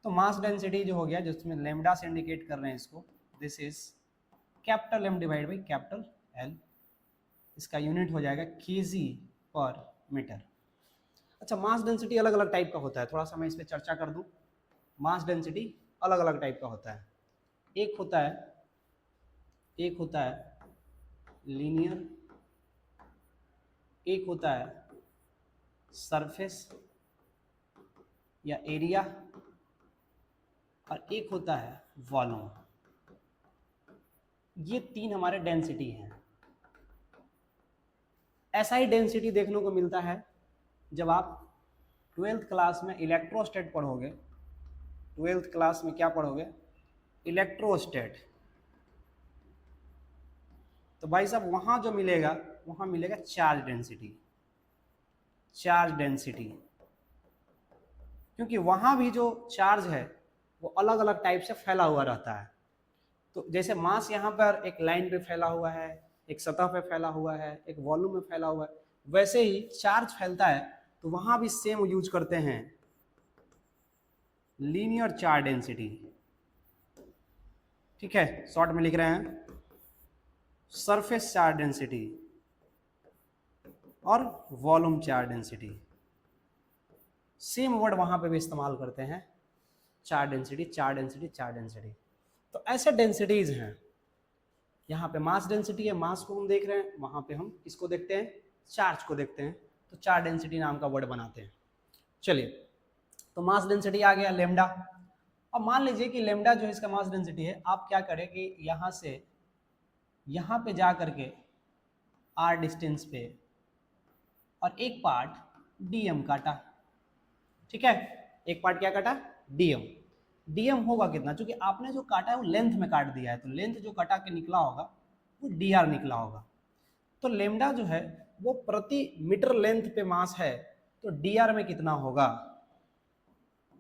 तो मास डेंसिटी जो हो गया, जिसमें लेमडा से इंडिकेट कर रहे हैं इसको, this is capital M divide by capital L, इसका यूनिट हो जाएगा केजी पर मीटर। अच्छा, मास डेंसिटी अलग अलग टाइप का होता है, थोड़ा सा मैं इस पर चर्चा कर दूं। मास डेंसिटी अलग अलग टाइप का होता है, एक होता है लीनियर, एक होता है सरफेस या एरिया, और एक होता है वॉल्यूम। ये तीन हमारे डेंसिटी हैं। ऐसा ही डेंसिटी देखने को मिलता है जब आप 12th क्लास में इलेक्ट्रोस्टैट पढ़ोगे। 12th क्लास में क्या पढ़ोगे, इलेक्ट्रोस्टैट। तो भाई साहब वहां जो मिलेगा, वहां मिलेगा चार्ज डेंसिटी, क्योंकि वहां भी जो चार्ज है वो अलग अलग टाइप से फैला हुआ रहता है। तो जैसे मास यहाँ पर एक लाइन पे फैला हुआ है, एक सतह पे फैला हुआ है, एक वॉल्यूम में फैला हुआ है, वैसे ही चार्ज फैलता है, तो वहां भी सेम यूज करते हैं लीनियर चार्ज डेंसिटी। ठीक है, शॉर्ट में लिख रहे हैं सरफेस चार्ज डेंसिटी और volume charge density. Same word वहाँ पे भी इस्तेमाल करते हैं, चार डेंसिटी, चार डेंसिटी, चार डेंसिटी। तो ऐसे डेंसिटीज हैं, यहाँ पे मास डेंसिटी है, मास को हम देख रहे हैं, वहाँ पे हम किसको देखते हैं, चार्ज को देखते हैं, तो चार डेंसिटी नाम का वर्ड बनाते हैं। चलिए, तो मास डेंसिटी आ गया लेमडा। अब मान लीजिए कि लेमडा जो है इसका मास डेंसिटी है, आप क्या करें कि यहाँ से यहाँ पे जा करके आर डिस्टेंस पे और एक पार्ट डीएम काटा, ठीक है, एक पार्ट क्या काटा, डीएम। डीएम होगा कितना, क्योंकि आपने जो काटा है वो लेंथ में काट दिया है, तो लेंथ जो कटा के निकला होगा वो डीआर निकला होगा। तो लेमडा जो है वो प्रति मीटर लेंथ पे मास है, तो डीआर में कितना होगा,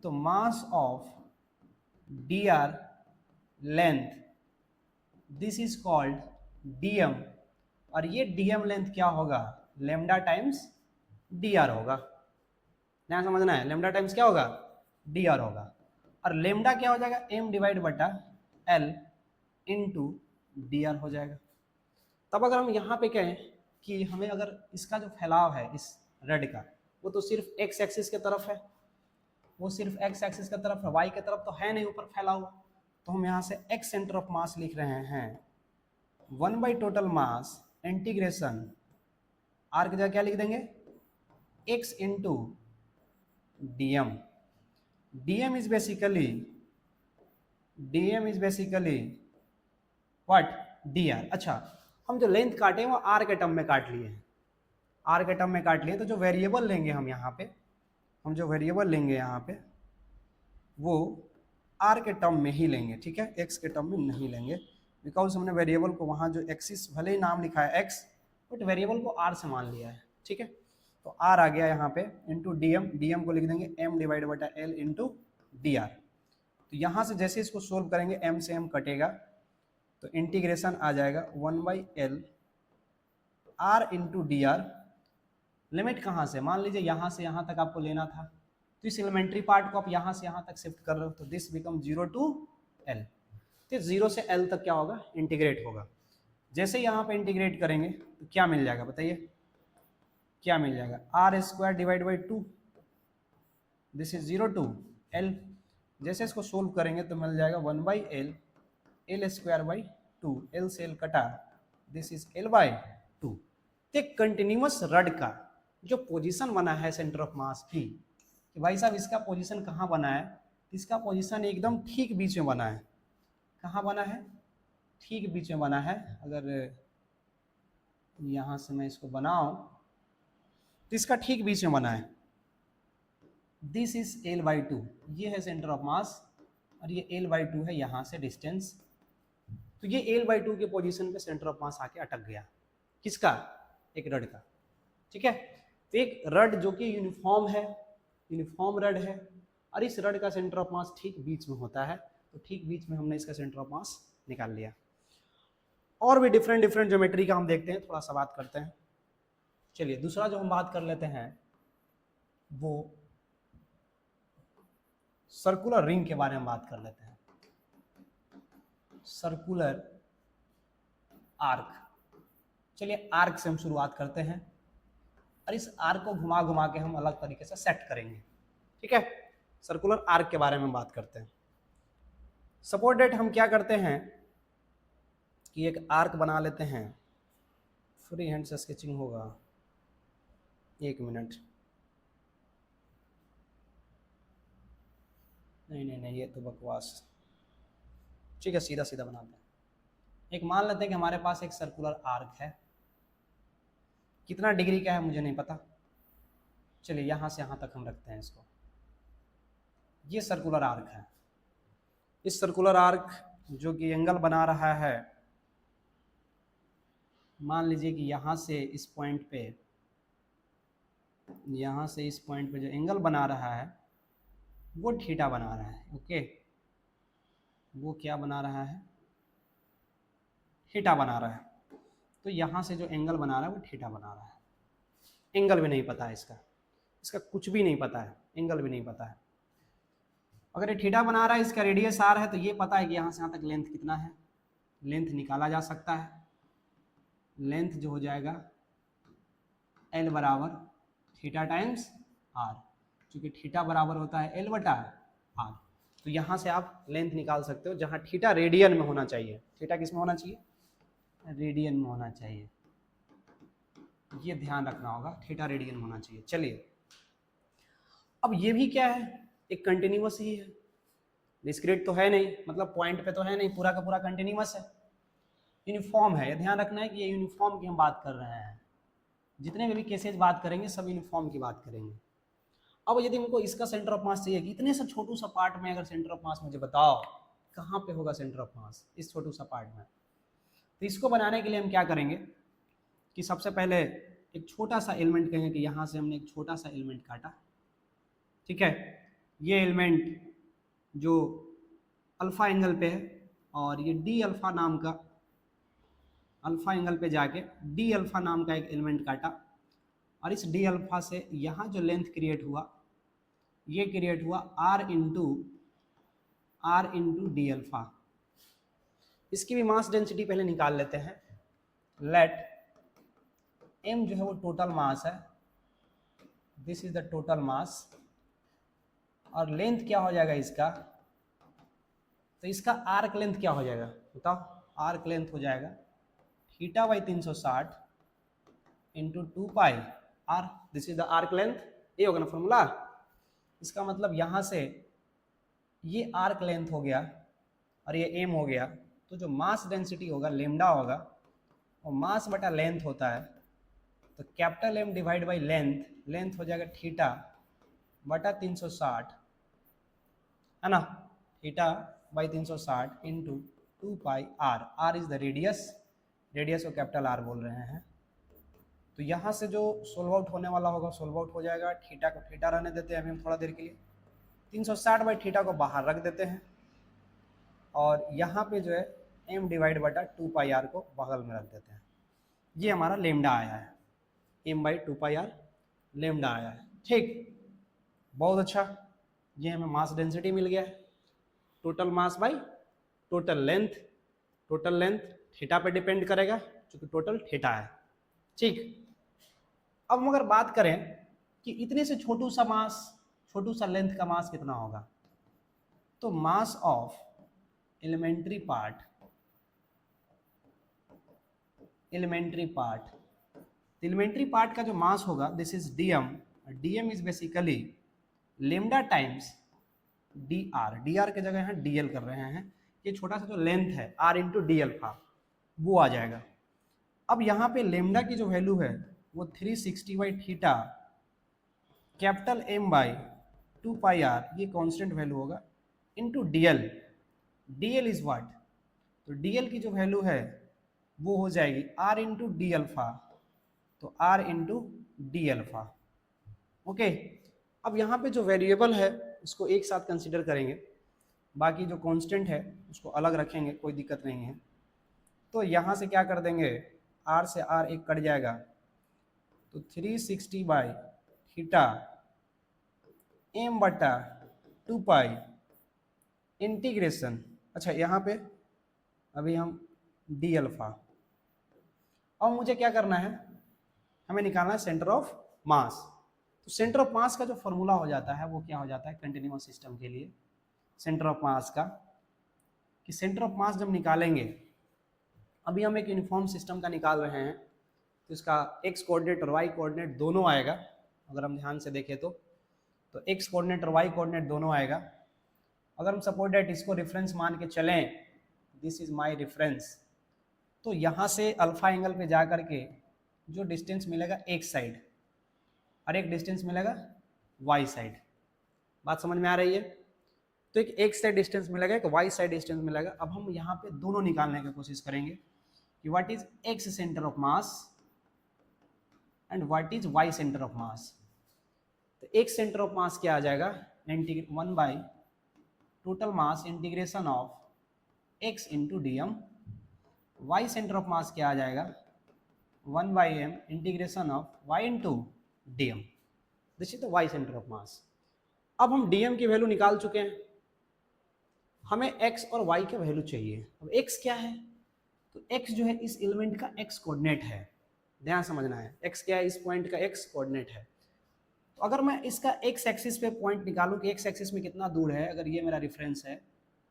तो mass of DR length, this is called DM, और ये डीएम लेंथ क्या होगा, लेमडा टाइम्स डीआर होगा। यहाँ समझना है, लेमडा टाइम्स क्या होगा, डीआर होगा, और लेमडा क्या हो जाएगा, एम डिवाइड बटा एल इंटू डीआर हो जाएगा। तब अगर हम यहाँ पे कहें कि हमें अगर इसका जो फैलाव है इस रड का, वो तो सिर्फ एक्स एक्सिस के तरफ है, वो सिर्फ एक्स एक्सिस की तरफ है, वाई की तरफ तो है नहीं ऊपर फैला हुआ, तो हम यहाँ से एक्स सेंटर ऑफ मास लिख रहे हैं 1 by total mass integration R की जगह क्या लिख देंगे, X into DM. DM is basically what, DR. अच्छा, हम जो लेंथ काटे वो आर के टर्म में काट लिए हैं, आर के टर्म में काट लिए, तो जो वेरिएबल लेंगे हम यहाँ पे, हम जो वेरिएबल लेंगे यहाँ पे वो आर के टर्म में ही लेंगे, ठीक है, एक्स के टर्म में नहीं लेंगे, बिकॉज हमने वेरिएबल को वहाँ जो एक्सिस भले ही नाम लिखा है एक्स, बट वेरिएबल को आर से मान लिया है, ठीक है। तो आर आ गया यहाँ पे इंटू डीएम, डीएम को लिख देंगे एम डिवाइड बटा एल इंटू डी आर। तो यहाँ से जैसे इसको सोल्व करेंगे एम से एम कटेगा, तो इंटीग्रेशन आ जाएगा 1 by L R into D R. Limit कहाँ से, मान लीजिए यहाँ से यहाँ तक आपको लेना था, तो इस एलिमेंट्री पार्ट को आप यहाँ से यहाँ तक शिफ्ट कर रहे हो, तो दिस बिकम 0 to एल। तो 0 से एल तक क्या होगा, इंटीग्रेट होगा। जैसे यहाँ पे इंटीग्रेट करेंगे तो क्या मिल जाएगा बताइए, क्या मिल जाएगा, R square divide by 2, this is 0 to L. जैसे इसको सोल्व करेंगे तो मिल जाएगा 1 by L, L square by 2, L से एल कटा, दिस इज एल बाई 2। एक कंटिन्यूअस रड का जो पोजीशन बना है सेंटर ऑफ मास की, कि भाई साहब इसका पोजीशन कहाँ बना है, इसका पोजीशन एकदम ठीक बीच में बना है। कहाँ बना है, ठीक बीच में बना है। अगर यहाँ से मैं इसको बनाऊं तो इसका ठीक बीच में बना है, दिस इज एल बाई 2, ये है सेंटर ऑफ मास, और ये एल बाई 2 है यहाँ से डिस्टेंस। तो ये एल बाई 2 के पोजीशन पे सेंटर ऑफ मास आके अटक गया, किसका, एक रड का, ठीक है। तो एक रड जो कि यूनिफॉर्म है, यूनिफॉर्म रड है, और इस रड का सेंटर ऑफ मास ठीक बीच में होता है, तो ठीक बीच में हमने इसका सेंटर ऑफ मास निकाल लिया। और भी डिफरेंट डिफरेंट ज्योमेट्री का हम देखते हैं, थोड़ा सा बात करते हैं। चलिए, दूसरा जो हम बात कर लेते हैं वो सर्कुलर रिंग के बारे में बात कर लेते हैं, सर्कुलर आर्क। चलिए, आर्क से हम शुरुआत करते हैं, और इस आर्क को घुमा घुमा के हम अलग तरीके से सेट करेंगे, ठीक है। सर्कुलर आर्क के बारे में बात करते हैं। सपोज दैट हम क्या करते हैं कि एक आर्क बना लेते हैं, फ्री हैंड से स्केचिंग होगा, 1 मिनट, नहीं ये तो बकवास, ठीक है, सीधा सीधा बनाते हैं। एक मान लेते हैं कि हमारे पास एक सर्कुलर आर्क है, कितना डिग्री का है मुझे नहीं पता, चलिए यहाँ से यहाँ तक हम रखते हैं इसको। ये सर्कुलर आर्क है, इस सर्कुलर आर्क जो कि एंगल बना रहा है, मान लीजिए कि यहाँ से इस पॉइंट पे, यहाँ से इस पॉइंट पे जो एंगल बना रहा है वो थीटा बना रहा है, ओके, वो क्या बना रहा है, थीटा बना रहा है। तो यहाँ से जो एंगल बना रहा है वो थीटा बना रहा है। एंगल भी नहीं पता है इसका, इसका कुछ भी नहीं पता है, एंगल भी नहीं पता है। अगर ये थीटा बना रहा है, इसका रेडियस आर है, तो ये पता है कि यहाँ से यहाँ तक लेंथ कितना है, लेंथ निकाला जा सकता है। लेंथ जो हो जाएगा एल बराबर थीटा टाइम्स आर। क्योंकि थीटा बराबर होता है एल बटा आर। तो यहाँ से आप लेंथ निकाल सकते हो, जहाँ थीटा रेडियन में होना चाहिए। थीटा किस में होना चाहिए? रेडियन में होना चाहिए, ये ध्यान रखना होगा, थीटा रेडियन में होना चाहिए। चलिए, अब ये भी क्या है, एक कंटिन्यूअस ही है, डिस्क्रीट तो है नहीं, मतलब पॉइंट पे तो है नहीं, पूरा का पूरा कंटिन्यूअस है, यूनिफॉर्म है। ये ध्यान रखना है कि ये यूनिफॉर्म की हम बात कर रहे हैं। जितने भी केसेज बात करेंगे सब यूनिफॉर्म की बात करेंगे। अब यदि हमको इसका सेंटर ऑफ मास चाहिए कि इतने से छोटू सा पार्ट में अगर सेंटर ऑफ मास मुझे बताओ कहाँ पे होगा सेंटर ऑफ मास इस छोटू सा पार्ट में, तो इसको बनाने के लिए हम क्या करेंगे कि सबसे पहले एक छोटा सा एलिमेंट कहें कि यहाँ से हमने एक छोटा सा एलिमेंट काटा, ठीक है। ये एलिमेंट जो अल्फा एंगल पे है और ये डी अल्फा नाम का, अल्फा एंगल पे जाके डी अल्फा नाम का एक एलिमेंट काटा, और इस डी अल्फा से यहाँ जो लेंथ क्रिएट हुआ ये क्रिएट हुआ आर इंटू डी अल्फा। इसकी भी मास डेंसिटी पहले निकाल लेते हैं। लेट m जो है वो टोटल मास है, this is the total mass, और लेंथ क्या हो जाएगा इसका, तो इसका आर्क लेंथ क्या हो जाएगा बताओ? आर्क लेंथ हो जाएगा theta by 360 into 2 pi R, this is the arc length. ये होगा ना फॉर्मूला। इसका मतलब यहाँ से ये आर्क लेंथ हो गया और ये एम हो गया, तो जो मास डेंसिटी होगा लेमडा होगा, और मास बटा लेंथ होता है, तो capital M divide by length, length हो जाएगा थीटा बटा 360, है ना, theta by 360 into 2 pi R, R is the radius, radius को कैपिटल आर बोल रहे हैं। तो यहाँ से जो सोल्व आउट होने वाला होगा सोल्व आउट हो जाएगा, थीटा को थीटा रहने देते हैं अभी हम थोड़ा देर के लिए, 360 बाई थीटा को बाहर रख देते हैं, और यहाँ पे जो है m डिवाइड बटा 2 पाई आर को बगल में रख देते हैं। ये हमारा लेमडा आया है, m by 2 pi R lambda आया है, ठीक, बहुत अच्छा। ये हमें मास डेंसिटी मिल गया है, total mass by total length, total length theta पे डिपेंड करेगा क्योंकि टोटल थीटा है, ठीक। अब हम अगर बात करें कि इतने से छोटू सा मास, छोटू सा लेंथ का मास कितना होगा, तो mass of elementary part, elementary part का जो मास होगा this is DM, DM is basically lambda times D R, D R के जगह यहाँ डीएल कर रहे हैं, ये छोटा सा जो लेंथ है आर इंटू डी अल्फा वो आ जाएगा। अब यहाँ पे लेमडा की जो वैल्यू है वो 360 by theta capital M by 2 pi R, ये कांस्टेंट वैल्यू होगा, into DL, DL is what, तो डीएल की जो वैल्यू है वो हो जाएगी आर इंटू डी अल्फा, तो R into D alpha, okay. अब यहाँ पे जो वेरिएबल है उसको एक साथ कंसिडर करेंगे, बाकी जो कांस्टेंट है उसको अलग रखेंगे, कोई दिक्कत नहीं है। तो यहाँ से क्या कर देंगे, आर से आर एक कट जाएगा, तो 360 बाई थीटा एम बटा 2 पाई इंटीग्रेशन, अच्छा यहाँ पे अभी हम डी अल्फा। अब मुझे क्या करना है, हमें निकालना है सेंटर ऑफ मास। तो सेंटर ऑफ मास का जो फॉर्मूला हो जाता है वो क्या हो जाता है कंटिन्यूअस सिस्टम के लिए, सेंटर ऑफ मास का, कि सेंटर ऑफ मास जब निकालेंगे, अभी हम एक यूनिफॉर्म सिस्टम का निकाल रहे हैं, तो इसका एक्स कोऑर्डिनेट और वाई कोऑर्डिनेट दोनों आएगा, अगर हम ध्यान से देखें तो एक्स कोऑर्डिनेट और वाई कोऑर्डिनेट दोनों आएगा। अगर हम सपोज दैट इसको रेफरेंस मान के चलें, दिस इज माय रेफरेंस, तो यहाँ से अल्फा एंगल पे जा करके जो डिस्टेंस मिलेगा एक साइड और एक डिस्टेंस मिलेगा वाई साइड, बात समझ में आ रही है? तो एक एक्स साइड डिस्टेंस मिलेगा, एक वाई साइड डिस्टेंस मिलेगा। अब हम यहाँ पे दोनों निकालने की कोशिश करेंगे कि what is X centre of mass and what is Y centre of mass. तो एक्स सेंटर ऑफ मास क्या आ जाएगा, 1 by total mass integration of X into D M, Y centre of mass क्या आ जाएगा, 1 by M integration of Y into D M, this is the Y centre of mass. अब हम D M की value निकाल चुके हैं, हमें x और y का वैल्यू चाहिए। अब x क्या है, तो x जो है इस एलिमेंट का x कोऑर्डिनेट है, ध्यान समझना है, x क्या है, इस पॉइंट का x कोऑर्डिनेट है। तो अगर मैं इसका एक्स एक्सिस पे पॉइंट निकालूं कि एक्स एक्सिस में कितना दूर है, अगर ये मेरा रेफरेंस है,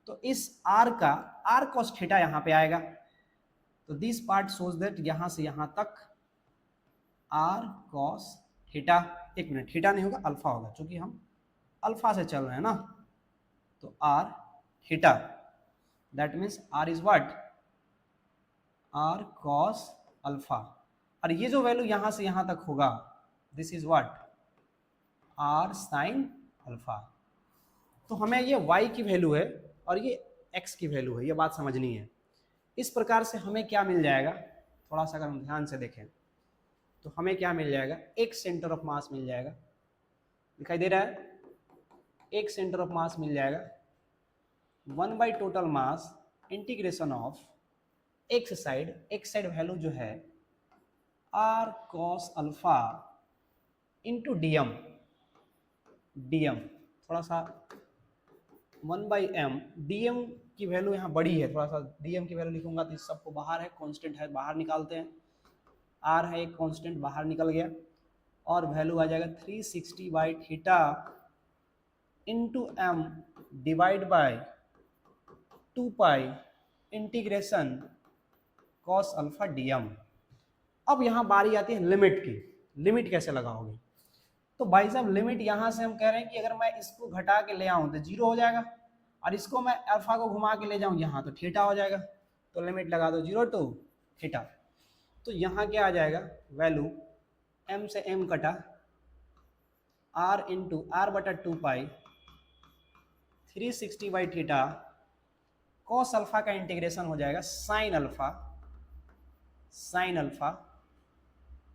तो इस आर का आर कॉस थीटा यहाँ पे आएगा। तो दिस पार्ट शोज दैट यहाँ से यहाँ तक आर कॉस थीटा, एक मिनट, थीटा नहीं होगा अल्फा होगा, क्योंकि हम अल्फा से चल रहे हैं ना। तो R theta, that means R is what, R cos alpha. और ये जो वैल्यू यहाँ से यहाँ तक होगा, this is what, R sine alpha. तो हमें ये y की वैल्यू है और ये x की वैल्यू है, ये बात समझनी है। इस प्रकार से हमें क्या मिल जाएगा, थोड़ा सा अगर हम ध्यान से देखें तो हमें क्या मिल जाएगा, एक सेंटर ऑफ मास मिल जाएगा, दिखाई दे रहा है, एक सेंटर ऑफ मास मिल जाएगा, 1/, total mass integration of X side value जो है R cos alpha into DM, थोड़ा सा 1/m, डीएम की वैल्यू यहाँ बड़ी है, थोड़ा सा डीएम की वैल्यू लिखूंगा तो इस सबको बाहर है, कांस्टेंट है बाहर निकालते हैं, आर है एक कांस्टेंट बाहर निकल गया, और वैल्यू आ जाएगा 360/थीटा into M divide by 2 integration cos alpha DM. अब यहाँ बारी आती है लिमिट की, लिमिट कैसे लगाओगे। तो भाई साहब लिमिट यहाँ से हम कह रहे हैं कि अगर मैं इसको घटा के ले आऊँ तो 0 हो जाएगा, और इसको मैं अल्फा को घुमा के ले जाऊँ यहाँ तो थीटा हो जाएगा। तो लिमिट लगा दो 0 to थीटा। तो यहाँ क्या आ जाएगा, वैल्यू m से m कटा r इंटू आर बटा 2 360/थीटा कॉस अल्फा का इंटीग्रेशन हो जाएगा साइन अल्फा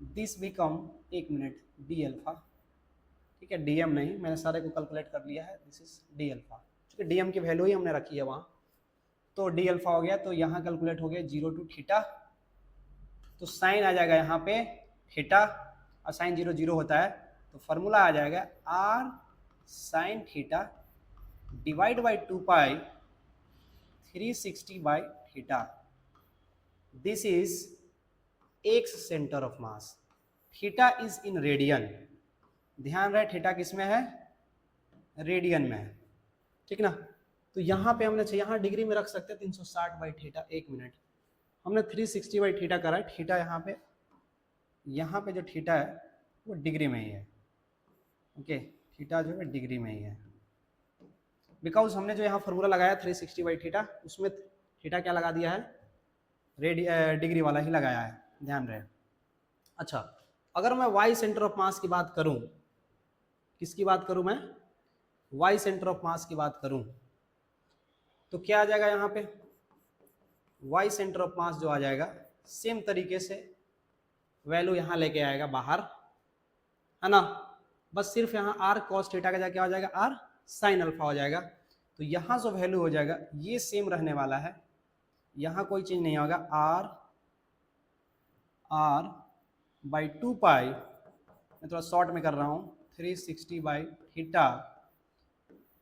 दिस बिकम, एक मिनट, डी अल्फा, ठीक है, डीएम नहीं, मैंने सारे को कैलकुलेट कर लिया है, दिस इज डी अल्फा, क्योंकि डीएम की वैल्यू ही हमने रखी है वहाँ। तो डी अल्फा हो गया, तो यहाँ कैलकुलेट हो गया 0 to थीटा, तो साइन आ जाएगा यहाँ पे थीटा, और साइन 0 0 होता है, तो फॉर्मूला आ जाएगा R sine theta divide by 2 360/थीटा। This is X centre of mass, theta is in radian, ध्यान रहे थीटा किस में है, रेडियन में है, ठीक ना। तो यहाँ पे हमने, यहाँ डिग्री में रख सकते हैं 360/थीटा, एक मिनट, हमने 360/थीटा करा है, थीटा यहाँ पे जो थीटा है वो डिग्री में ही है, ओके, थीटा जो है डिग्री में ही है, बिकॉज हमने जो यहाँ फॉर्मूला लगाया 360/थीटा, उसमें थीटा क्या लगा दिया है, डिग्री वाला ही लगाया है, ध्यान रहे। अच्छा, अगर मैं वाई सेंटर ऑफ मास की बात करूं, किसकी बात करूं मैं, वाई सेंटर ऑफ मास की बात करूं, तो क्या आ जाएगा यहाँ पे, वाई सेंटर ऑफ मास जो आ जाएगा सेम तरीके से वैल्यू यहाँ लेके आएगा बाहर, है ना, बस सिर्फ यहाँ आर कॉस थीटा का क्या हो जाएगा, आर साइन अल्फा हो जाएगा। तो यहाँ जो वैल्यू हो जाएगा ये सेम रहने वाला है, यहाँ कोई चेंज नहीं होगा, आर बाई 2 मैं थोड़ा शॉर्ट में कर रहा हूँ, 360/थीटा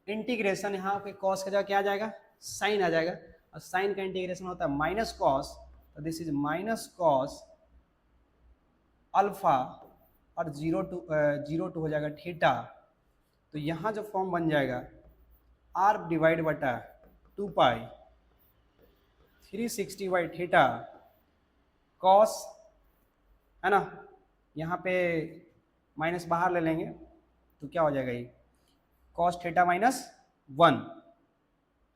इंटीग्रेशन, यहाँ पे कॉस का जगह क्या आ जाएगा, साइन आ जाएगा, और साइन का इंटीग्रेशन होता है माइनस कॉस, तो this is minus cos alpha, और 0 to हो जाएगा थीटा। तो यहाँ जो फॉर्म बन जाएगा आर डिवाइड बटा 2 360/थीटा कॉस, है ना, यहाँ पे माइनस बाहर ले लेंगे तो क्या हो जाएगा, ये कॉस थीटा माइनस 1,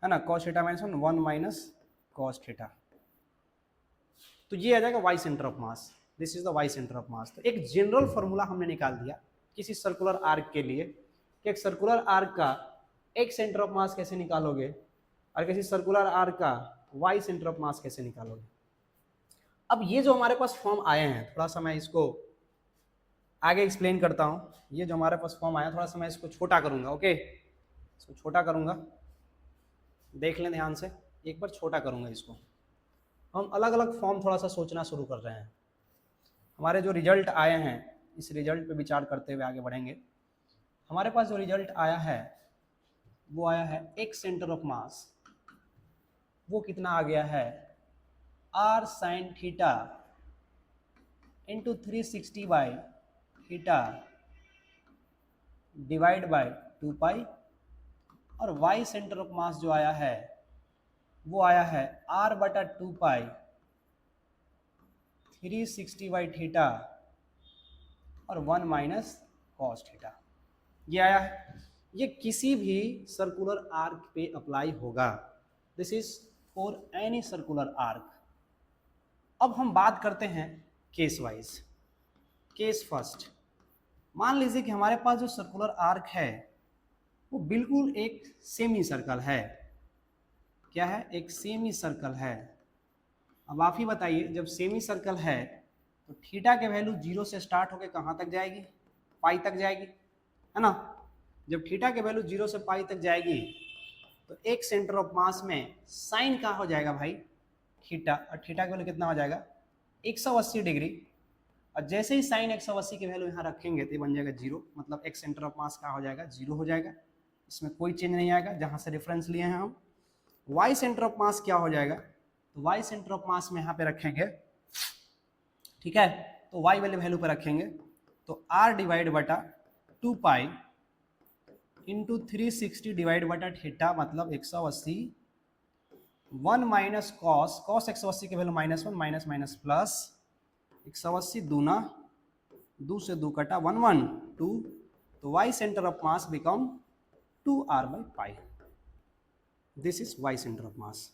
है ना, cos theta minus 1 minus cos theta. तो ये आ जाएगा Y centre of mass, this is the Y centre of mass. तो एक जनरल फॉर्मूला हमने निकाल दिया किसी सर्कुलर आर्क के लिए कि एक सर्कुलर आर्क का एक सेंटर ऑफ मास कैसे निकालोगे, और किसी सर्कुलर आर्क का वाई सेंटर ऑफ मास कैसे निकालोगे। अब ये जो हमारे पास फॉर्म आए हैं, थोड़ा सा मैं इसको आगे एक्सप्लेन करता हूँ। ये जो हमारे पास फॉर्म आया, थोड़ा सा मैं इसको छोटा करूँगा, ओके, इसको छोटा करूँगा, देख लें ध्यान से, एक बार छोटा करूँगा इसको। हम अलग अलग फॉर्म थोड़ा सा सोचना शुरू कर रहे हैं। हमारे जो रिजल्ट आए हैं, इस रिजल्ट पे विचार करते हुए आगे बढ़ेंगे। हमारे पास जो रिजल्ट आया है वो आया है एक सेंटर ऑफ मास, वो कितना आ गया है, आर साइन थीटा इंटू 360/थीटा डिवाइड बाय 2 पाई, और वाई सेंटर ऑफ मास जो आया है वो आया है r बटा 2 पाई 360 बाई थीटा और 1 माइनस कॉस थीटा, ये आया है। ये किसी भी सर्कुलर आर्क पे अप्लाई होगा। This is for any circular arc. अब हम बात करते हैं केस वाइज। केस फर्स्ट, मान लीजिए कि हमारे पास जो सर्कुलर आर्क है वो बिल्कुल एक सेमी सर्कल है। क्या है? एक सेमी सर्कल है। अब आप ही बताइए, जब सेमी सर्कल है तो थीटा के वैल्यू 0 से स्टार्ट होकर कहाँ तक जाएगी? पाई तक जाएगी, है ना। जब थीटा के वैल्यू 0 से पाई तक जाएगी तो एक सेंटर ऑफ मास में साइन कहाँ हो जाएगा भाई? थीटा, और थीटा का वैल्यू कितना हो जाएगा? 180 डिग्री। और जैसे ही साइन 180 की वैल्यू यहाँ रखेंगे तो ये बन जाएगा 0, मतलब एक सेंटर ऑफ मास कहाँ हो जाएगा? 0 हो जाएगा। इसमें कोई चेंज नहीं आएगा जहाँ से रेफरेंस लिए हैं हम। वाई सेंटर ऑफ मास क्या हो जाएगा? तो वाई सेंटर ऑफ मास में यहाँ पे रखेंगे, ठीक है, तो वाई वाले वैल्यू पे रखेंगे तो r डिवाइड बटा 2 पाई इंटू 360 डिवाइड बटा थीटा, मतलब 180, 1 माइनस कॉस, कॉस 180 के वैल्यू -1, माइनस माइनस प्लस 180 दूना, 2 से 2 कटा, 1 1 2, तो Y centre of mass become 2r by pi. This is Y centre of mass.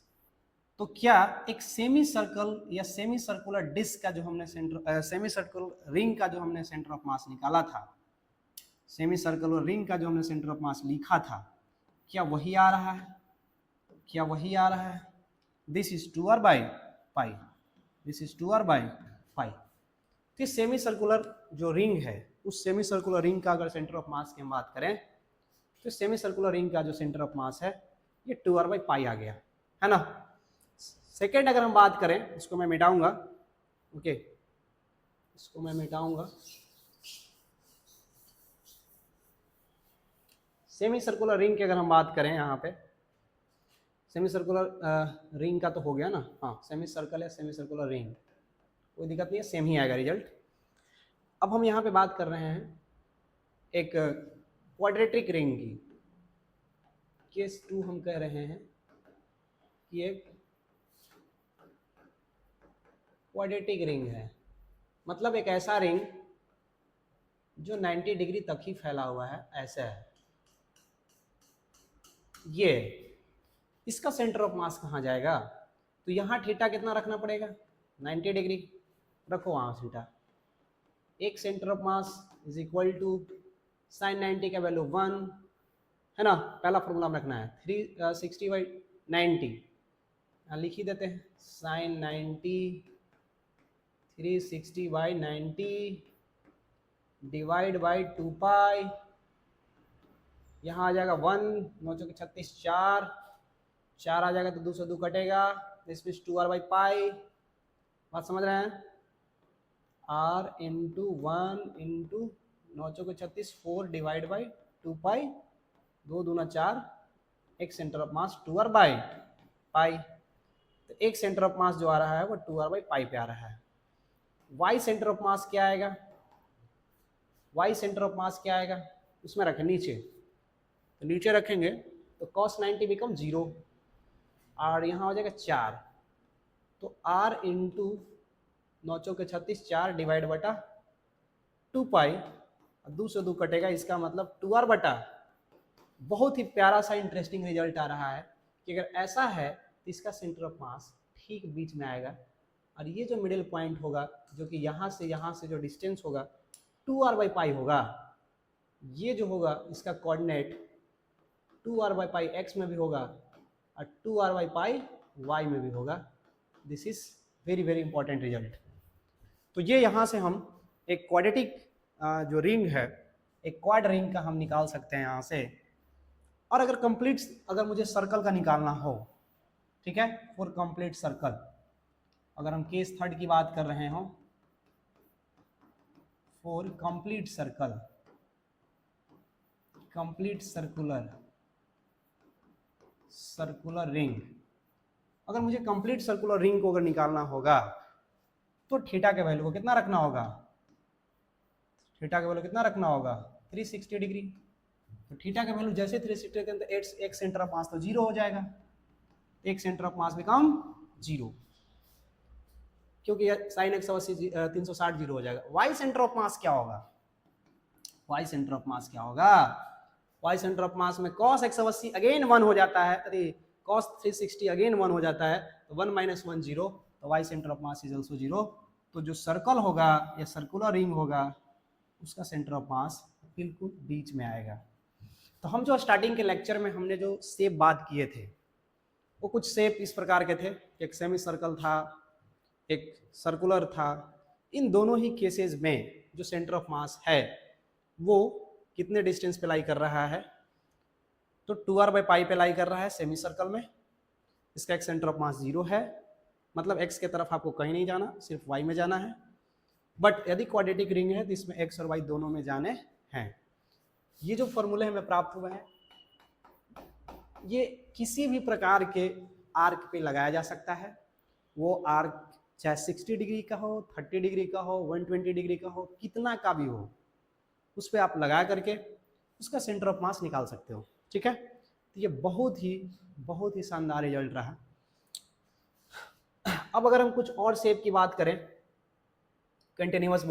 तो क्या एक सेमी सर्कल या सेमी सर्कुलर डिस्क का जो हमने सेमी सर्कुलर रिंग का जो हमने सेंटर ऑफ मास निकाला था, सेमी सर्कुलर रिंग का जो हमने सेंटर ऑफ मास लिखा था, क्या वही आ रहा है? क्या वही आ रहा है? This is 2r by pi, this is 2r by पाई। तो सेमी सर्कुलर जो रिंग है, उस सेमी सर्कुलर रिंग का अगर सेंटर ऑफ मास की हम बात करें तो सेमी सर्कुलर रिंग का जो सेंटर ऑफ मास है ये 2r बाई पाई आ गया, है ना। सेकेंड अगर हम बात करें, इसको मैं मिटाऊंगा, ओके, इसको मैं मिटाऊंगा। सेमी सर्कुलर रिंग की अगर हम बात करें, यहाँ पे सेमी सर्कुलर रिंग का तो हो गया ना, हाँ, सेमी सर्कल या सेमी सर्कुलर रिंग, कोई दिक्कत नहीं है, सेम ही आएगा रिजल्ट। अब हम यहाँ पे बात कर रहे हैं एक क्वाड्रेटिक रिंग की। केस 2 हम कह रहे हैं कि एक क्वाड्रेटिक रिंग है, मतलब एक ऐसा रिंग जो 90 डिग्री तक ही फैला हुआ है, ऐसा है ये। इसका सेंटर ऑफ मास कहाँ जाएगा? तो यहाँ थीटा कितना रखना पड़ेगा? 90 डिग्री रखो वहाँ थीटा। एक centre of mass is equal to sine 90 का वैल्यू 1, है ना। पहला फॉर्मूला में रखना है 360 बाई 90, लिख ही देते हैं, साइन 90 360 बाई 90 डिवाइड बाई 2 पाई, यहाँ आ जाएगा 1, 9 चौके 36, 4 आ जाएगा तो 2 से 2 कटेगा, दिस मीन्स 2r बाई पाई। बात समझ रहे हैं? r इंटू 1 इंटू 9 चौके 36, 4 डिवाइड बाई 2 पाई, 2 दूना 4, एक centre of mass 2r by पाई। तो एक सेंटर ऑफ मास जो आ रहा है वो 2r बाई पाई पे आ रहा है। y सेंटर ऑफ मास क्या आएगा? y सेंटर ऑफ मास क्या आएगा? उसमें रखें नीचे, तो नीचे रखेंगे तो cos 90 बिकम 0, और यहाँ हो जाएगा 4, तो r इंटू 9 चौके 36, 4 डिवाइड बटा 2 पाई, 2 से 2 कटेगा, इसका मतलब 2r बटा। बहुत ही प्यारा सा इंटरेस्टिंग रिजल्ट आ रहा है कि अगर ऐसा है तो इसका सेंटर ऑफ मास ठीक बीच में आएगा, और ये जो मिडिल पॉइंट होगा, जो कि यहाँ से जो डिस्टेंस होगा 2r बाई पाई होगा, ये जो होगा इसका coordinate 2r by pi x में भी होगा और 2r बाई पाई वाई में भी होगा। This is very very important result. तो ये यहाँ से हम एक क्वाड्रेटिक जो रिंग है, एक क्वाड रिंग का हम निकाल सकते हैं यहाँ से। और अगर कंप्लीट, अगर मुझे सर्कल का निकालना हो, ठीक है, फॉर कंप्लीट सर्कल, अगर हम केस थर्ड की बात कर रहे हो, for complete circle, complete circular ring, अगर मुझे कंप्लीट सर्कुलर रिंग को अगर निकालना होगा तो थीटा के वैल्यू को कितना रखना होगा? थीटा के वैल्यू कितना रखना होगा? 360 डिग्री, तो थीटा का वैल्यू जैसे 360 के अंदर एक्स सेंटर ऑफ मास तो 0 हो जाएगा, एक सेंटर ऑफ मास बिकम 0, क्योंकि साइन 180 360 0 हो जाएगा। वाई सेंटर ऑफ मास क्या होगा? वाई सेंटर ऑफ मास क्या होगा? वाई सेंटर ऑफ मास में cos 180 अगेन 1 हो जाता है, अरे cos 360 अगेन 1 हो जाता है, तो 1 - 1 0, तो Y centre of mass is also 0। तो जो सर्कल होगा या सर्कुलर रिंग होगा उसका सेंटर ऑफ मास बिल्कुल बीच में आएगा। तो हम जो स्टार्टिंग के लेक्चर में हमने जो शेप बात किए थे वो कुछ शेप इस प्रकार के थे, एक सेमी सर्कल था, एक सर्कुलर था। इन दोनों ही केसेस में जो सेंटर ऑफ मास है वो कितने डिस्टेंस पे लाई कर रहा है? तो 2r/π पे लाई कर रहा है सेमी सर्कल में। इसका एक सेंटर ऑफ मास 0 है, मतलब x के तरफ आपको कहीं नहीं जाना, सिर्फ y में जाना है। बट यदि क्वाड्रेटिक रिंग है तो इसमें x और y दोनों में जाने हैं। ये जो फॉर्मूले हमें प्राप्त हुए हैं ये किसी भी प्रकार के आर्क पे लगाया जा सकता है। वो आर्क चाहे 60 डिग्री का हो, 30 डिग्री का हो, 120 डिग्री का हो, कितना का भी हो, उस पर आप लगा करके उसका सेंटर ऑफ मास निकाल सकते हो। ठीक है, तो ये बहुत ही शानदार रिजल्ट रहा। अब अगर हम कुछ और शेप की बात करें कंटिन्यूअस